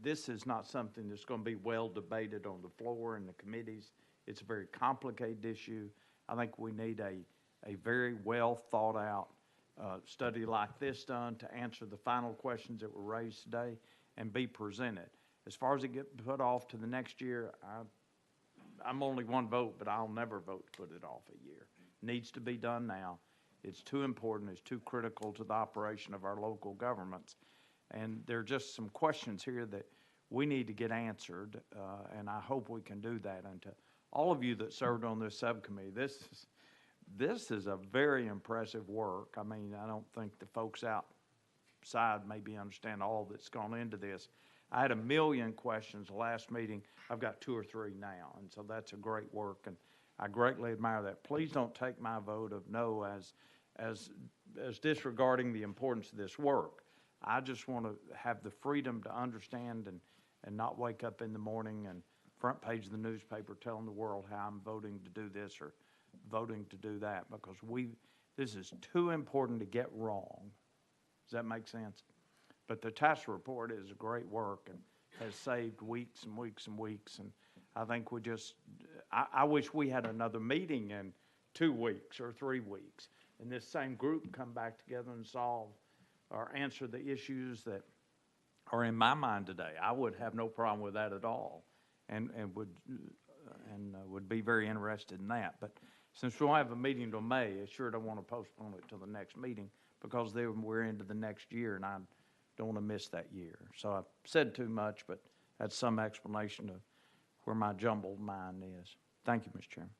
This is not something that's going to be well debated on the floor in the committees. It's a very complicated issue. I think we need a very well thought out study like this done to answer the final questions that were raised today and be presented. As far as it gets put off to the next year, I'm only one vote, but I'll never vote to put it off a year. It needs to be done now. It's too important. It's too critical to the operation of our local governments. And there are just some questions here that we need to get answered, and I hope we can do that. And to all of you that served on this subcommittee, this is a very impressive work. I mean, I don't think the folks outside maybe understand all that's gone into this. I had 1 million questions last meeting. I've got 2 or 3 now, and so that's a great work, and I greatly admire that. Please don't take my vote of no as disregarding the importance of this work. I just want to have the freedom to understand and not wake up in the morning and front page of the newspaper telling the world how I'm voting to do this or voting to do that, because This is too important to get wrong. Does that make sense? But the TACIR report is great work and has saved weeks and weeks and weeks. And I think we just, I wish we had another meeting in 2 weeks or 3 weeks. And this same group come back together and solve or answer the issues that are in my mind today. I would have no problem with that at all, and would be very interested in that. But since we don't have a meeting until May, I sure don't want to postpone it till the next meeting, because then we're into the next year, and I don't want to miss that year. So I've said too much, but that's some explanation of where my jumbled mind is. Thank you, Mr. Chairman.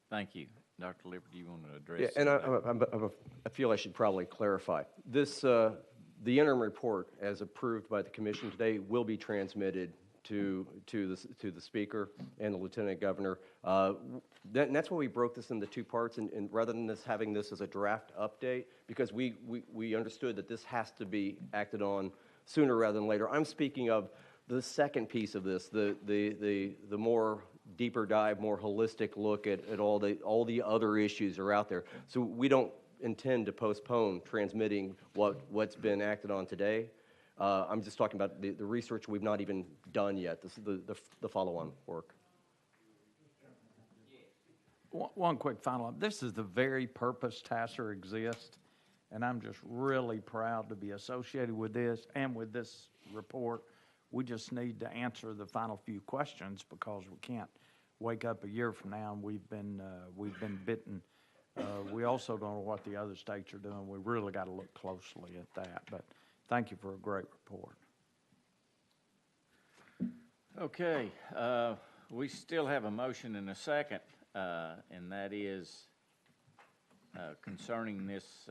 Thank you. Dr. Lippert, do you want to address? Yeah, and I feel I should probably clarify. This, the interim report, as approved by the commission today, will be transmitted to the speaker and the lieutenant governor. And that's why we broke this into 2 parts, and rather than having this as a draft update, because we understood that this has to be acted on sooner rather than later. I'm speaking of the second piece of this, the more deeper dive, more holistic look at all the other issues are out there. So we don't intend to postpone transmitting what's been acted on today. I'm just talking about the research we've not even done yet, the follow-on work. One quick follow-up. This is the very purpose TACIR exists, and I'm just really proud to be associated with this and with this report. We just need to answer the final few questions, because we can't wake up a year from now and we've been bitten. We also don't know what the other states are doing. We really got to look closely at that. But thank you for a great report. Okay, we still have a motion and a second, and that is concerning this.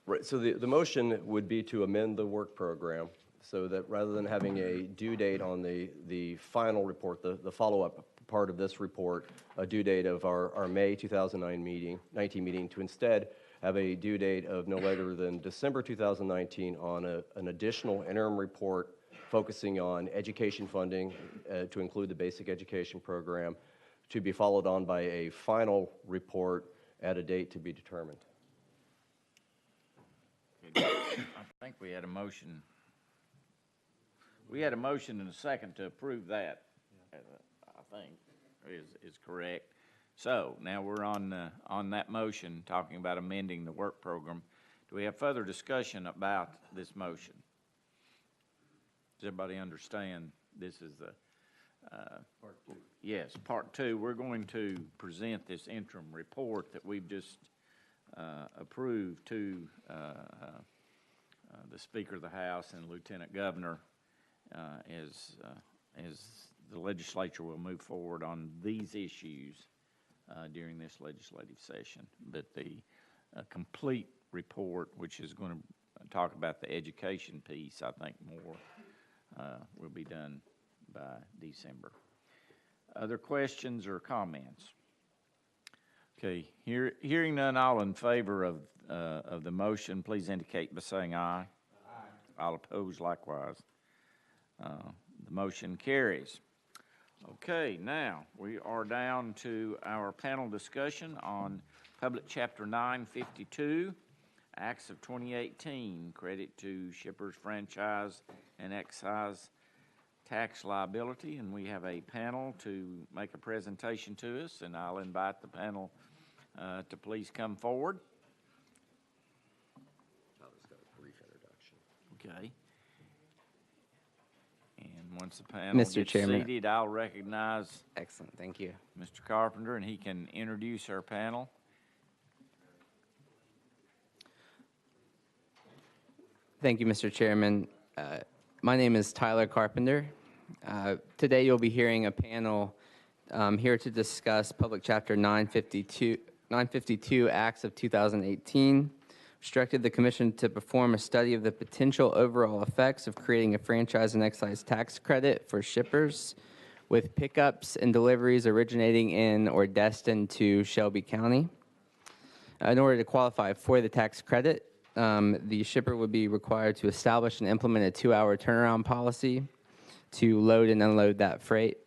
Right, so the motion would be to amend the work program so that rather than having a due date on the final report, the follow-up part of this report, a due date of our May 2019 meeting, to instead have a due date of no later than December 2019 on an additional interim report focusing on education funding to include the basic education program, to be followed on by a final report at a date to be determined. I think we had a motion. We had a motion and a second to approve that, I think, is correct. So now we're on that motion, talking about amending the work program. Do we have further discussion about this motion? Does everybody understand this is the part 2? Yes, part 2. We're going to present this interim report that we've just approved to the Speaker of the House and Lieutenant Governor as the legislature will move forward on these issues during this legislative session. But the complete report, which is going to talk about the education piece, I think more will be done by December. Other questions or comments? Okay, hearing none, all in favor of the motion, please indicate by saying aye. Aye. All opposed likewise. The motion carries. Okay, now we are down to our panel discussion on Public Chapter 952, Acts of 2018, credit to shippers, franchise, and excise tax liability. And we have a panel to make a presentation to us, and I'll invite the panel to please come forward. I'll just got a brief introduction. Okay. And once the panel gets seated, I'll recognize. Excellent, thank you. Mr. Carpenter, and he can introduce our panel. Thank you, Mr. Chairman. My name is Tyler Carpenter. Today you'll be hearing a panel here to discuss Public Chapter 952 Acts of 2018, which directed the Commission to perform a study of the potential overall effects of creating a franchise and excise tax credit for shippers with pickups and deliveries originating in or destined to Shelby County. In order to qualify for the tax credit, the shipper would be required to establish and implement a 2-hour turnaround policy to load and unload that freight.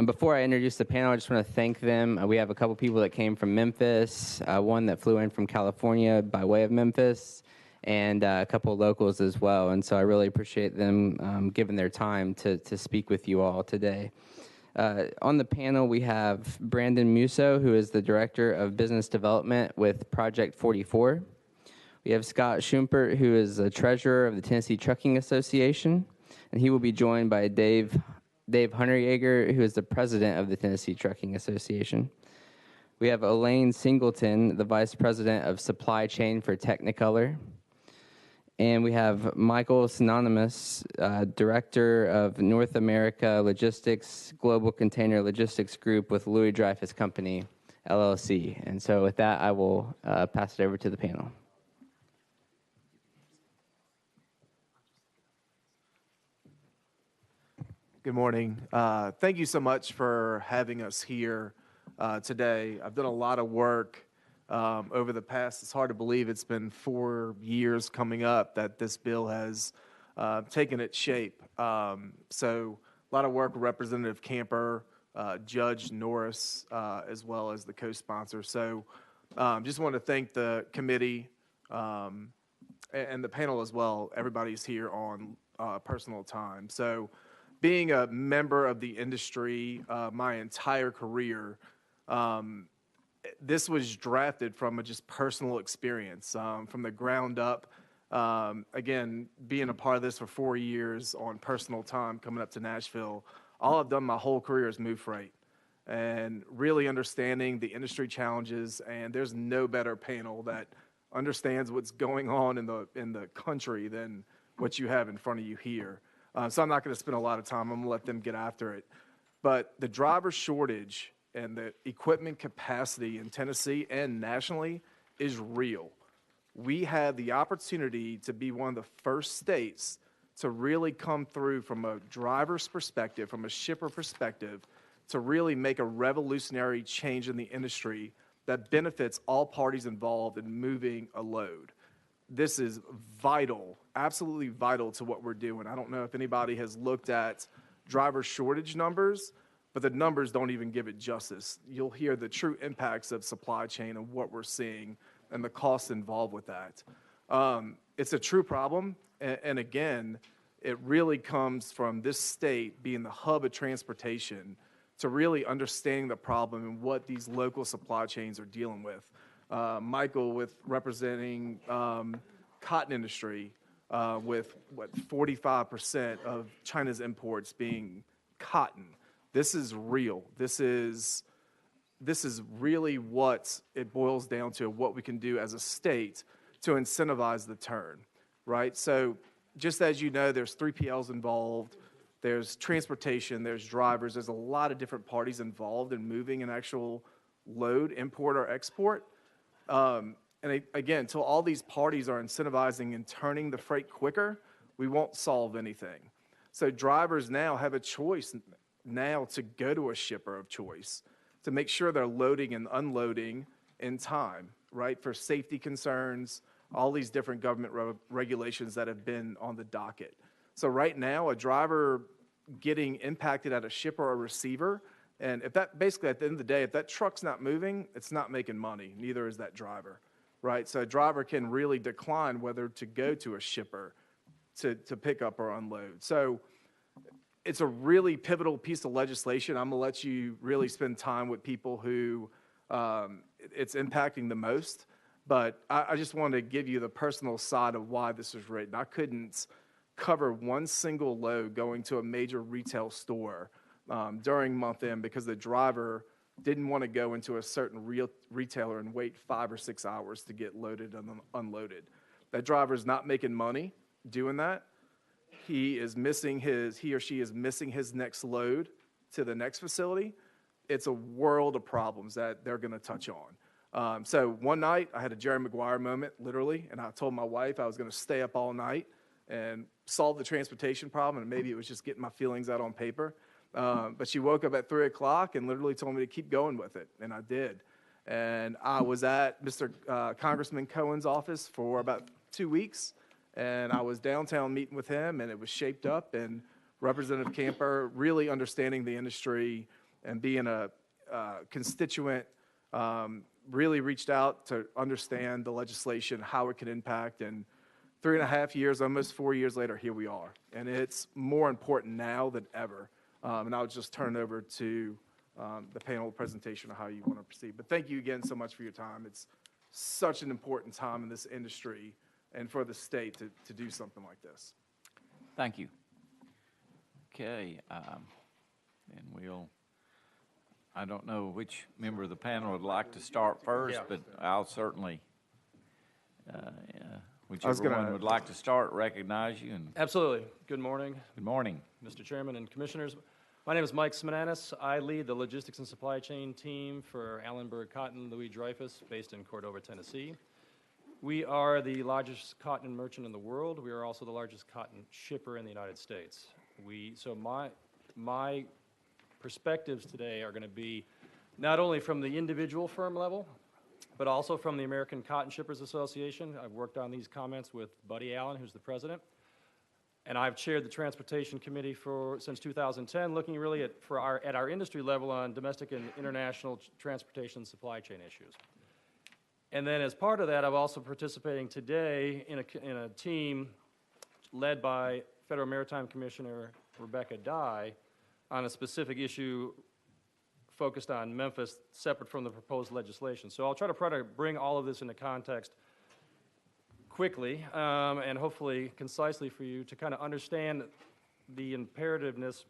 Before I introduce the panel, I just want to thank them. We have a couple people that came from Memphis, one that flew in from California by way of Memphis, and a couple of locals as well. And so I really appreciate them giving their time to speak with you all today. On the panel, we have Brandon Musso, who is the Director of Business Development with Project 44. We have Scott Schumpert, who is the Treasurer of the Tennessee Trucking Association, and he will be joined by Dave Hunterjager, who is the President of the Tennessee Trucking Association. We have Elaine Singleton, the Vice President of Supply Chain for Technicolor. And we have Michael Synonymous, Director of North America Logistics, Global Container Logistics Group with Louis Dreyfus Company, LLC. And so with that, I will pass it over to the panel. Good morning. Thank you so much for having us here today. I've done a lot of work over the past, it's hard to believe it's been 4 years coming up that this bill has taken its shape. So a lot of work with Representative Camper, Judge Norris, as well as the co-sponsor. So just want to thank the committee and the panel as well. Everybody's here on personal time. So being a member of the industry my entire career, this was drafted from a just personal experience from the ground up. Again, being a part of this for 4 years on personal time coming up to Nashville, all I've done my whole career is move freight and really understanding the industry challenges. And there's no better panel that understands what's going on in the country than what you have in front of you here. So I'm not going to spend a lot of time. I'm going to let them get after it. But the driver shortage and the equipment capacity in Tennessee and nationally is real. We had the opportunity to be one of the first states to really come through from a driver's perspective, from a shipper perspective, to really make a revolutionary change in the industry that benefits all parties involved in moving a load. This is vital, absolutely vital to what we're doing. I don't know if anybody has looked at driver shortage numbers, but the numbers don't even give it justice. You'll hear the true impacts of supply chain and what we're seeing and the costs involved with that. It's a true problem, and again, it really comes from this state being the hub of transportation to really understanding the problem and what these local supply chains are dealing with. Michael, with representing cotton industry, with 45% of China's imports being cotton. This is real. This is really what it boils down to, what we can do as a state to incentivize the turn, right? So just as you know, there's 3PLs involved, there's transportation, there's drivers, there's a lot of different parties involved in moving an actual load, import or export. And again, until all these parties are incentivizing and turning the freight quicker, we won't solve anything. So drivers now have a choice now to go to a shipper of choice to make sure they're loading and unloading in time, right? For safety concerns, all these different government regulations that have been on the docket. So right now, a driver getting impacted at a shipper or receiver, and if that basically at the end of the day, if that truck's not moving, it's not making money, neither is that driver, right? So a driver can really decline whether to go to a shipper to pick up or unload. So it's a really pivotal piece of legislation. I'm gonna let you really spend time with people who it's impacting the most, but I just wanted to give you the personal side of why this was written. I couldn't cover one single load going to a major retail store during month end because the driver didn't want to go into a certain retailer and wait 5 or 6 hours to get loaded and unloaded. That driver's not making money doing that. He or she is missing his next load to the next facility. It's a world of problems that they're going to touch on. So one night I had a Jerry Maguire moment, literally, and I told my wife I was going to stay up all night and solve the transportation problem, and maybe it was just getting my feelings out on paper. But she woke up at 3 o'clock and literally told me to keep going with it, and I did. And I was at Mr. Congressman Cohen's office for about 2 weeks, and I was downtown meeting with him, and it was shaped up, and Representative Camper really understanding the industry and being a constituent, really reached out to understand the legislation, how it could impact, and 3.5 years, almost 4 years later, here we are. And it's more important now than ever. And I'll just turn it over to the panel presentation of how you want to proceed. But thank you again so much for your time. It's such an important time in this industry and for the state to do something like this. Thank you. Okay, and I don't know which member of the panel would like to start first, but I'll certainly, whichever one would like to start, recognize you. And Absolutely. Good morning. Good morning. Mr. Chairman and Commissioners. My name is Mike Simonanis. I lead the logistics and supply chain team for Allenberg Cotton Louis Dreyfus, based in Cordova, Tennessee. We are the largest cotton merchant in the world. We are also the largest cotton shipper in the United States. So my perspectives today are going to be not only from the individual firm level, but also from the American Cotton Shippers Association. I've worked on these comments with Buddy Allen, who's the president. And I've chaired the Transportation Committee since 2010, looking really at our industry level on domestic and international transportation supply chain issues. And then as part of that, I'm also participating today in a team led by Federal Maritime Commissioner Rebecca Dye on a specific issue focused on Memphis, separate from the proposed legislation. So I'll try to bring all of this into context quickly and hopefully concisely for you to kind of understand the imperativeness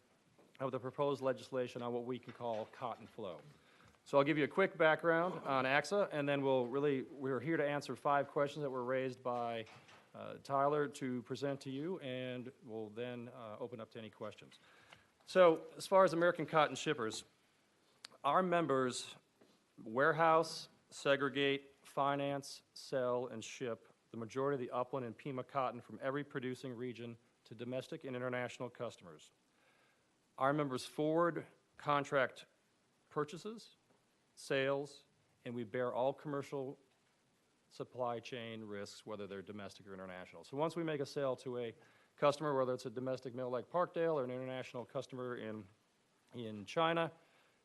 of the proposed legislation on what we can call cotton flow. So I'll give you a quick background on ACSA, and then we're here to answer 5 questions that were raised by Tyler to present to you, and we'll then open up to any questions. So as far as American Cotton Shippers, our members warehouse, segregate, finance, sell, and ship the majority of the upland and Pima cotton from every producing region to domestic and international customers. Our members forward contract purchases, sales, and we bear all commercial supply chain risks, whether they're domestic or international. So once we make a sale to a customer, whether it's a domestic mill like Parkdale or an international customer in China,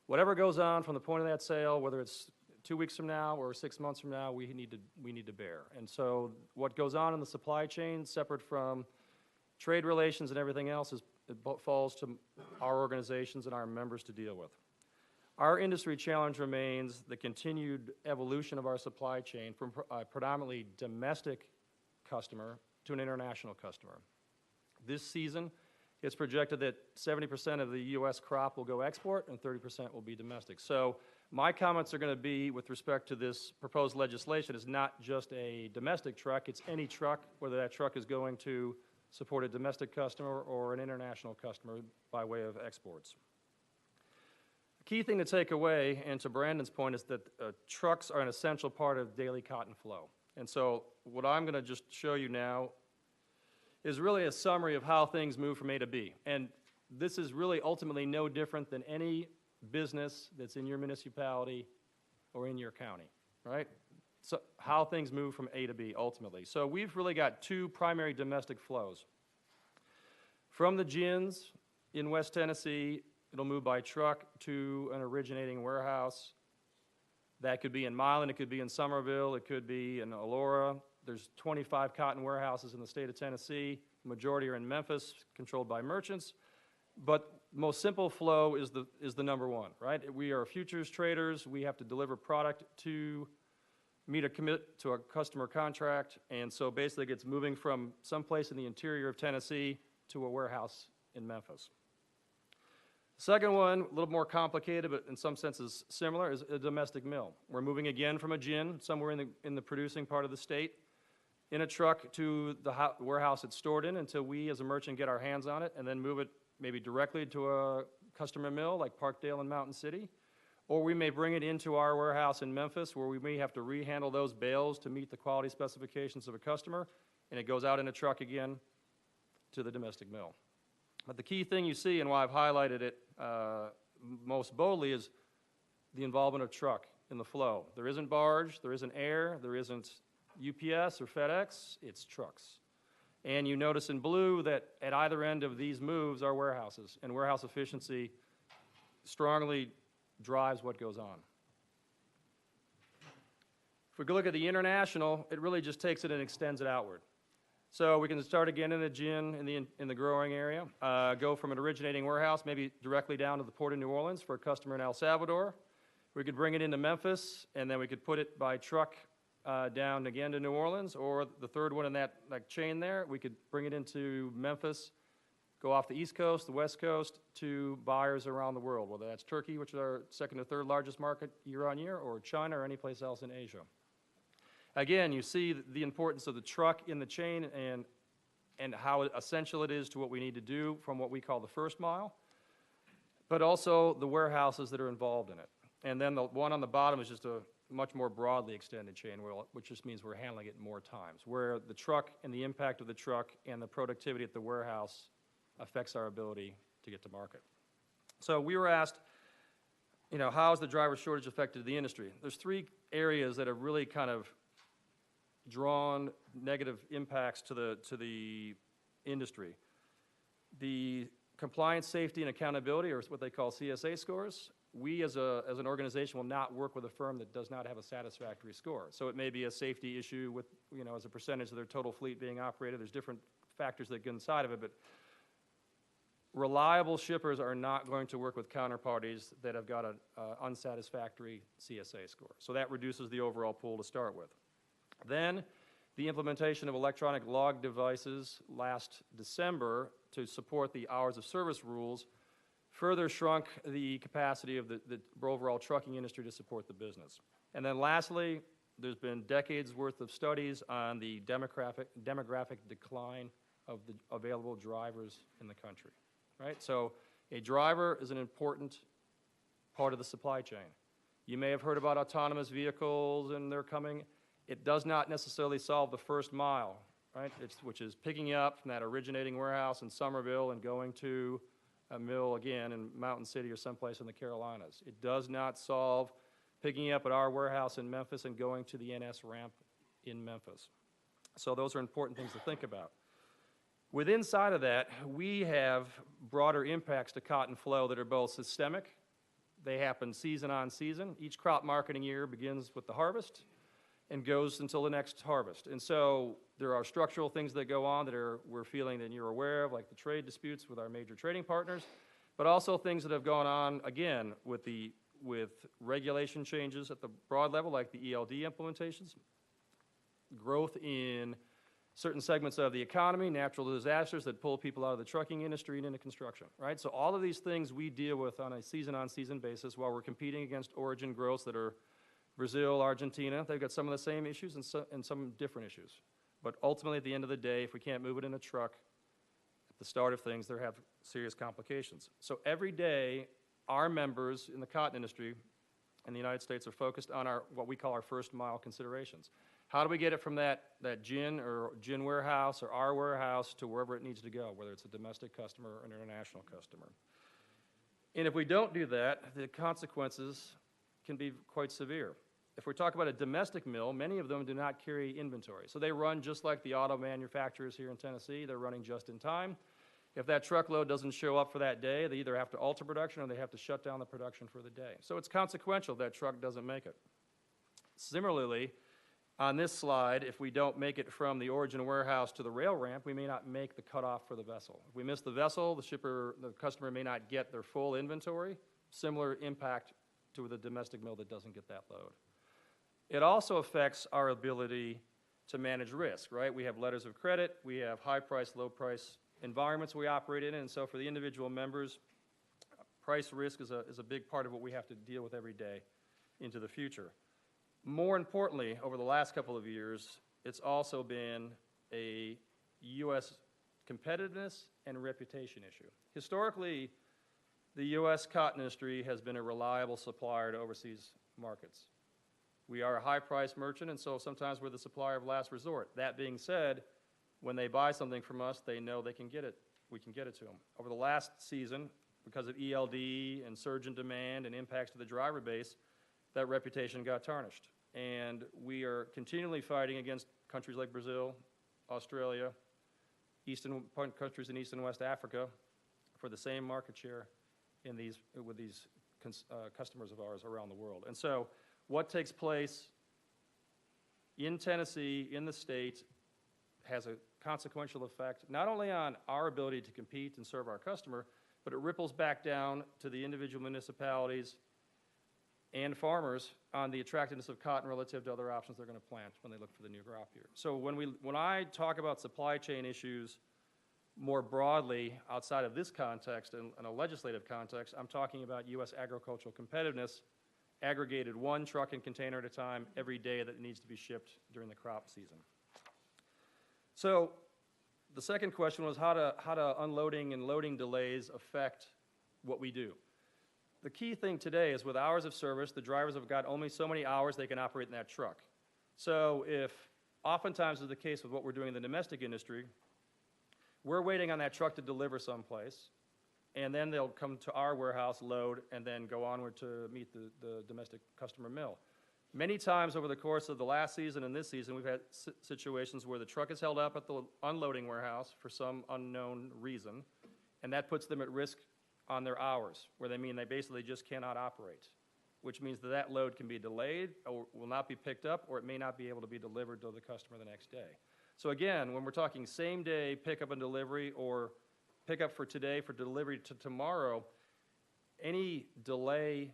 whatever goes on from the point of that sale, whether it's 2 weeks from now or 6 months from now, we need to bear. And so what goes on in the supply chain, separate from trade relations and everything else, it falls to our organizations and our members to deal with. Our industry challenge remains the continued evolution of our supply chain from a predominantly domestic customer to an international customer. This season, it's projected that 70% of the U.S. crop will go export and 30% will be domestic. So my comments are going to be with respect to this proposed legislation is not just a domestic truck, it's any truck, whether that truck is going to support a domestic customer or an international customer by way of exports. Key thing to take away, and to Brandon's point, is that trucks are an essential part of daily cotton flow. And so what I'm going to just show you now is really a summary of how things move from A to B. And this is really ultimately no different than any business that's in your municipality or in your county, right? So how things move from A to B ultimately. So we've really got 2 primary domestic flows. From the gins in West Tennessee, it'll move by truck to an originating warehouse. That could be in Milan, it could be in Somerville, it could be in Aurora. There's 25 cotton warehouses in the state of Tennessee. The majority are in Memphis, controlled by merchants. But most simple flow is the number one, right? We are futures traders. We have to deliver product to meet a commit to a customer contract. And so basically it gets moving from someplace in the interior of Tennessee to a warehouse in Memphis. Second one, a little more complicated, but in some senses similar, is a domestic mill. We're moving again from a gin, somewhere in the producing part of the state, in a truck to the warehouse it's stored in until we as a merchant get our hands on it and then move it maybe directly to a customer mill like Parkdale and Mountain City. Or we may bring it into our warehouse in Memphis where we may have to rehandle those bales to meet the quality specifications of a customer, and it goes out in a truck again to the domestic mill. But the key thing you see, and why I've highlighted it most boldly, is the involvement of truck in the flow. There isn't barge, there isn't air, there isn't UPS or FedEx, it's trucks. And you notice in blue that at either end of these moves are warehouses, and warehouse efficiency strongly drives what goes on. If we look at the international, it really just takes it and extends it outward. So we can start again in a gin in the growing area, go from an originating warehouse maybe directly down to the port of New Orleans for a customer in El Salvador. We could bring it into Memphis, and then we could put it by truck down again to New Orleans, or the third one in that chain there, we could bring it into Memphis, go off the East Coast, the West Coast, to buyers around the world, whether that's Turkey, which is our second or third largest market year on year, or China, or any place else in Asia. Again, you see the importance of the truck in the chain and how essential it is to what we need to do from what we call the first mile, but also the warehouses that are involved in it. And then the one on the bottom is just a much more broadly extended chain, which just means we're handling it more times, where the truck and the impact of the truck and the productivity at the warehouse affects our ability to get to market. So we were asked, how has the driver shortage affected the industry? There's three areas that have really kind of drawn negative impacts to the industry. The compliance, safety, and accountability, or what they call CSA scores. We as an organization will not work with a firm that does not have a satisfactory score. So it may be a safety issue with, as a percentage of their total fleet being operated. There's different factors that get inside of it, but reliable shippers are not going to work with counterparties that have got an unsatisfactory CSA score. So that reduces the overall pool to start with. Then the implementation of electronic log devices last December to support the hours of service rules further shrunk the capacity of the overall trucking industry to support the business. And then lastly, there's been decades worth of studies on the demographic decline of the available drivers in the country, right? So a driver is an important part of the supply chain. You may have heard about autonomous vehicles and they're coming. It does not necessarily solve the first mile, right? Which is picking you up from that originating warehouse in Somerville and going to a mill again in Mountain City or someplace in the Carolinas. It does not solve picking you up at our warehouse in Memphis and going to the NS ramp in Memphis. So those are important things to think about. Within side of that, we have broader impacts to cotton flow that are both systemic. They happen season on season. Each crop marketing year begins with the harvest and goes until the next harvest. And so there are structural things that go on that we're feeling that you're aware of, like the trade disputes with our major trading partners, but also things that have gone on, again, with regulation changes at the broad level, like the ELD implementations, growth in certain segments of the economy, natural disasters that pull people out of the trucking industry and into construction, right? So all of these things we deal with on a season-on-season basis while we're competing against origin growths that are Brazil, Argentina. They've got some of the same issues and some different issues. But ultimately, at the end of the day, if we can't move it in a truck at the start of things, they have serious complications. So every day, our members in the cotton industry in the United States are focused on what we call our first mile considerations. How do we get it from that gin warehouse or our warehouse to wherever it needs to go, whether it's a domestic customer or an international customer? And if we don't do that, the consequences can be quite severe. If we talk about a domestic mill, many of them do not carry inventory. So they run just like the auto manufacturers here in Tennessee. They're running just in time. If that truckload doesn't show up for that day, they either have to alter production or they have to shut down the production for the day. So it's consequential if that truck doesn't make it. Similarly, on this slide, if we don't make it from the origin warehouse to the rail ramp, we may not make the cutoff for the vessel. If we miss the vessel, the customer may not get their full inventory. Similar impact to the domestic mill that doesn't get that load. It also affects our ability to manage risk, right? We have letters of credit, we have high price, low price environments we operate in, and so for the individual members, price risk is a big part of what we have to deal with every day into the future. More importantly, over the last couple of years, it's also been a U.S. competitiveness and reputation issue. Historically, the U.S. cotton industry has been a reliable supplier to overseas markets. We are a high-priced merchant, and so sometimes we're the supplier of last resort. That being said, when they buy something from us, they know they can get it. We can get it to them. Over the last season, because of ELD and surge in demand and impacts to the driver base, that reputation got tarnished. And we are continually fighting against countries like Brazil, Australia, countries in East and West Africa for the same market share with these customers of ours around the world. And so what takes place in Tennessee, in the state, has a consequential effect not only on our ability to compete and serve our customer, but it ripples back down to the individual municipalities and farmers on the attractiveness of cotton relative to other options they're going to plant when they look for the new crop year. So when I talk about supply chain issues more broadly outside of this context and in a legislative context, I'm talking about U.S. agricultural competitiveness aggregated one truck and container at a time every day that needs to be shipped during the crop season. So the second question was how do unloading and loading delays affect what we do? The key thing today is with hours of service, the drivers have got only so many hours they can operate in that truck. So if oftentimes is the case with what we're doing in the domestic industry, we're waiting on that truck to deliver someplace, and then they'll come to our warehouse, load, and then go onward to meet the domestic customer mill. Many times over the course of the last season and this season, we've had situations where the truck is held up at the unloading warehouse for some unknown reason, and that puts them at risk on their hours, where they basically just cannot operate, which means that load can be delayed or will not be picked up, or it may not be able to be delivered to the customer the next day. So again, when we're talking same day pickup and delivery or pickup for today for delivery to tomorrow, any delay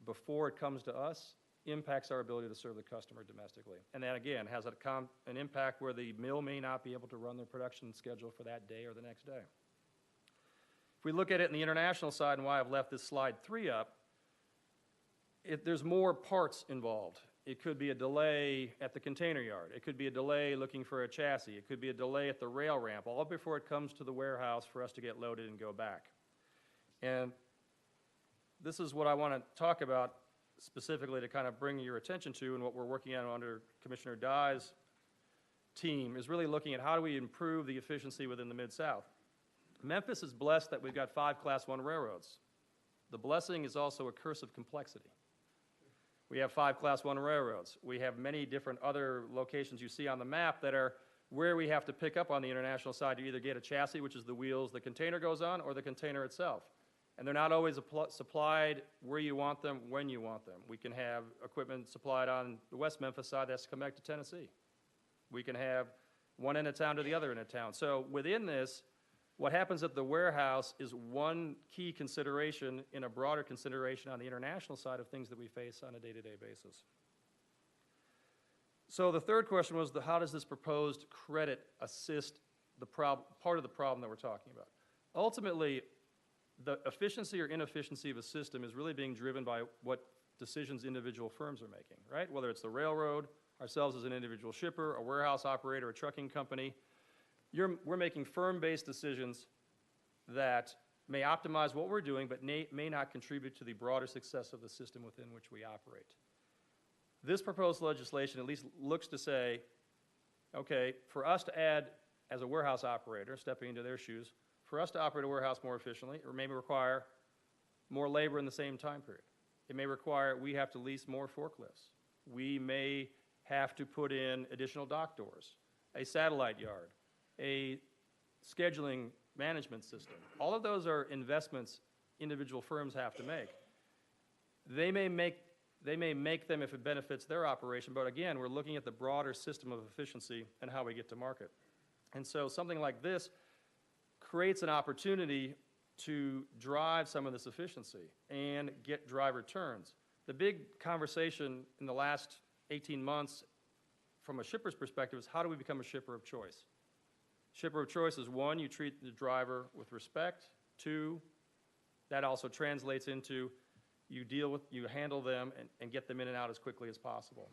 before it comes to us impacts our ability to serve the customer domestically. And that again has an impact where the mill may not be able to run their production schedule for that day or the next day. If we look at it in the international side and why I've left this slide 3 up, there's more parts involved. It could be a delay at the container yard. It could be a delay looking for a chassis. It could be a delay at the rail ramp, all before it comes to the warehouse for us to get loaded and go back. And this is what I want to talk about specifically to kind of bring your attention to, and what we're working on under Commissioner Dye's team is really looking at how do we improve the efficiency within the Mid-South. Memphis is blessed that we've got 5 Class 1 railroads. The blessing is also a curse of complexity. We have 5 Class 1 railroads. We have many different other locations you see on the map that are where we have to pick up on the international side to either get a chassis, which is the wheels the container goes on, or the container itself. And they're not always supplied where you want them, when you want them. We can have equipment supplied on the West Memphis side that's come back to Tennessee. We can have one end of town to the other end of town. So within this, what happens at the warehouse is one key consideration in a broader consideration on the international side of things that we face on a day-to-day basis. So the third question was how does this proposed credit assist the part of the problem that we're talking about? Ultimately, the efficiency or inefficiency of a system is really being driven by what decisions individual firms are making, right? Whether it's the railroad, ourselves as an individual shipper, a warehouse operator, a trucking company. We're making firm-based decisions that may optimize what we're doing, but may not contribute to the broader success of the system within which we operate. This proposed legislation at least looks to say, okay, for us to add, as a warehouse operator, stepping into their shoes, for us to operate a warehouse more efficiently, it may require more labor in the same time period. It may require we have to lease more forklifts. We may have to put in additional dock doors, a satellite yard, a scheduling management system. All of those are investments individual firms have to make. They may make them if it benefits their operation, but again, we're looking at the broader system of efficiency and how we get to market. And so something like this creates an opportunity to drive some of this efficiency and get driver turns. The big conversation in the last 18 months from a shipper's perspective is how do we become a shipper of choice? Shipper of choice is 1, you treat the driver with respect. 2, that also translates into you handle them and get them in and out as quickly as possible.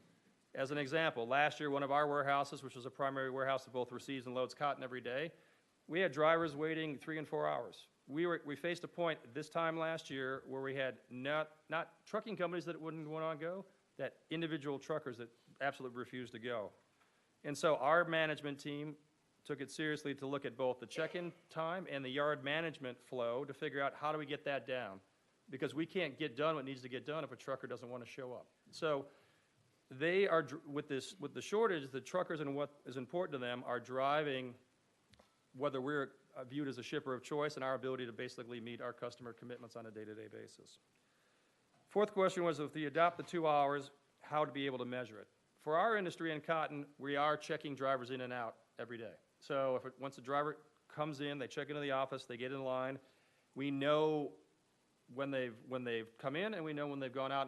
As an example, last year, one of our warehouses, which was a primary warehouse that both receives and loads cotton every day, we had drivers waiting 3 and 4 hours. We faced a point this time last year where we had not trucking companies that wouldn't want to go, that individual truckers that absolutely refused to go. And so our management team took it seriously to look at both the check-in time and the yard management flow to figure out how do we get that down, because we can't get done what needs to get done if a trucker doesn't want to show up. So they are, with the shortage, the truckers and what is important to them are driving whether we're viewed as a shipper of choice and our ability to basically meet our customer commitments on a day-to-day basis. Fourth question was, if you adopt the 2 hours, how to be able to measure it. For our industry in cotton, we are checking drivers in and out every day. So once a driver comes in, they check into the office, they get in line, we know when they've come in and we know when they've gone out,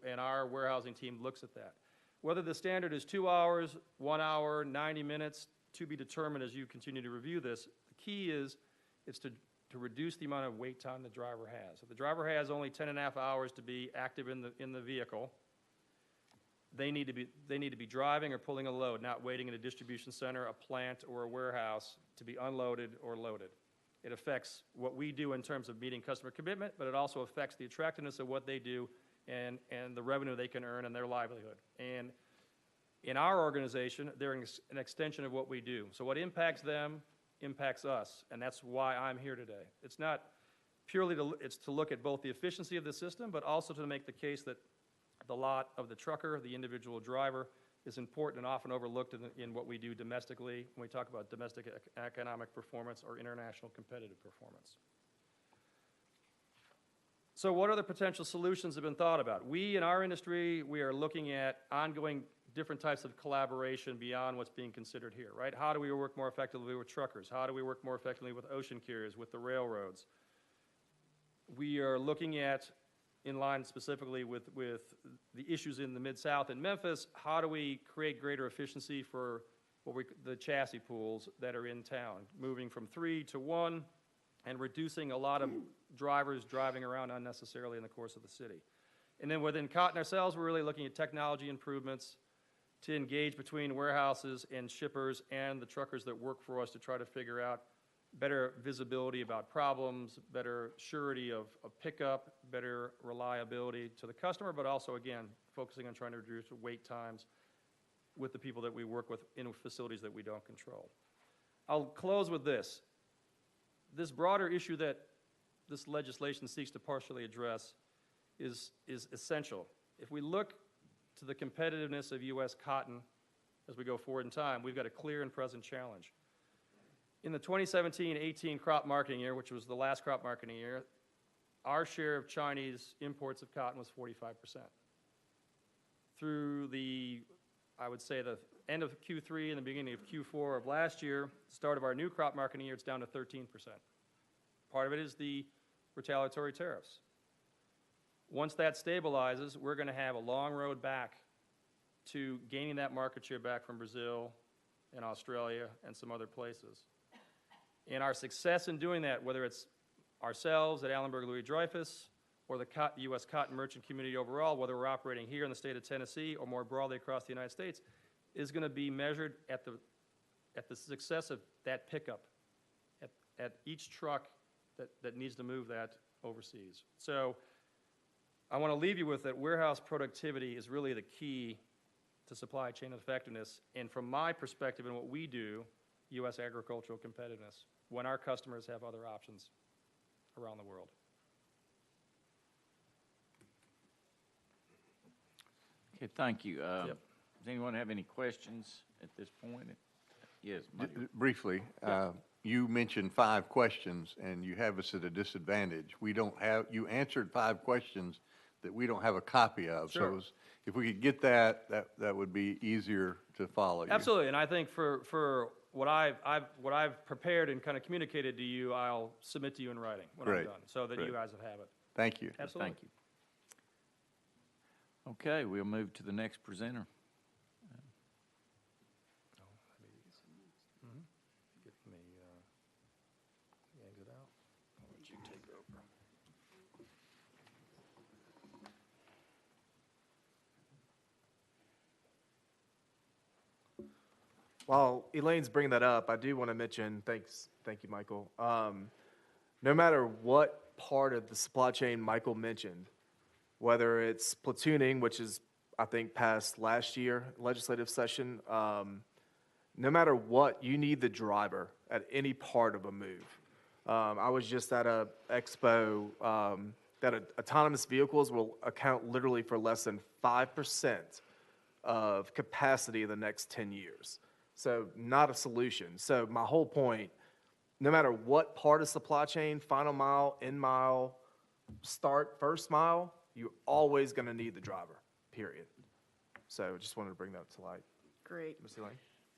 and our warehousing team looks at that. Whether the standard is 2 hours, 1 hour, 90 minutes, to be determined as you continue to review this, the key is to reduce the amount of wait time the driver has. If the driver has only 10.5 hours to be active in the vehicle, they need to be driving or pulling a load, not waiting in a distribution center, a plant, or a warehouse to be unloaded or loaded. It affects what we do in terms of meeting customer commitment, but it also affects the attractiveness of what they do and the revenue they can earn and their livelihood. And in our organization, they're an extension of what we do. So what impacts them impacts us, and that's why I'm here today. It's not purely it's to look at both the efficiency of the system, but also to make the case that the lot of the trucker, the individual driver, is important and often overlooked in what we do domestically when we talk about domestic economic performance or international competitive performance. So what other potential solutions have been thought about? We in our industry, we are looking at ongoing different types of collaboration beyond what's being considered here, right? How do we work more effectively with truckers? How do we work more effectively with ocean carriers, with the railroads? We are looking at, in line specifically with the issues in the Mid-South and Memphis, how do we create greater efficiency for the chassis pools that are in town, moving from 3 to 1 and reducing a lot of drivers driving around unnecessarily in the course of the city. And then within Cotton ourselves, we're really looking at technology improvements to engage between warehouses and shippers and the truckers that work for us to try to figure out better visibility about problems, better surety of pickup, better reliability to the customer, but also, again, focusing on trying to reduce wait times with the people that we work with in facilities that we don't control. I'll close with this. This broader issue that this legislation seeks to partially address is essential. If we look to the competitiveness of U.S. cotton as we go forward in time, we've got a clear and present challenge. In the 2017-18 crop marketing year, which was the last crop marketing year, our share of Chinese imports of cotton was 45%. Through I would say the end of Q3 and the beginning of Q4 of last year, start of our new crop marketing year, it's down to 13%. Part of it is the retaliatory tariffs. Once that stabilizes, we're going to have a long road back to gaining that market share back from Brazil and Australia and some other places. And our success in doing that, whether it's ourselves at Allenberg Louis Dreyfus or the U.S. cotton merchant community overall, whether we're operating here in the state of Tennessee or more broadly across the United States, is going to be measured at the success of that pickup, at each truck that needs to move that overseas. So I want to leave you with that warehouse productivity is really the key to supply chain effectiveness, and from my perspective and what we do, U.S. agricultural competitiveness, when our customers have other options around the world. Okay, thank you. Does anyone have any questions at this point? Yes, Mike. Briefly, you mentioned 5 questions, and you have us at a disadvantage. We don't have, you answered 5 questions that we don't have a copy of. Sure. So if we could get that would be easier to follow you. Absolutely, and I think for what I've prepared and kind of communicated to you, I'll submit to you in writing when I'm done, so that you guys have it. Thank you. Absolutely. Thank you. Okay, we'll move to the next presenter. Get me the exit out. I'll let you take over. While Elaine's bringing that up, I do want to mention, thank you, Michael. No matter what part of the supply chain Michael mentioned, whether it's platooning, which is, I think, passed last year, legislative session, no matter what, you need the driver at any part of a move. I was just at a expo that autonomous vehicles will account literally for less than 5% of capacity in the next 10 years. So not a solution. So my whole point no matter what part of supply chain, final mile, end mile, start, first mile, you're always going to need the driver, period. So just wanted to bring that to light. Great. Ms. Elaine?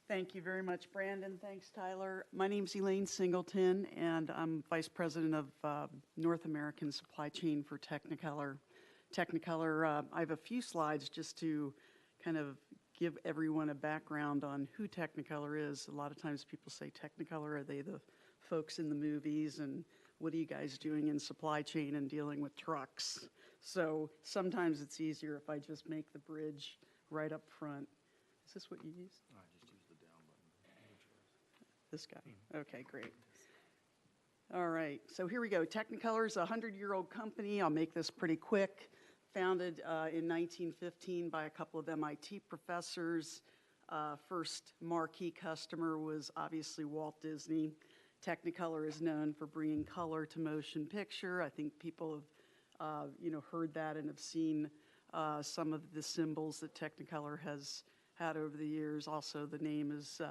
Thank you very much, Brandon. Thanks, Tyler. My name's Elaine Singleton, and I'm Vice President of North American Supply Chain for Technicolor. Technicolor, I have a few slides just to kind of give everyone a background on who Technicolor is. A lot of times people say, Technicolor, are they the folks in the movies? And what are you guys doing in supply chain and dealing with trucks? So sometimes it's easier if I just make the bridge right up front. Is this what you use? I just use the down button. This guy. Okay, great. All right, so here we go. Technicolor is a 100-year-old company. I'll make this pretty quick. Founded in 1915 by a couple of MIT professors. First marquee customer was obviously Walt Disney. Technicolor is known for bringing color to motion picture. I think people have heard that and have seen some of the symbols that Technicolor has had over the years. Also, the name has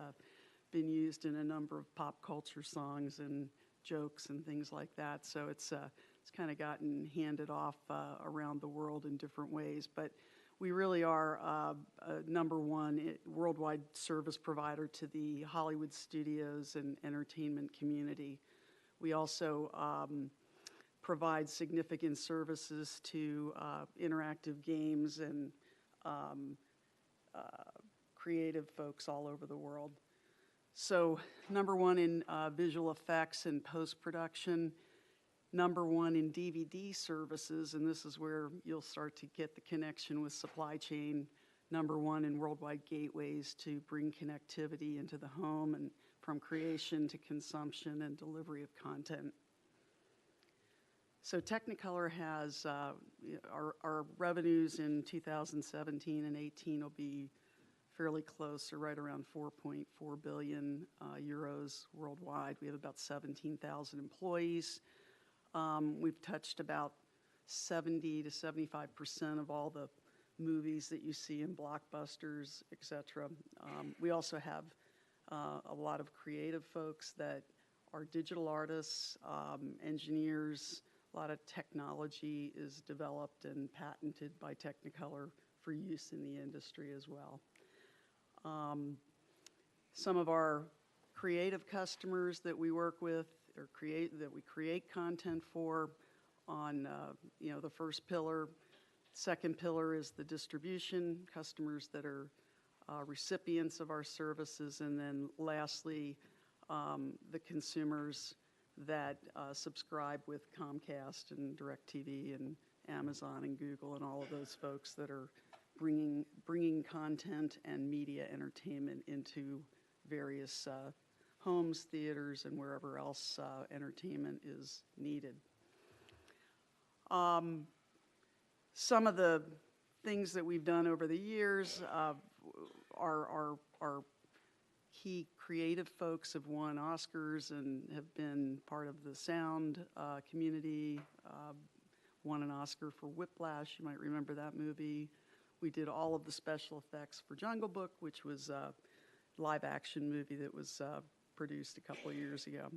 been used in a number of pop culture songs and jokes and things like that. So it's kind of gotten handed off around the world in different ways. But we really are number one worldwide service provider to the Hollywood studios and entertainment community. We also provide significant services to interactive games and creative folks all over the world. So number one in visual effects and post-production, number one in DVD services, and this is where you'll start to get the connection with supply chain, number one in worldwide gateways to bring connectivity into the home and from creation to consumption and delivery of content. So Technicolor has, our revenues in 2017 and 18 will be fairly close, or right around 4.4 billion euros worldwide. We have about 17,000 employees. We've touched about 70 to 75% of all the movies that you see in blockbusters, et cetera. We also have a lot of creative folks that are digital artists, engineers. A lot of technology is developed and patented by Technicolor for use in the industry as well. Some of our creative customers that we work with or that we create content for on the first pillar. Second pillar is the distribution, customers that are recipients of our services, and then lastly, the consumers that subscribe with Comcast and DirecTV and Amazon and Google and all of those folks that are bringing content and media entertainment into various homes, theaters, and wherever else entertainment is needed. Some of the things that we've done over the years, our key creative folks have won Oscars and have been part of the sound community, won an Oscar for Whiplash. You might remember that movie. We did all of the special effects for Jungle Book, which was a live action movie that was produced a couple of years ago.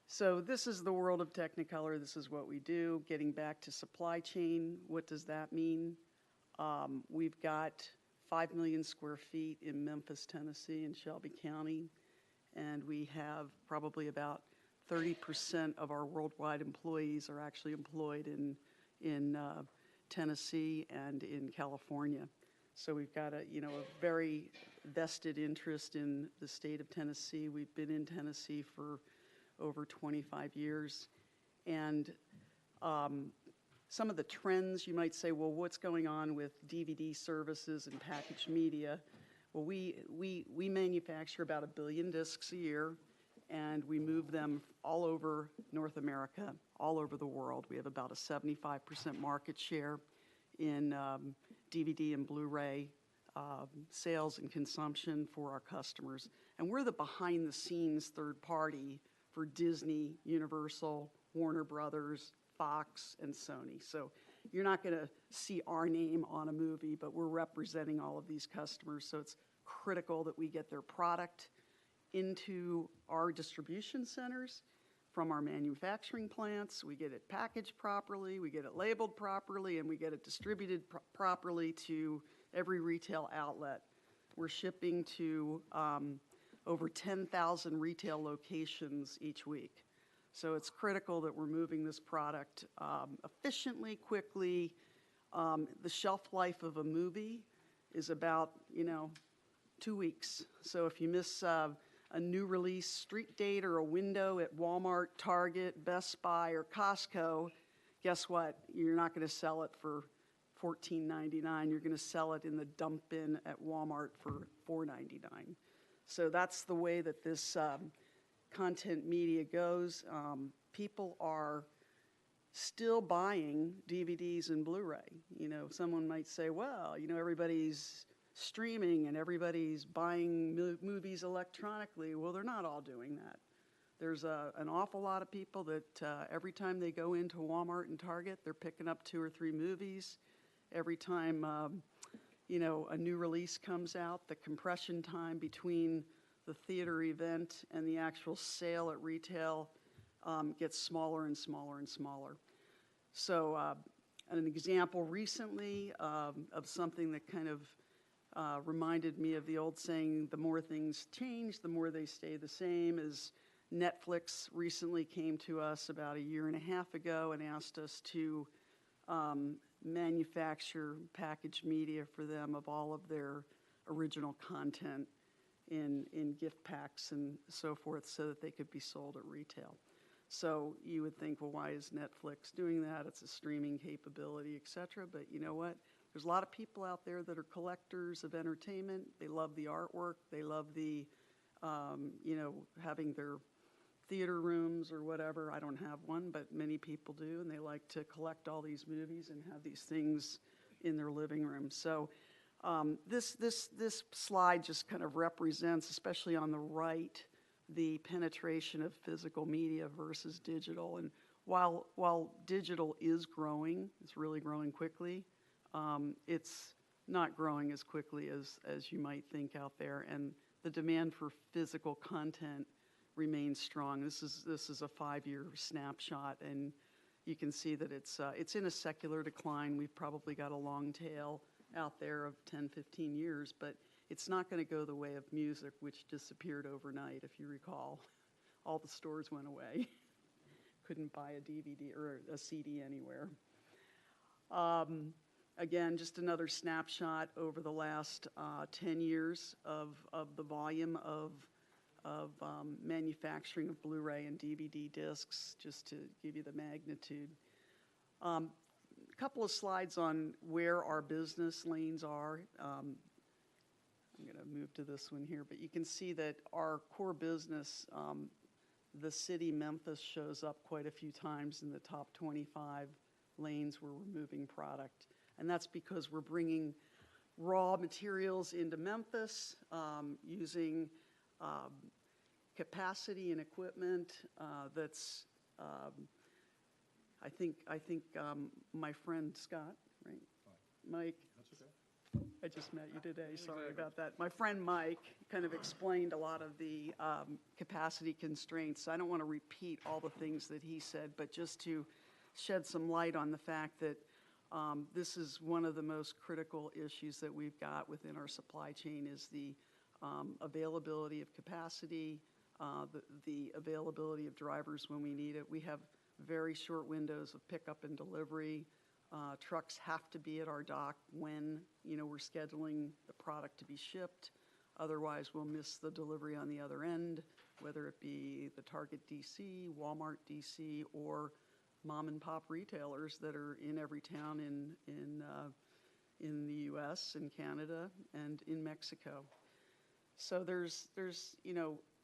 So this is the world of Technicolor. This is what we do. Getting back to supply chain, what does that mean? We've got 5 million square feet in Memphis, Tennessee, in Shelby County, and we have probably about 30% of our worldwide employees are actually employed in Tennessee and in California. So we've got a very vested interest in the state of Tennessee. We've been in Tennessee for over 25 years. And some of the trends, you might say, well, what's going on with DVD services and packaged media? Well, we manufacture about 1 billion discs a year, and we move them all over North America, all over the world. We have about a 75% market share in DVD and Blu-ray sales and consumption for our customers. And we're the behind-the-scenes third party for Disney, Universal, Warner Brothers, Fox, and Sony. So you're not going to see our name on a movie, but we're representing all of these customers. So it's critical that we get their product into our distribution centers from our manufacturing plants. We get it packaged properly, we get it labeled properly, and we get it distributed properly to every retail outlet. We're shipping to over 10,000 retail locations each week. So it's critical that we're moving this product efficiently, quickly. The shelf life of a movie is about, 2 weeks. So if you miss a new release street date or a window at Walmart, Target, Best Buy, or Costco, guess what? You're not going to sell it for $14.99. You're going to sell it in the dump bin at Walmart for $4.99. So that's the way that this content media goes. People are still buying DVDs and Blu-ray. Someone might say, well, everybody's streaming and everybody's buying movies electronically. Well, they're not all doing that. There's an awful lot of people that every time they go into Walmart and Target, they're picking up 2 or 3 movies. Every time, a new release comes out, the compression time between the theater event and the actual sale at retail gets smaller and smaller and smaller. So an example recently of something that kind of reminded me of the old saying, the more things change, the more they stay the same, is Netflix recently came to us about 1.5 years ago and asked us to manufacture packaged media for them of all of their original content in gift packs and so forth so that they could be sold at retail. So you would think, well, why is Netflix doing that? It's a streaming capability, et cetera. But you know what? There's a lot of people out there that are collectors of entertainment. They love the artwork. They love the, having their theater rooms or whatever. I don't have one, but many people do, and they like to collect all these movies and have these things in their living room. So this slide just kind of represents, especially on the right, the penetration of physical media versus digital. And while digital is growing, it's really growing quickly, it's not growing as quickly as you might think out there. And the demand for physical content remains strong. This is a 5-year snapshot, and you can see that it's in a secular decline. We've probably got a long tail out there of 10, 15 years, but it's not going to go the way of music, which disappeared overnight, if you recall. All the stores went away. Couldn't buy a DVD or a CD anywhere. Again, just another snapshot over the last 10 years of the volume of manufacturing of Blu-ray and DVD discs, just to give you the magnitude. A couple of slides on where our business lanes are. I'm going to move to this one here, but you can see that our core business, the city Memphis shows up quite a few times in the top 25 lanes where we're moving product. And that's because we're bringing raw materials into Memphis using capacity and equipment that's, I think my friend Scott, right? Mike. That's okay. I just met you today, sorry about that. My friend Mike kind of explained a lot of the capacity constraints. I don't want to repeat all the things that he said, but just to shed some light on the fact that this is one of the most critical issues that we've got within our supply chain is the availability of capacity, the availability of drivers when we need it. We have very short windows of pickup and delivery. Trucks have to be at our dock when we're scheduling the product to be shipped. Otherwise, we'll miss the delivery on the other end, whether it be the Target DC, Walmart DC, or mom and pop retailers that are in every town in the U.S. and Canada and in Mexico. So there's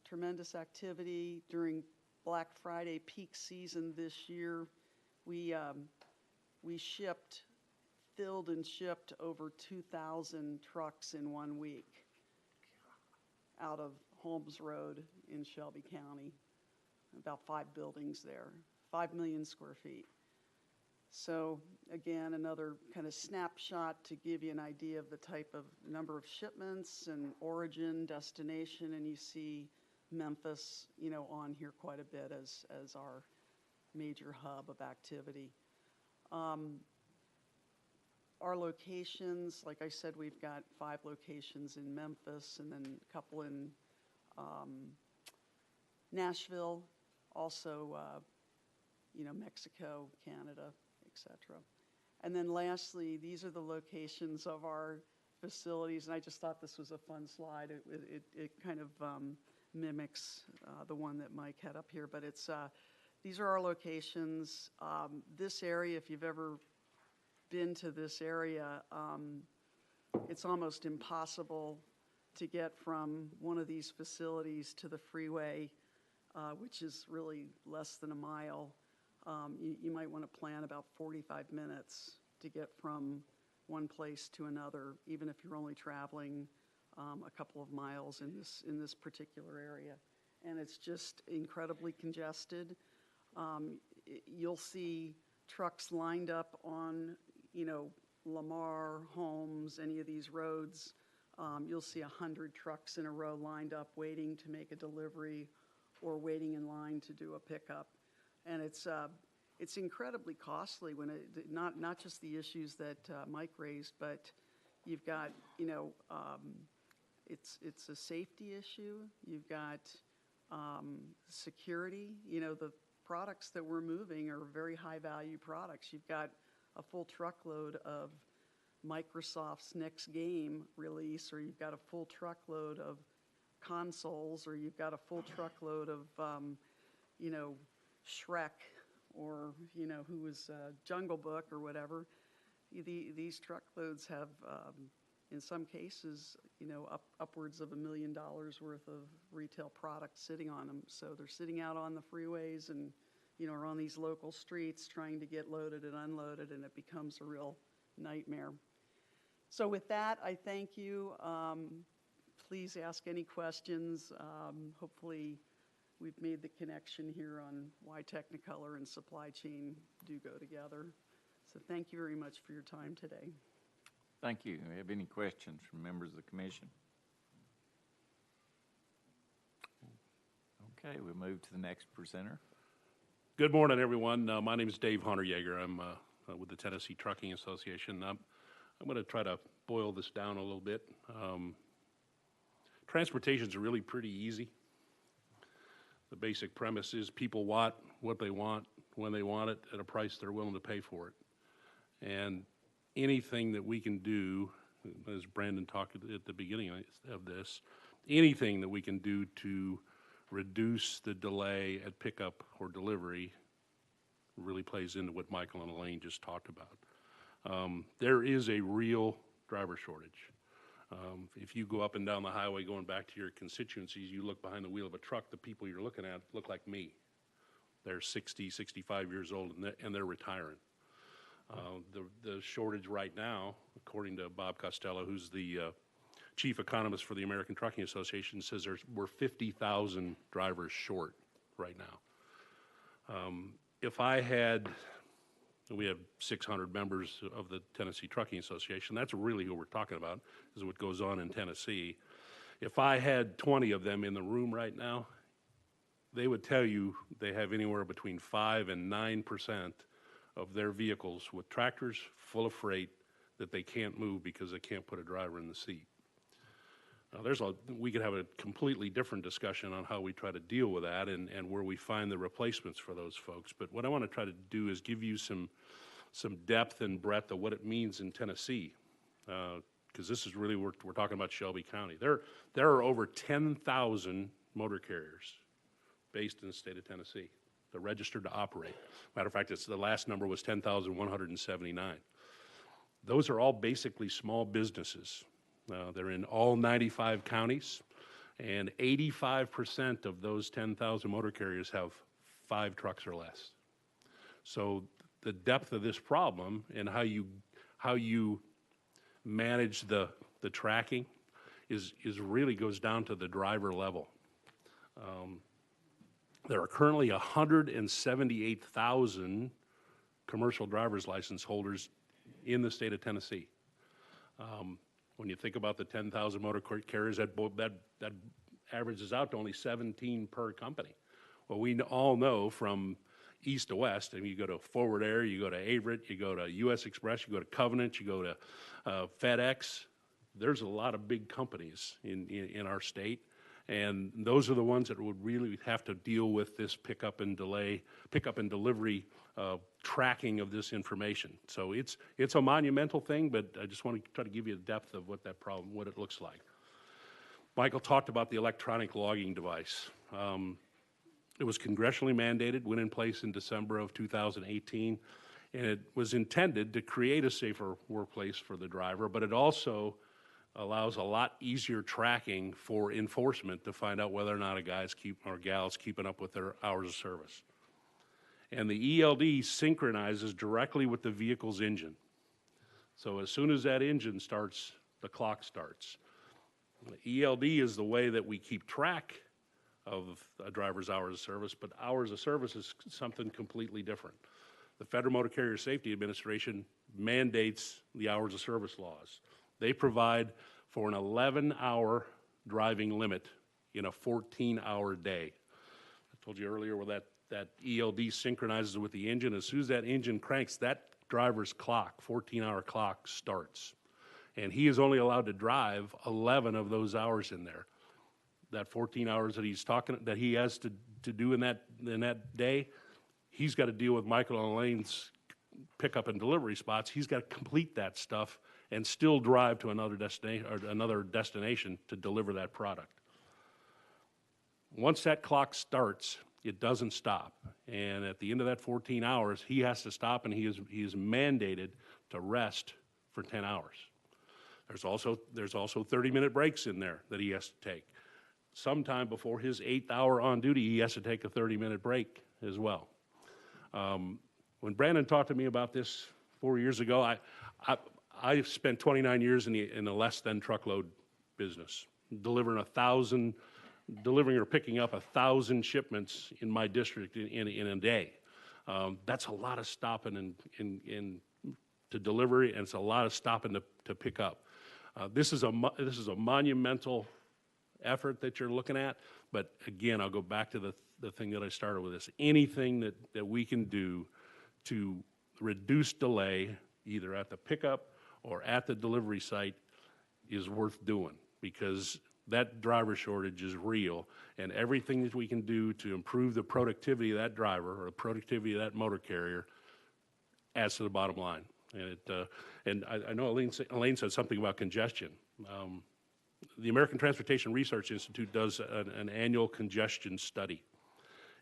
tremendous activity during Black Friday peak season this year. We filled and shipped over 2,000 trucks in 1 week out of Holmes Road in Shelby County, about 5 buildings there, 5 million square feet. So again, another kind of snapshot to give you an idea of the type of number of shipments and origin, destination, and you see Memphis, on here quite a bit as our major hub of activity. Our locations, like I said, we've got 5 locations in Memphis and then a couple in Nashville, also, Mexico, Canada, etc. And then lastly, these are the locations of our facilities, and I just thought this was a fun slide. It kind of mimics the one that Mike had up here, but these are our locations. This area, if you've ever been to this area, it's almost impossible to get from one of these facilities to the freeway, which is really less than a mile. You might want to plan about 45 minutes to get from one place to another, even if you're only traveling a couple of miles in this particular area. And it's just incredibly congested. You'll see trucks lined up on, Lamar, Holmes, any of these roads. You'll see 100 trucks in a row lined up waiting to make a delivery or waiting in line to do a pickup. And it's incredibly costly when not just the issues that Mike raised, but you've got, it's a safety issue. You've got security. The products that we're moving are very high value products. You've got a full truckload of Microsoft's next game release, or you've got a full truckload of consoles, or you've got a full truckload of, Shrek, or, who was Jungle Book or whatever. These truckloads have, in some cases, upwards of $1 million worth of retail product sitting on them. So they're sitting out on the freeways and, are on these local streets trying to get loaded and unloaded, and it becomes a real nightmare. So with that, I thank you. Please ask any questions. Hopefully, we've made the connection here on why Technicolor and supply chain do go together. So thank you very much for your time today. Thank you. Do we have any questions from members of the commission? Okay, we'll move to the next presenter. Good morning, everyone. My name is Dave Hunter Yeager. I'm with the Tennessee Trucking Association. I'm going to try to boil this down a little bit. Transportation is really pretty easy. The basic premise is people want what they want, when they want it, at a price they're willing to pay for it. And anything that we can do, as Brandon talked at the beginning of this, anything that we can do to reduce the delay at pickup or delivery really plays into what Michael and Elaine just talked about. There is a real driver shortage. If you go up and down the highway going back to your constituencies, you look behind the wheel of a truck, the people you're looking at look like me. They're 60, 65 years old, and they're retiring. The shortage right now, according to Bob Costello, who's the chief economist for the American Trucking Association, says we're 50,000 drivers short right now. If I had, we have 600 members of the Tennessee Trucking Association. That's really who we're talking about, is what goes on in Tennessee. If I had 20 of them in the room right now, they would tell you they have anywhere between 5 and 9% of their vehicles with tractors full of freight that they can't move because they can't put a driver in the seat. Now, we could have a completely different discussion on how we try to deal with that and where we find the replacements for those folks. But what I want to try to do is give you some depth and breadth of what it means in Tennessee, because this is really, we're talking about Shelby County. There are over 10,000 motor carriers based in the state of Tennessee. They're registered to operate. Matter of fact, the last number was 10,179. Those are all basically small businesses. They're in all 95 counties, and 85% of those 10,000 motor carriers have 5 trucks or less. So the depth of this problem and how you manage the tracking is really goes down to the driver level. There are currently 178,000 commercial driver's license holders in the state of Tennessee. When you think about the 10,000 motor carriers, that averages out to only 17 per company. Well, we all know from east to west, and you go to Forward Air, you go to Averitt, you go to U.S. Express, you go to Covenant, you go to FedEx. There's a lot of big companies in our state, and those are the ones that would really have to deal with this pickup and delivery tracking of this information. So it's a monumental thing, but I just want to try to give you the depth of what that problem, what it looks like. Michael talked about the electronic logging device. It was congressionally mandated, went in place in December of 2018, and it was intended to create a safer workplace for the driver, but it also allows a lot easier tracking for enforcement to find out whether or not a guy's or gal's keeping up with their hours of service. And the ELD synchronizes directly with the vehicle's engine. So as soon as that engine starts, the clock starts. The ELD is the way that we keep track of a driver's hours of service, but hours of service is something completely different. The Federal Motor Carrier Safety Administration mandates the hours of service laws. They provide for an 11-hour driving limit in a 14-hour day. I told you earlier where that ELD synchronizes with the engine. As soon as that engine cranks, that driver's clock, 14-hour clock, starts. And he is only allowed to drive 11 of those hours in there. That 14 hours that he has to do in that day, he's got to deal with Michael and Elaine's pickup and delivery spots. He's got to complete that stuff and still drive to another destination to deliver that product. Once that clock starts, it doesn't stop. And at the end of that 14 hours, he has to stop, and he is mandated to rest for 10 hours. There's also 30-minute breaks in there that he has to take. Sometime before his 8th hour on duty, he has to take a 30-minute break as well. When Brandon talked to me about this 4 years ago, I spent 29 years in the less than truckload business, delivering or picking up 1,000 shipments in my district in a day. That's a lot of stopping to delivery, and it's a lot of stopping to pick up. This is a monumental effort that you're looking at, but again, I'll go back to the thing that I started with this. Anything that we can do to reduce delay, either at the pickup or at the delivery site, is worth doing, because that driver shortage is real, and everything that we can do to improve the productivity of that driver or the productivity of that motor carrier adds to the bottom line. And I know Elaine said something about congestion. The American Transportation Research Institute does an annual congestion study,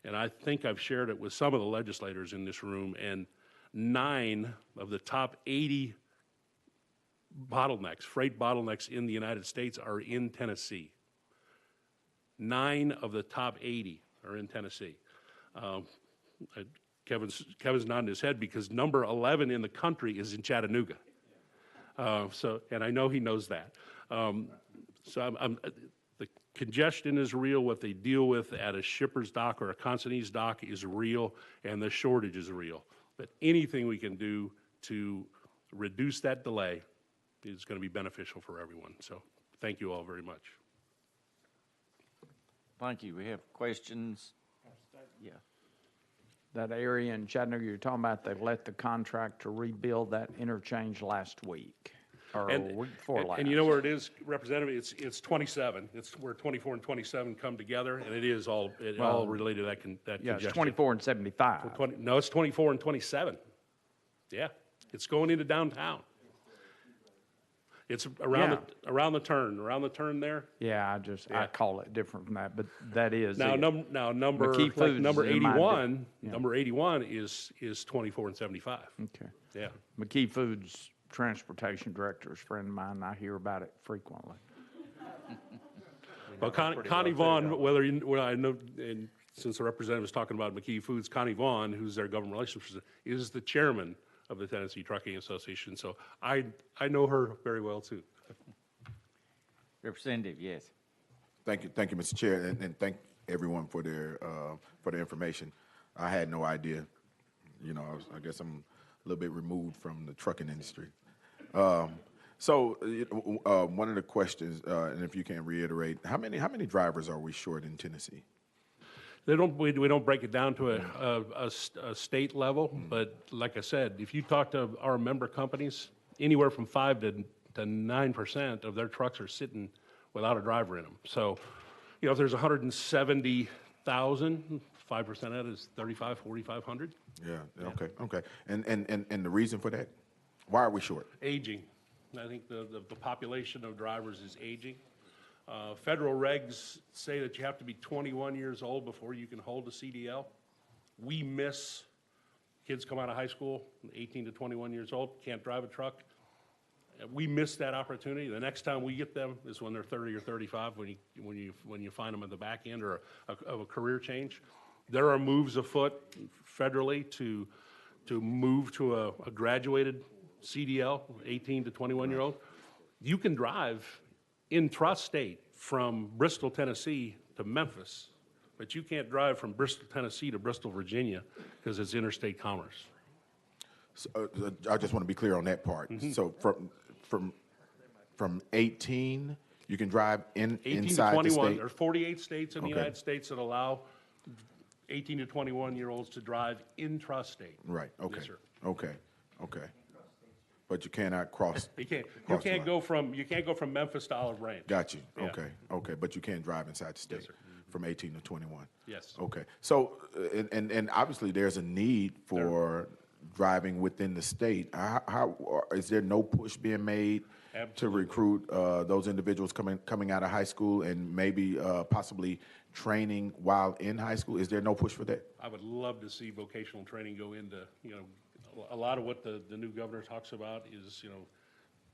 and I think I've shared it with some of the legislators in this room, and 9 of the top 80 freight bottlenecks in the United States are in Tennessee. 9 of the top 80 are in Tennessee. Kevin's nodding his head because number 11 in the country is in Chattanooga. And I know he knows that. The congestion is real. What they deal with at a shipper's dock or a consignee's dock is real, and the shortage is real. But anything we can do to reduce that delay is going to be beneficial for everyone. So thank you all very much. Thank you. We have questions. Yeah. That area in Chattanooga you're talking about, they've let the contractor rebuild that interchange last week, or a week before last. And you know where it is, Representative? It's 27. It's where 24 and 27 come together, and it is all related to that congestion. Yeah, it's 24 and 75. So no, it's 24 and 27. Yeah, it's going into downtown. It's around the turn there. Yeah, I call it different from that, but that is now it. number 81. Number 81 is 24 and 75. Okay. Yeah. McKee Foods transportation director is a friend of mine, and I hear about it frequently. Well, Connie Vaughn, I know, and since the representative was talking about McKee Foods, Connie Vaughn, who's their government relations person, is the chairman of the Tennessee Trucking Association. So I know her very well too. Representative, yes. Thank you, Mr. Chair, and thank everyone for their information. I had no idea. You know, I guess I'm a little bit removed from the trucking industry. So, one of the questions, and if you can reiterate, how many drivers are we short in Tennessee? We don't break it down to a state level, but like I said, if you talk to our member companies, anywhere from 5 to 9% of their trucks are sitting without a driver in them. So, if there's 170,000, 5% of that is 4,500. Yeah. Okay. And the reason for that? Why are we short? Aging. I think the population of drivers is aging. Federal regs say that you have to be 21 years old before you can hold a CDL. We miss kids come out of high school, 18 to 21 years old, can't drive a truck. We miss that opportunity. The next time we get them is when they're 30 or 35, when you find them at the back end or of a career change. There are moves afoot federally to move to a graduated CDL, 18 to 21-year-old. You can drive intrastate from Bristol, Tennessee to Memphis, but you can't drive from Bristol, Tennessee to Bristol, Virginia, because it's interstate commerce. So, I just want to be clear on that part. So from 18, you can drive 18 inside to 21. the state? There are 48 states in the Okay. United States that allow 18 to 21-year-olds to drive intrastate. Right, okay. Yes, sir. Okay. But you cannot cross. You can't cross the line. go from Memphis to Olive Branch. Got you. Yeah. Okay. But you can drive inside the state from 18 to 21. Yes. Okay. So, and obviously there's a need for driving within the state. How is there no push being made to recruit those individuals coming out of high school and maybe possibly training while in high school? Is there no push for that? I would love to see vocational training go into, a lot of what the new governor talks about is,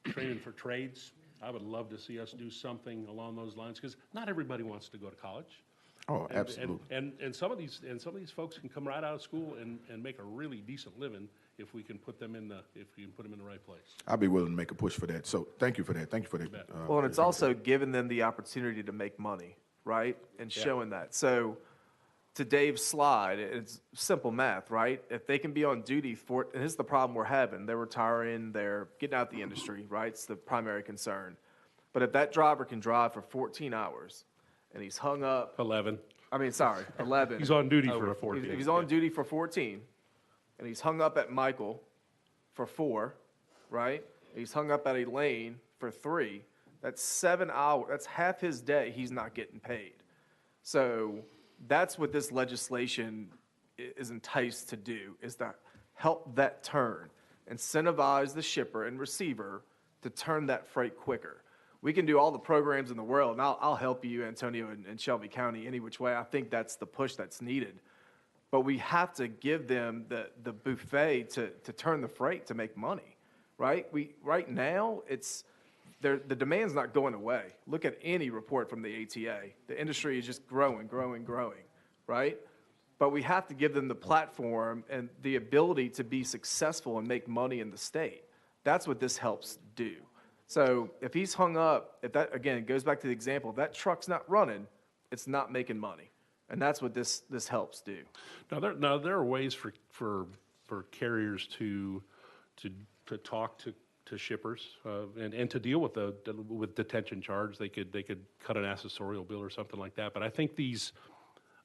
training for trades. I would love to see us do something along those lines, because not everybody wants to go to college. Oh, absolutely. And some of these folks can come right out of school and make a really decent living if we can put them in the right place. I'll be willing to make a push for that. So thank you for that. Thank you for that. Well, and it's also giving them the opportunity to make money, right? And showing that. So to Dave's slide, it's simple math, right? If they can be on duty for, and this is the problem we're having, they're retiring, they're getting out the industry, right? It's the primary concern. But if that driver can drive for 14 hours and he's hung up. 11. 11. He's on duty for 14. If he's on duty for 14 and he's hung up at Michael for 4, right? He's hung up at Elaine for 3. That's 7 hours. That's half his day he's not getting paid. So that's what this legislation is enticed to do, is to help that turn, incentivize the shipper and receiver to turn that freight quicker. We can do all the programs in the world, and I'll help you, Antonio, and Shelby County any which way. I think that's the push that's needed. But we have to give them the buffet to turn the freight to make money, right? Right now, the demand's not going away. Look at any report from the ATA. The industry is just growing, right? But we have to give them the platform and the ability to be successful and make money in the state. That's what this helps do. So if he's hung up, if that, again, it goes back to the example, if that truck's not running, it's not making money. And that's what this helps do. Now there are ways for carriers to talk to shippers and to deal with detention charge. They could cut an accessorial bill or something like that. But I think these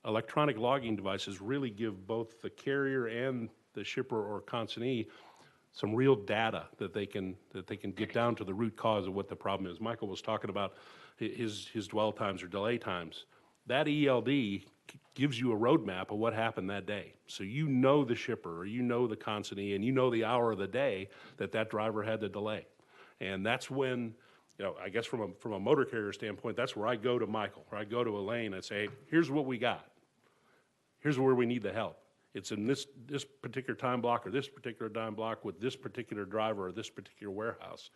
electronic logging devices really give both the carrier and the shipper or consignee some real data that they can get down to the root cause of what the problem is. Michael was talking about his dwell times or delay times. That ELD gives you a roadmap of what happened that day. So you know the shipper or you know the consignee and you know the hour of the day that driver had the delay. And that's when, I guess from a motor carrier standpoint, that's where I go to Michael, or I go to Elaine and say, here's what we got. Here's where we need the help. It's in this particular time block or this particular time block with this particular driver or this particular warehouse.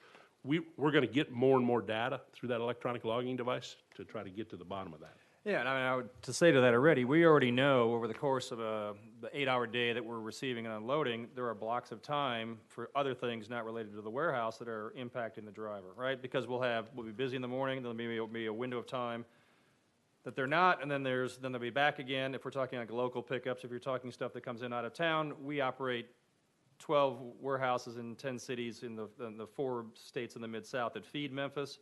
We're going to get more and more data through that electronic logging device to try to get to the bottom of that. Yeah, and I mean, to say to that already, we already know over the course of the 8-hour day that we're receiving and unloading, there are blocks of time for other things not related to the warehouse that are impacting the driver, right? Because we'll be busy in the morning, there'll be a window of time that they're not, and then they'll be back again. If we're talking like local pickups, if you're talking stuff that comes in out of town, we operate 12 warehouses in 10 cities in the 4 states in the Mid-South that feed Memphis.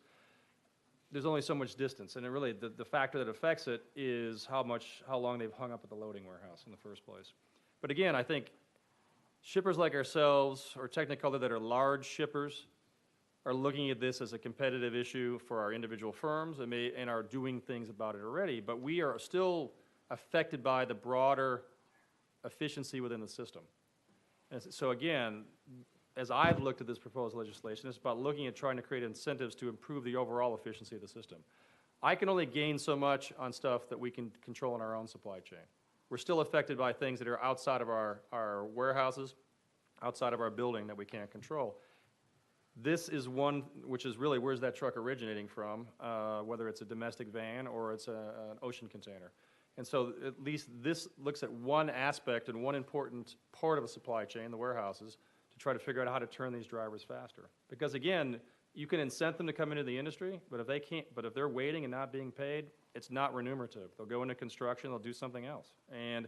There's only so much distance, and it really, the factor that affects it is how long they've hung up at the loading warehouse in the first place. But again, I think shippers like ourselves, or Technicolor that are large shippers, are looking at this as a competitive issue for our individual firms and are doing things about it already, but we are still affected by the broader efficiency within the system. And so again, as I've looked at this proposed legislation, it's about looking at trying to create incentives to improve the overall efficiency of the system. I can only gain so much on stuff that we can control in our own supply chain. We're still affected by things that are outside of our warehouses, outside of our building that we can't control. This is one which is really, where's that truck originating from, whether it's a domestic van or it's an ocean container. And so at least this looks at one aspect and one important part of a supply chain, the warehouses, to try to figure out how to turn these drivers faster. Because again, you can incent them to come into the industry, but if they're waiting and not being paid, it's not remunerative. They'll go into construction, they'll do something else. And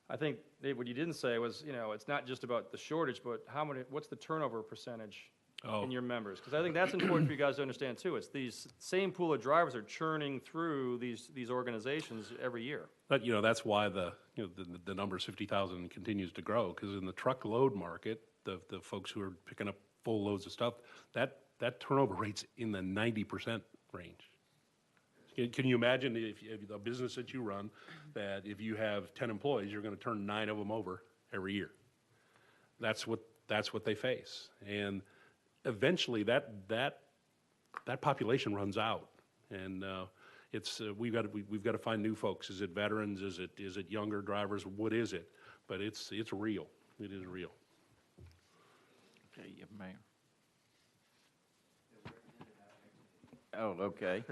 I think, Dave, what you didn't say was, it's not just about the shortage, but what's the turnover percentage in your members? Because I think that's important for you guys to understand too. It's these same pool of drivers are churning through these organizations every year. But, that's why the number 50,000 continues to grow, because in the truckload market, the folks who are picking up full loads of stuff, that turnover rate's in the 90% range. Can you imagine if the business that you run, that if you have 10 employees, you're going to turn 9 of them over every year? That's what they face, and eventually that population runs out, and we've got to find new folks. Is it veterans? Is it younger drivers? What is it? But it's real. It is real. Okay, Mayor. Oh, okay.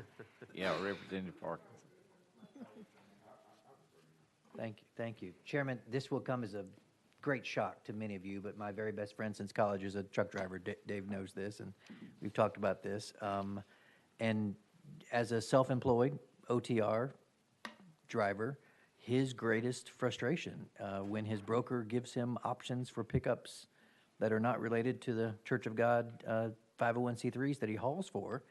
Yeah, Representative Parkinson. Thank you. Chairman, this will come as a great shock to many of you, but my very best friend since college is a truck driver. Dave knows this, and we've talked about this. And as a self-employed OTR driver, his greatest frustration when his broker gives him options for pickups that are not related to the Church of God 501c3s that he hauls for,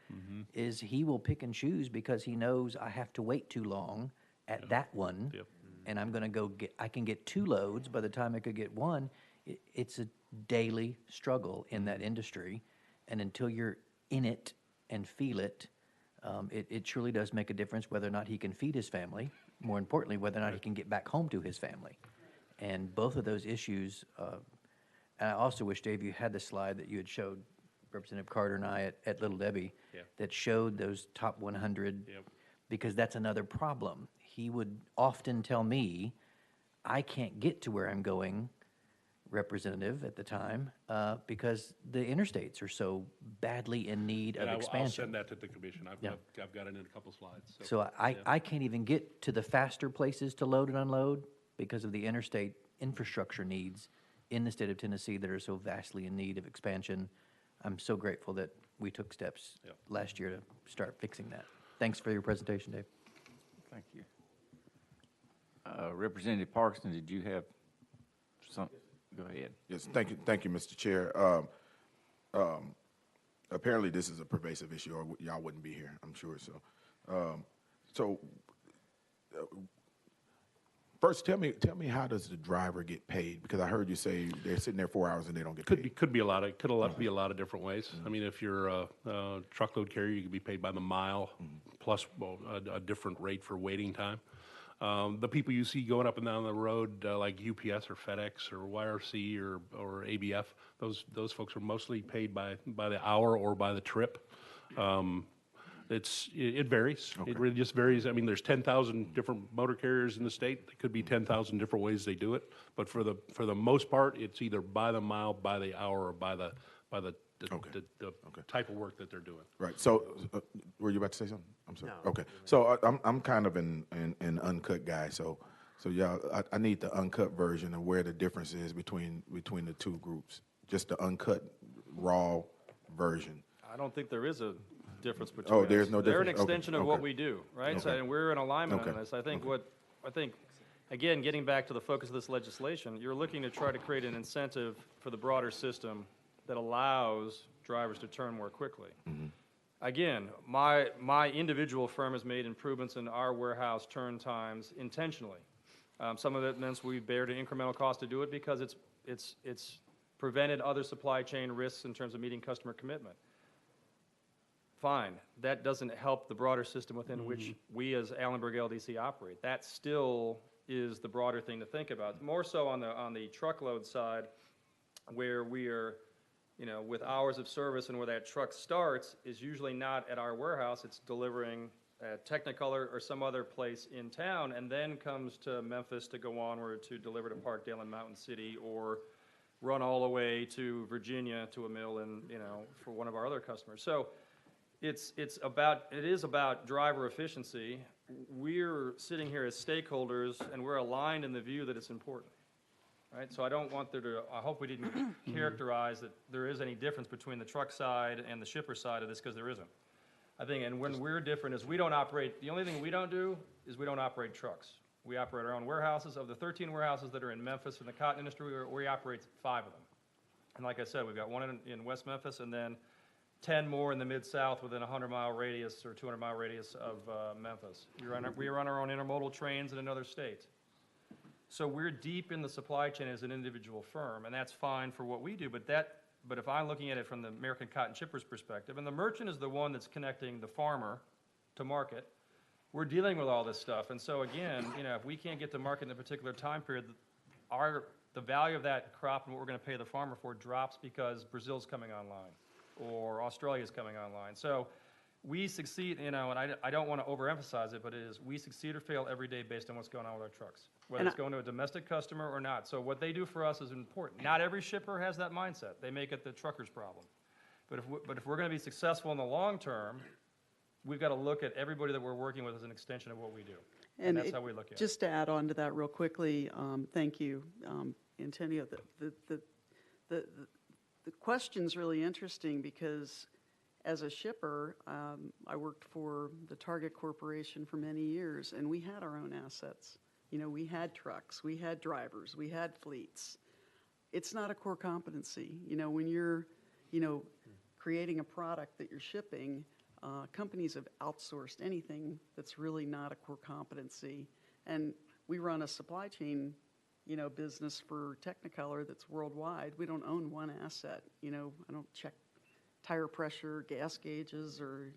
is he will pick and choose because he knows I have to wait too long at that one, and I'm going to I can get 2 loads by the time I could get 1. It's a daily struggle in that industry, and until you're in it and feel it, it truly does make a difference whether or not he can feed his family, more importantly, whether or not he can get back home to his family. And both of those issues, and I also wish, Dave, you had the slide that you had showed Representative Carter and I at Little Debbie that showed those top 100, because that's another problem. He would often tell me, I can't get to where I'm going, Representative at the time, because the interstates are so badly in need of expansion. I'll send that to the commission. I've got it in a couple slides. So I can't even get to the faster places to load and unload because of the interstate infrastructure needs in the state of Tennessee that are so vastly in need of expansion. I'm so grateful that we took steps last year to start fixing that. Thanks for your presentation, Dave. Thank you. Representative Parkinson, did you have something? Go ahead. Yes, thank you, Mr. Chair. Apparently, this is a pervasive issue, or y'all wouldn't be here, I'm sure. So, first, tell me, how does the driver get paid? Because I heard you say they're sitting there 4 hours and they don't get paid. Could be a lot of different ways. I mean, if you're a truckload carrier, you could be paid by the mile plus a different rate for waiting time. The people you see going up and down the road, like UPS or FedEx or YRC or ABF, those folks are mostly paid by the hour or by the trip. It varies. Okay. It really just varies. I mean, there's 10,000 different motor carriers in the state. There could be 10,000 different ways they do it. But for the most part, it's either by the mile, by the hour, or by the type of work that they're doing. Right. So, were you about to say something? I'm sorry. No. Okay. So I'm kind of an uncut guy. So y'all, I need the uncut version of where the difference is between the two groups. Just the uncut, raw version. I don't think there is a difference between there's no difference. They're an extension of what we do, right? Okay. So, and we're in alignment on this. I think again, getting back to the focus of this legislation, you're looking to try to create an incentive for the broader system that allows drivers to turn more quickly. Again, my individual firm has made improvements in our warehouse turn times intentionally. Some of it means we bear the incremental cost to do it because it's prevented other supply chain risks in terms of meeting customer commitment. Fine, that doesn't help the broader system within which we as Allenberg LDC operate. That still is the broader thing to think about. More so on the truckload side, where we are, with hours of service and where that truck starts is usually not at our warehouse. It's delivering at Technicolor or some other place in town, and then comes to Memphis to go onward to deliver to Parkdale and Mountain City, or run all the way to Virginia to a mill and, for one of our other customers. So it is about driver efficiency. We're sitting here as stakeholders, and we're aligned in the view that it's important, right? So I don't want I hope we didn't characterize that there is any difference between the truck side and the shipper side of this, because there isn't. I think, and when we're different is we don't operate, the only thing we don't do is we don't operate trucks. We operate our own warehouses. Of the 13 warehouses that are in Memphis in the cotton industry, we operate 5 of them. And like I said, we've got one in West Memphis, and then 10 more in the Mid-South within a 100-mile radius or 200-mile radius of Memphis. We run our own intermodal trains in another state. So we're deep in the supply chain as an individual firm, and that's fine for what we do, but if I'm looking at it from the American cotton shipper's perspective, and the merchant is the one that's connecting the farmer to market, we're dealing with all this stuff. And so again, if we can't get to market in a particular time period, the value of that crop and what we're going to pay the farmer for drops because Brazil's coming online or Australia's coming online. So we succeed, and I don't want to overemphasize it, but we succeed or fail every day based on what's going on with our trucks, whether it's going to a domestic customer or not. So what they do for us is important. Not every shipper has that mindset. They make it the trucker's problem. But if we're going to be successful in the long term, we've got to look at everybody that we're working with as an extension of what we do. And that's how we look at it. Just to add on to that real quickly, thank you, Antonio. The question's really interesting because as a shipper, I worked for the Target Corporation for many years, and we had our own assets. We had trucks, we had drivers, we had fleets. It's not a core competency. When you're, creating a product that you're shipping, companies have outsourced anything that's really not a core competency. And we run a supply chain, business for Technicolor that's worldwide. We don't own one asset. I don't check tire pressure, gas gauges, or,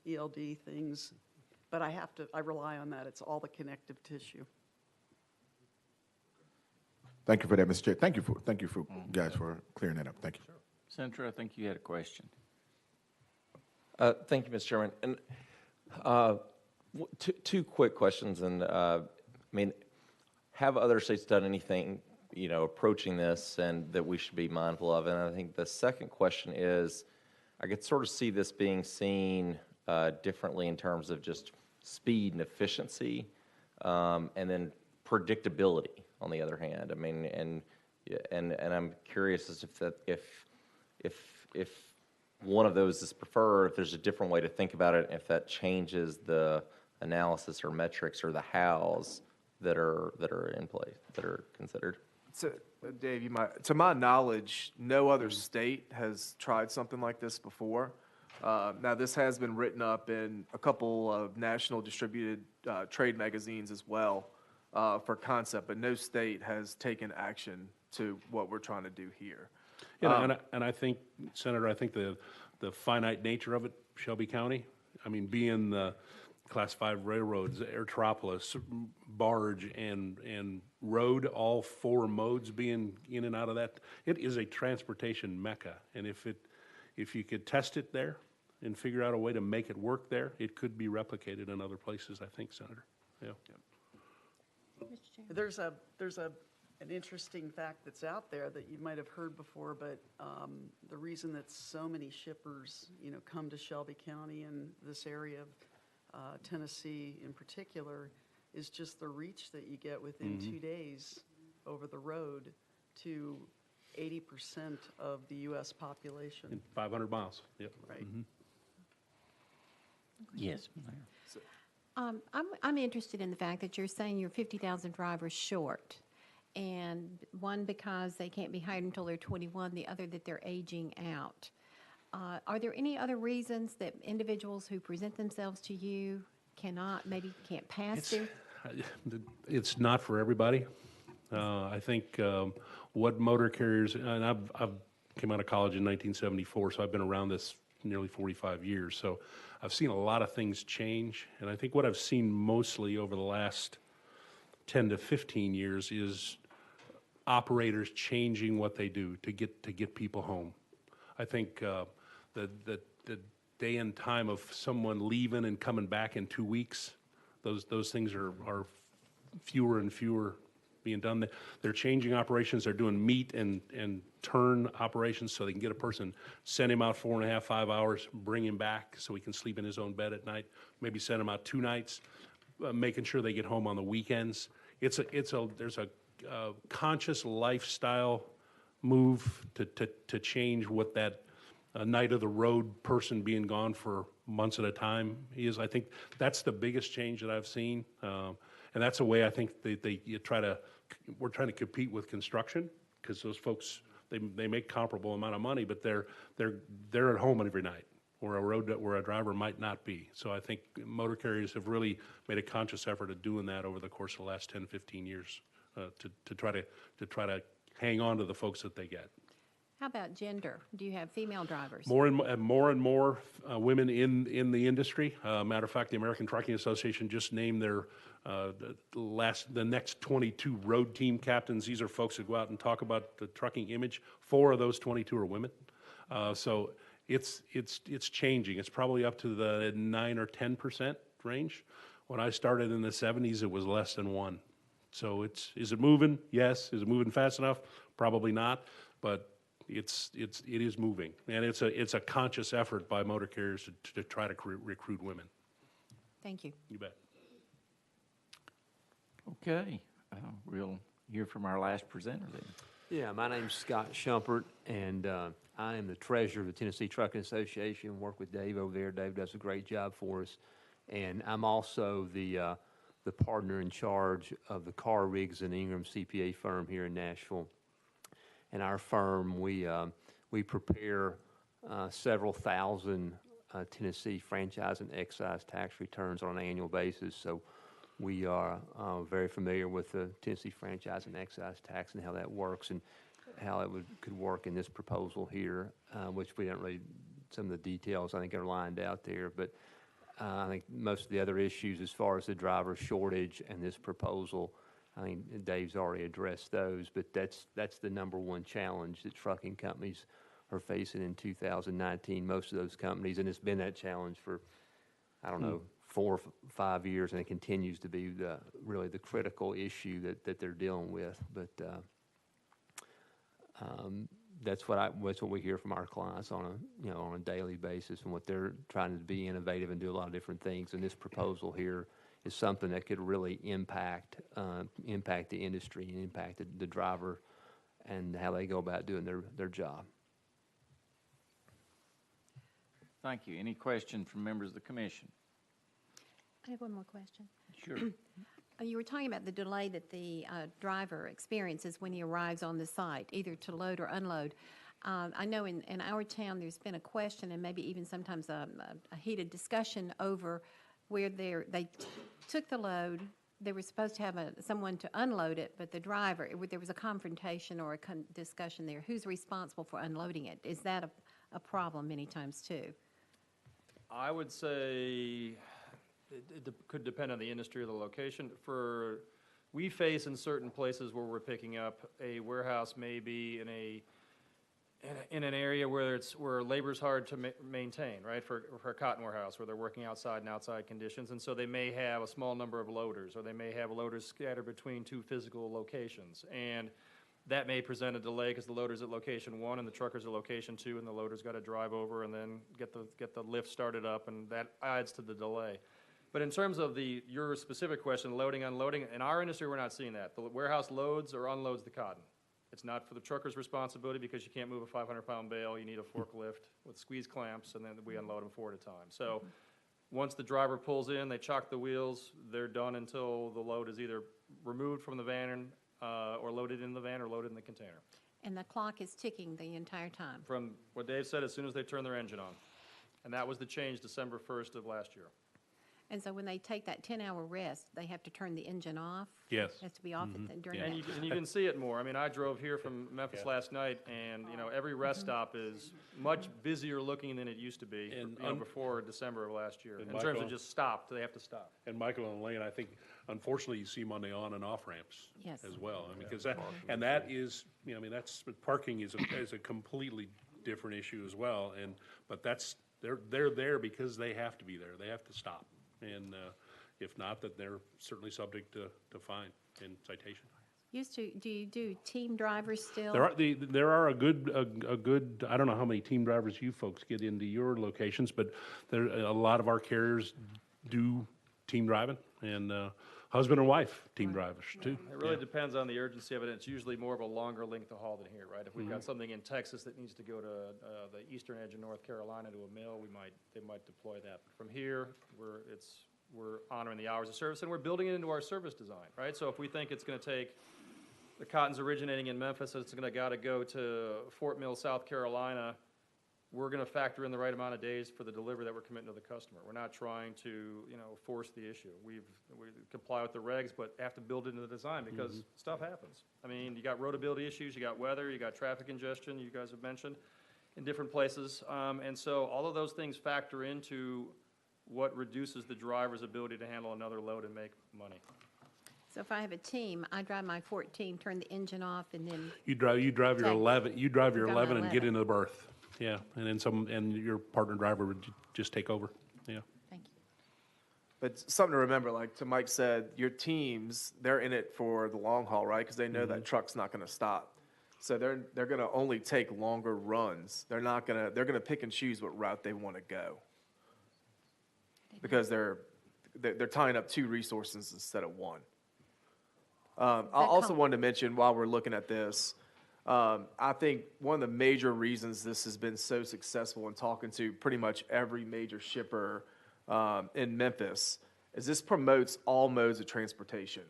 ELD things. But I rely on that. It's all the connective tissue. Thank you for that, Mr. Chair. Thank you for guys for clearing that up. Thank you. Sure. Senator, I think you had a question. Thank you, Mr. Chairman. And two quick questions. And have other states done anything, approaching this and that we should be mindful of? And I think the second question is, I could sort of see this being seen differently in terms of just speed and efficiency, and then predictability on the other hand. And I'm curious as if one of those is preferred, if there's a different way to think about it, if that changes the analysis or metrics or the hows that are in place, that are considered. So, Dave, to my knowledge, no other state has tried something like this before. Now, this has been written up in a couple of national distributed trade magazines as well for concept, but no state has taken action to what we're trying to do here. And I think, Senator, the finite nature of it, Shelby County, being the Class 5 railroads, Airtropolis, barge, and road, all 4 modes being in and out of that, it is a transportation mecca. And if you could test it there and figure out a way to make it work there, it could be replicated in other places, I think, Senator. Yeah. There's an interesting fact that's out there that you might have heard before, but the reason that so many shippers, come to Shelby County and this area of Tennessee in particular is just the reach that you get within 2 days over the road to 80% of the U.S. population. In 500 miles. Yep. Right. Yes. I'm interested in the fact that you're saying you're 50,000 drivers short. And one, because they can't be hired until they're 21, the other that they're aging out. Are there any other reasons that individuals who present themselves to you maybe can't pass their? It's not for everybody. I think what motor carriers, and I've came out of college in 1974, so I've been around this nearly 45 years. So I've seen a lot of things change, and I think what I've seen mostly over the last 10 to 15 years is operators changing what they do to get people home. I think the day and time of someone leaving and coming back in 2 weeks, those things are fewer and fewer being done. They're changing operations. They're doing meet and turn operations so they can get a person, send him out 4.5, 5 hours, bring him back so he can sleep in his own bed at night, maybe send him out 2 nights, making sure they get home on the weekends. There's a conscious lifestyle move to change what that night of the road person being gone for months at a time is. I think that's the biggest change that I've seen, and that's a way I think we're trying to compete with construction, because those folks they make comparable amount of money, but they're at home every night, where a driver might not be. So I think motor carriers have really made a conscious effort of doing that over the course of the last 10, 15 years to try to hang on to the folks that they get. How about gender? Do you have female drivers? More and more women in the industry. Matter of fact, the American Trucking Association just named their the next 22 road team captains. These are folks that go out and talk about the trucking image. 4 of those 22 are women. So it's changing. It's probably up to the 9 or 10% range. When I started in the 70s, it was less than 1. So is it moving? Yes. Is it moving fast enough? Probably not. But it is moving, and it's a conscious effort by motor carriers to try to recruit women. Thank you. You bet. Okay, we'll hear from our last presenter then. Yeah, my name's Scott Shumpert, and I am the treasurer of the Tennessee Trucking Association. Work with Dave over there. Dave does a great job for us, and I'm also the partner in charge of the Car Riggs and Ingram CPA firm here in Nashville. And our firm, we prepare several thousand Tennessee franchise and excise tax returns on an annual basis. So we are very familiar with the Tennessee franchise and excise tax and how that works and how it could work in this proposal here, which we don't really, some of the details I think are lined out there. But I think most of the other issues as far as the driver shortage and this proposal, I think Dave's already addressed those, but that's the number one challenge that trucking companies are facing in 2019. Most of those companies, and it's been that challenge for, I don't know, 4 or 5 years, and it continues to be really the critical issue that they're dealing with. But that's what we hear from our clients on a daily basis, and what they're trying to be innovative and do a lot of different things. And this proposal here is something that could really impact the industry and impact the driver and how they go about doing their job. Thank you. Any questions from members of the commission? I have one more question. Sure. You were talking about the delay that the driver experiences when he arrives on the site, either to load or unload. I know in our town there's been a question and maybe even sometimes a heated discussion over where they took the load. They were supposed to have someone to unload it, but the driver, there was a confrontation or a discussion there. Who's responsible for unloading it? Is that a problem many times too? I would say it could depend on the industry or the location. We face in certain places where we're picking up a warehouse, maybe in an area where labor's hard to maintain, right? For a cotton warehouse where they're working outside in outside conditions, and so they may have a small number of loaders, or they may have loaders scattered between 2 physical locations, and that may present a delay because the loader's at location 1 and the trucker's at location 2, and the loader's got to drive over and then get the lift started up, and that adds to the delay. But in terms of your specific question, loading, unloading, in our industry, we're not seeing that. The warehouse loads or unloads the cotton. It's not for the trucker's responsibility because you can't move a 500-pound bale. You need a forklift with squeeze clamps, and then we unload them 4 at a time. So once the driver pulls in, they chock the wheels, they're done until the load is either removed from the van or loaded in the van or loaded in the container. And the clock is ticking the entire time. From what Dave said, as soon as they turn their engine on. And that was the change December 1st of last year. And so when they take that 10-hour rest, they have to turn the engine off? Yes. It has to be off during And that. you can see it more. I mean, I drove here from Memphis last night, and, you know, every rest stop is much busier looking than it used to be, before December of last year. In terms of just stopped, they have to stop. And Michael and Elaine, I think, unfortunately, you see them on the on and off ramps Yes. as well. I mean, because that is, you know, I mean, that's, parking is a completely different issue as well. But they're there because they have to be there. They have to stop. And if not, that they're certainly subject to fine and citation. Do you do team drivers still? There are a good, I don't know how many team drivers you folks get into your locations, but a lot of our carriers do team driving, and husband and wife team drivers too. It really depends on the urgency of it. It's usually more of a longer length of haul than here, right? If we've got something in Texas that needs to go to the eastern edge of North Carolina to a mill, they might deploy that. But from here, we're honoring the hours of service, and we're building it into our service design, right? So if we think it's going to take, the cotton's originating in Memphis, so it's going to go to Fort Mill, South Carolina, we're going to factor in the right amount of days for the delivery that we're committing to the customer. We're not trying to, you know, force the issue. We comply with the regs, but have to build it into the design because stuff happens. I mean, you got roadability issues, you got weather, you got traffic congestion, you guys have mentioned, in different places. And so all of those things factor into what reduces the driver's ability to handle another load and make money. So if I have a team, I drive my 14, turn the engine off, and then You drive your 11. You drive your Drive my 11 and get 11. into the berth. Yeah, and then and your partner driver would just take over. Yeah. Thank you. But something to remember, like to Mike said, your teams, they're in it for the long haul, right? Because they know that truck's not going to stop. So they're going to only take longer runs. They're going to pick and choose what route they want to go. Because they're tying up two resources instead of one. I also wanted to mention while we're looking at this, I think one of the major reasons this has been so successful in talking to pretty much every major shipper in Memphis is this promotes all modes of transportation,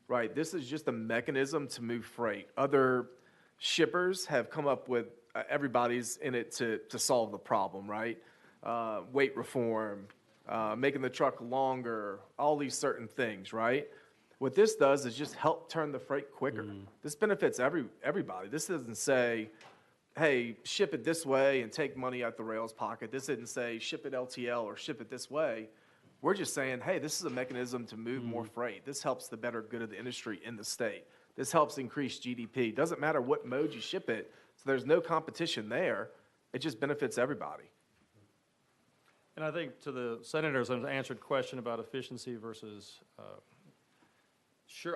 right? This is just a mechanism to move freight. Other shippers have come up with, everybody's in it to solve the problem, right? Weight reform, making the truck longer, all these certain things, right? What this does is just help turn the freight quicker. This benefits everybody. This doesn't say, hey, ship it this way and take money out the rail's pocket. This didn't say ship it LTL or ship it this way. We're just saying, hey, this is a mechanism to move more freight. This helps the better good of the industry in the state. This helps increase GDP. Doesn't matter what mode you ship it, so there's no competition there. It just benefits everybody. And I think to the senator's answered question about efficiency versus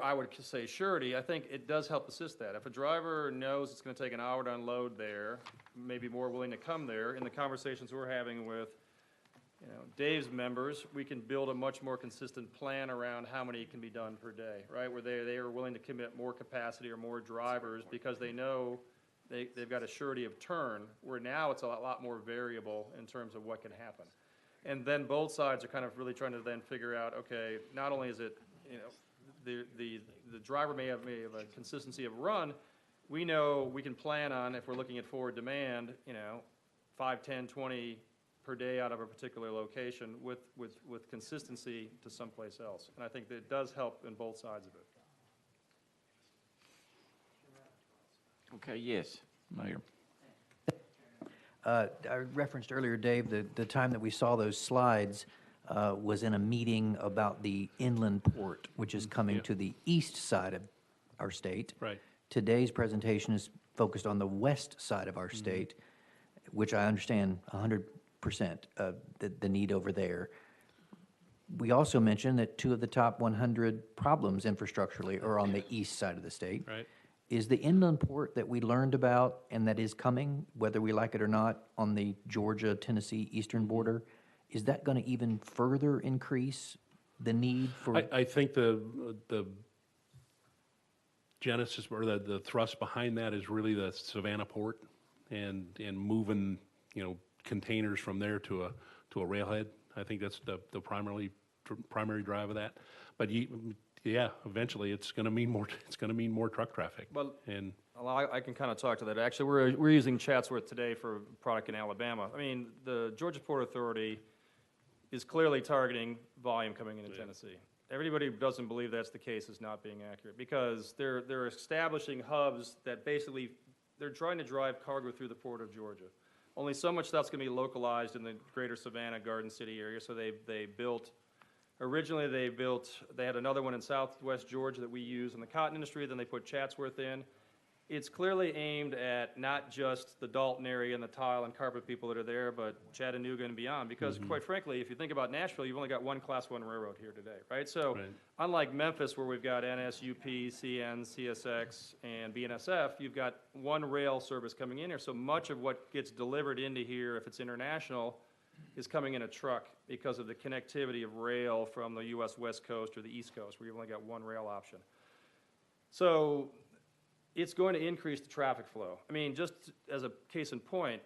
I would say surety, I think it does help assist that. If a driver knows it's going to take an hour to unload there, maybe more willing to come there, in the conversations we're having with, you know, Dave's members, we can build a much more consistent plan around how many can be done per day, right? Where they are willing to commit more capacity or more drivers because they know they've got a surety of turn, where now it's a lot more variable in terms of what can happen. And then both sides are kind of really trying to then figure out, okay, not only is it, you know, the driver may have a consistency of run, we know we can plan on, if we're looking at forward demand, you know, 5, 10, 20 per day out of a particular location with consistency to someplace else. And I think that it does help in both sides of it. Okay, yes, Mayor. I referenced earlier, Dave, the time that we saw those slides was in a meeting about the inland port, which is coming to the east side of our state. Right. Today's presentation is focused on the west side of our state, which I understand 100% the need over there. We also mentioned that 2 of the top 100 problems infrastructurally are on the east side of the state. Right. Is the inland port that we learned about and that is coming, whether we like it or not, on the Georgia-Tennessee eastern border, is that going to even further increase the need for? I think the genesis or the thrust behind that is really the Savannah port and moving, you know, containers from there to a railhead. I think that's the primary drive of that. But yeah, eventually it's going to mean more truck traffic. Well, And well, I can kind of talk to that. Actually, we're using Chatsworth today for a product in Alabama. I mean, the Georgia Port Authority is clearly targeting volume coming into Tennessee. Everybody who doesn't believe that's the case is not being accurate, because they're establishing hubs that basically, they're trying to drive cargo through the Port of Georgia. Only so much stuff's going to be localized in the greater Savannah, Garden City area, so they built, originally they had another one in southwest Georgia that we use in the cotton industry, then they put Chatsworth in. It's clearly aimed at not just the Dalton area and the tile and carpet people that are there, but Chattanooga and beyond, because quite frankly, if you think about Nashville, you've only got one Class I railroad here today, right? So unlike Memphis, where we've got NS, UP, CN, CSX, and BNSF, you've got one rail service coming in here, so much of what gets delivered into here, if it's international, is coming in a truck because of the connectivity of rail from the U.S. West Coast or the East Coast, where you've only got one rail option. So it's going to increase the traffic flow. I mean, just as a case in point,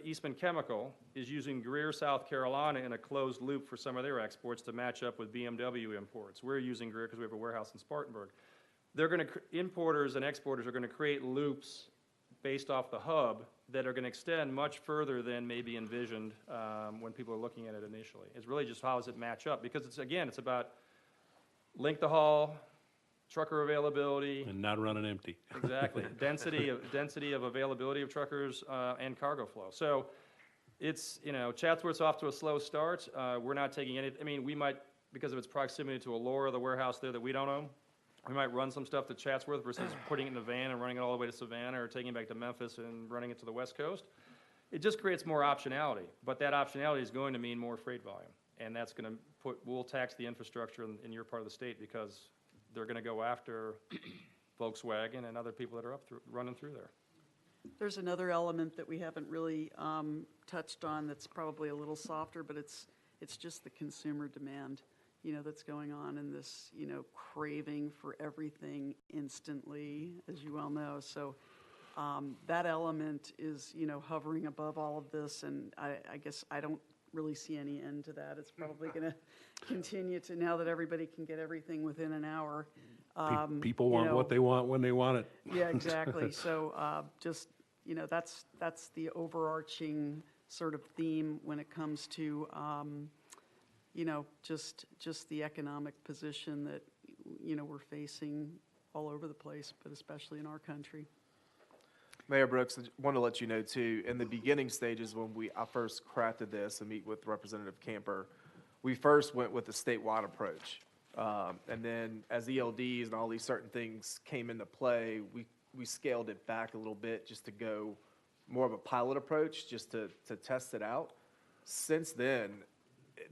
Eastman Chemical is using Greer, South Carolina in a closed loop for some of their exports to match up with BMW imports. We're using Greer because we have a warehouse in Spartanburg. They're going to, importers and exporters are going to create loops based off the hub that are going to extend much further than maybe envisioned when people are looking at it initially. It's really just how does it match up, because it's, again, it's about length of haul, trucker availability. And not running empty. Exactly. density of availability of truckers and cargo flow. So it's, Chatsworth's off to a slow start. We're not taking any, I mean, we might, because of its proximity to Allura, the warehouse there that we don't own, we might run some stuff to Chatsworth versus putting it in a van and running it all the way to Savannah, or taking it back to Memphis and running it to the West Coast. It just creates more optionality, but that optionality is going to mean more freight volume. And that's going to we'll tax the infrastructure in your part of the state, because they're going to go after Volkswagen and other people that are running through there. There's another element that we haven't really touched on that's probably a little softer, but it's just the consumer demand, that's going on, in this, craving for everything instantly, as you well know. So that element is, hovering above all of this, and I guess I don't really see any end to that. It's probably going to continue to, now that everybody can get everything within an hour. People want what they want when they want it. Yeah, exactly. So just, that's the overarching sort of theme when it comes to, just the economic position that, we're facing all over the place, but especially in our country. Mayor Brooks, I want to let you know, too, in the beginning stages when I first crafted this and meet with Representative Camper, we first went with a statewide approach. And then as ELDs and all these certain things came into play, we scaled it back a little bit just to go more of a pilot approach, just to test it out. Since then,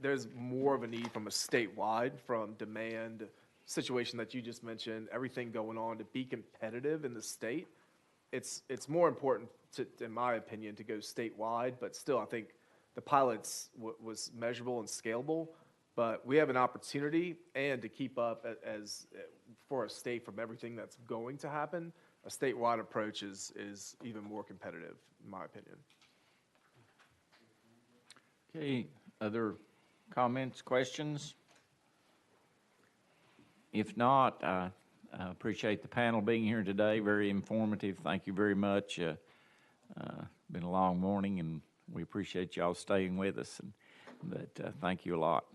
there's more of a need from a statewide, from demand, situation that you just mentioned, everything going on to be competitive in the state. It's more important, in my opinion, to go statewide, but still I think the pilots was measurable and scalable, but we have an opportunity, and to keep up as for a state from everything that's going to happen, a statewide approach is even more competitive, in my opinion. Okay, other comments, questions? If not, I appreciate the panel being here today. Very informative. Thank you very much. Been a long morning, and we appreciate y'all staying with us. But thank you a lot.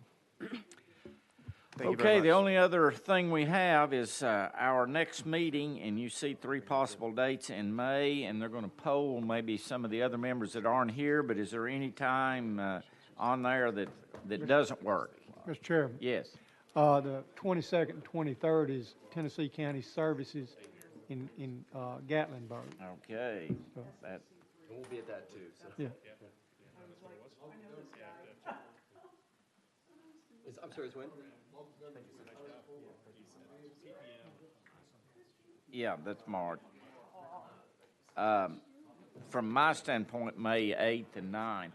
Okay, the only other thing we have is our next meeting, and you see 3 possible dates in May, and they're going to poll maybe some of the other members that aren't here. But is there any time on there that doesn't work? Mr. Chairman. Yes. The 22nd and 23rd is Tennessee County Services in Gatlinburg. Okay. So, And we'll be at that too. So. yeah. I'm sorry, it's when? Yeah, that's March. From my standpoint, May 8th and 9th.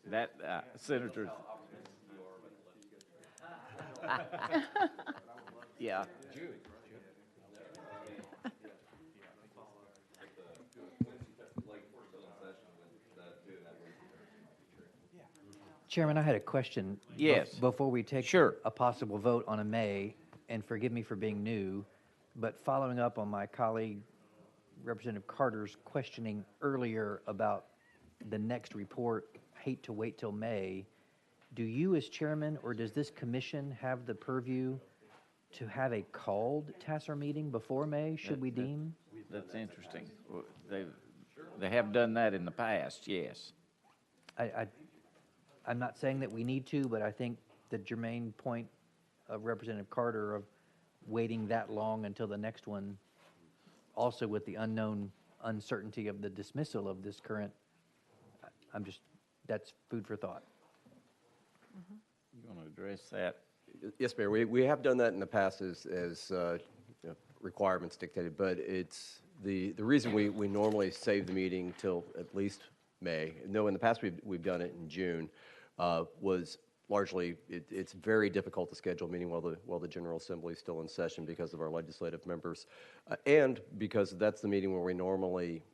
That, Senator. Yeah. Chairman, I had a question. Yes. Before we take Sure. a possible vote on a May, and forgive me for being new, but following up on my colleague, Representative Carter's questioning earlier about the next report, hate to wait till May, do you as chairman or does this commission have the purview to have a called TACIR meeting before May, should we deem? That's interesting. Well, they have done that in the past, yes. I'm not saying that we need to, but I think the germane point of Representative Carter of waiting that long until the next one, also with the unknown uncertainty of the dismissal of this current, that's food for thought. You want to address that? Yes, Mayor, we have done that in the past as requirements dictated, but it's the reason we normally save the meeting till at least May. No, in the past we've done it in June, was largely it's very difficult to schedule a meeting while the General Assembly is still in session because of our legislative members, and because that's the meeting where we normally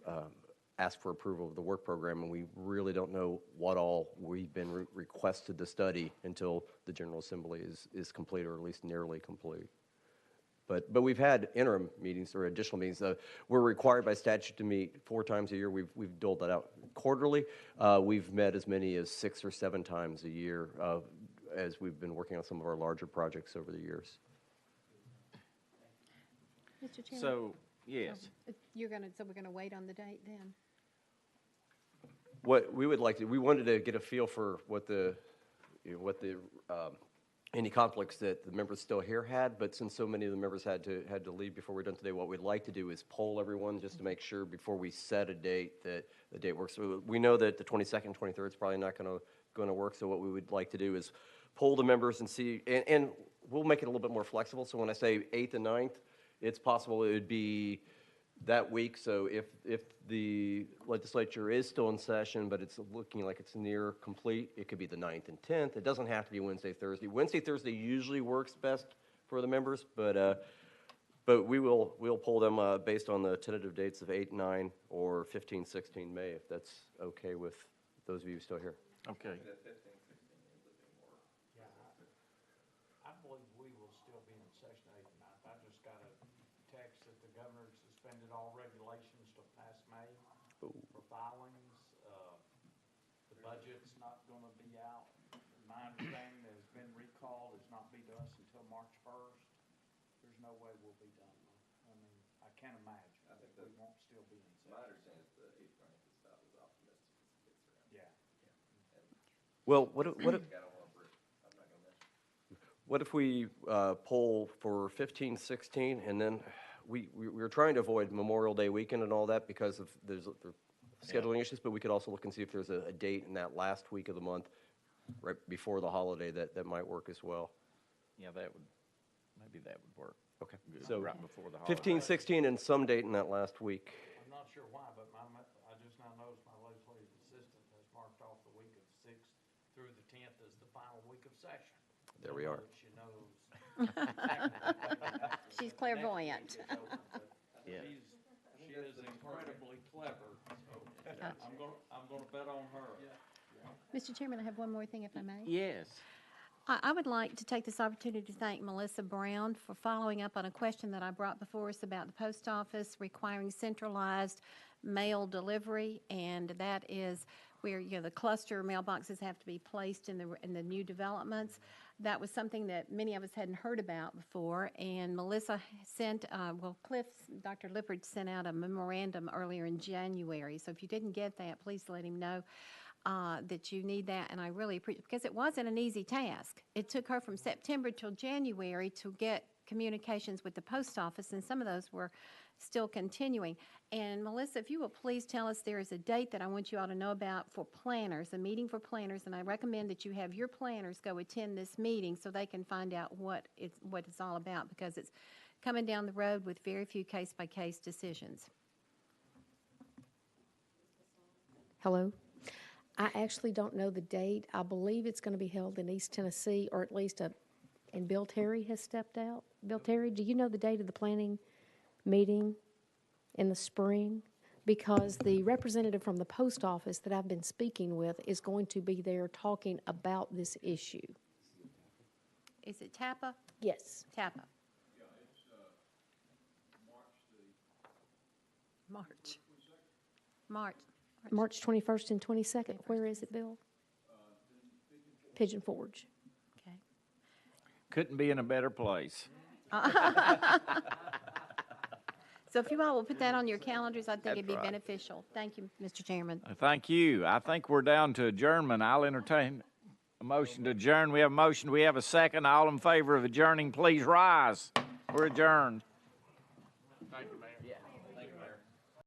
ask for approval of the work program, and we really don't know what all we've been requested to study until the General Assembly is complete, or at least nearly complete. But we've had interim meetings or additional meetings. We're required by statute to meet 4 times a year. We've doled that out quarterly. We've met as many as 6 or 7 times a year as we've been working on some of our larger projects over the years. Mr. Chairman? So, yes. So we're gonna wait on the date then? What we would like to, we wanted to get a feel for what any conflicts that the members still here had, but since so many of the members had to leave before we're done today, what we'd like to do is poll everyone just to make sure before we set a date that the date works. So we know that the 22nd, 23rd is probably not going to work, so what we would like to do is poll the members and see, and we'll make it a little bit more flexible. So when I say 8th and 9th, it's possible it would be that week. So if the legislature is still in session, but it's looking like it's near complete, it could be the 9th and 10th. It doesn't have to be Wednesday, Thursday. Wednesday, Thursday usually works best for the members, but we'll poll them based on the tentative dates of 8, 9, or 15, 16 May, if that's okay with those of you still here. Okay. I believe we will still be in session 8th and 9th. I just got a text that the governor suspended all regulations till past May for filings. The budget's not going to be out. My understanding that has been recalled is not be to us until March 1st. There's no way we'll be done. I mean, I can't imagine that we won't still be in session. My understanding is the 8th, 9th is not as optimistic as it gets around. Yeah. Well, what if we poll for 15, 16, and then we're trying to avoid Memorial Day weekend and all that because of there's scheduling issues, but we could also look and see if there's a date in that last week of the month, right before the holiday, that might work as well. Yeah, maybe that would work. Okay. Good. So right before the holiday. 15, 16, and some date in that last week. I'm not sure why, but I just now noticed my legislative assistant has marked off the week of 6th through the 10th as the final week of session. There we are. She knows. She's clairvoyant. Yeah. She is incredibly clever, so I'm gonna bet on her. Mr. Chairman, I have one more thing, if I may. Yes. I would like to take this opportunity to thank Melissa Brown for following up on a question that I brought before us about the post office requiring centralized mail delivery, and that is where, the cluster mailboxes have to be placed in the new developments. That was something that many of us hadn't heard about before, and Melissa sent, Dr. Lippard sent out a memorandum earlier in January, so if you didn't get that, please let him know that you need that, and I really appreciate it, because it wasn't an easy task. It took her from September till January to get communications with the post office, and some of those were still continuing. And Melissa, if you will please tell us, there is a date that I want you all to know about for planners, a meeting for planners, and I recommend that you have your planners go attend this meeting so they can find out what it's all about, because it's coming down the road with very few case-by-case decisions. Hello. I actually don't know the date. I believe it's going to be held in East Tennessee, or at least and Bill Terry has stepped out. Bill Terry, do you know the date of the planning meeting in the spring? because the representative from the post office that I've been speaking with is going to be there talking about this issue. Is it TAPA? Yes. TAPA. March. March. March 21st and 22nd. Where is it, Bill? Pigeon Forge. Okay. Couldn't be in a better place. So if you all will put that on your calendars, I think it'd be That's right. beneficial. Thank you, Mr. Chairman. Thank you. I think we're down to adjournment. I'll entertain a motion to adjourn. We have a motion. We have a second. All in favor of adjourning, please rise. We're adjourned. Thank you, Mayor.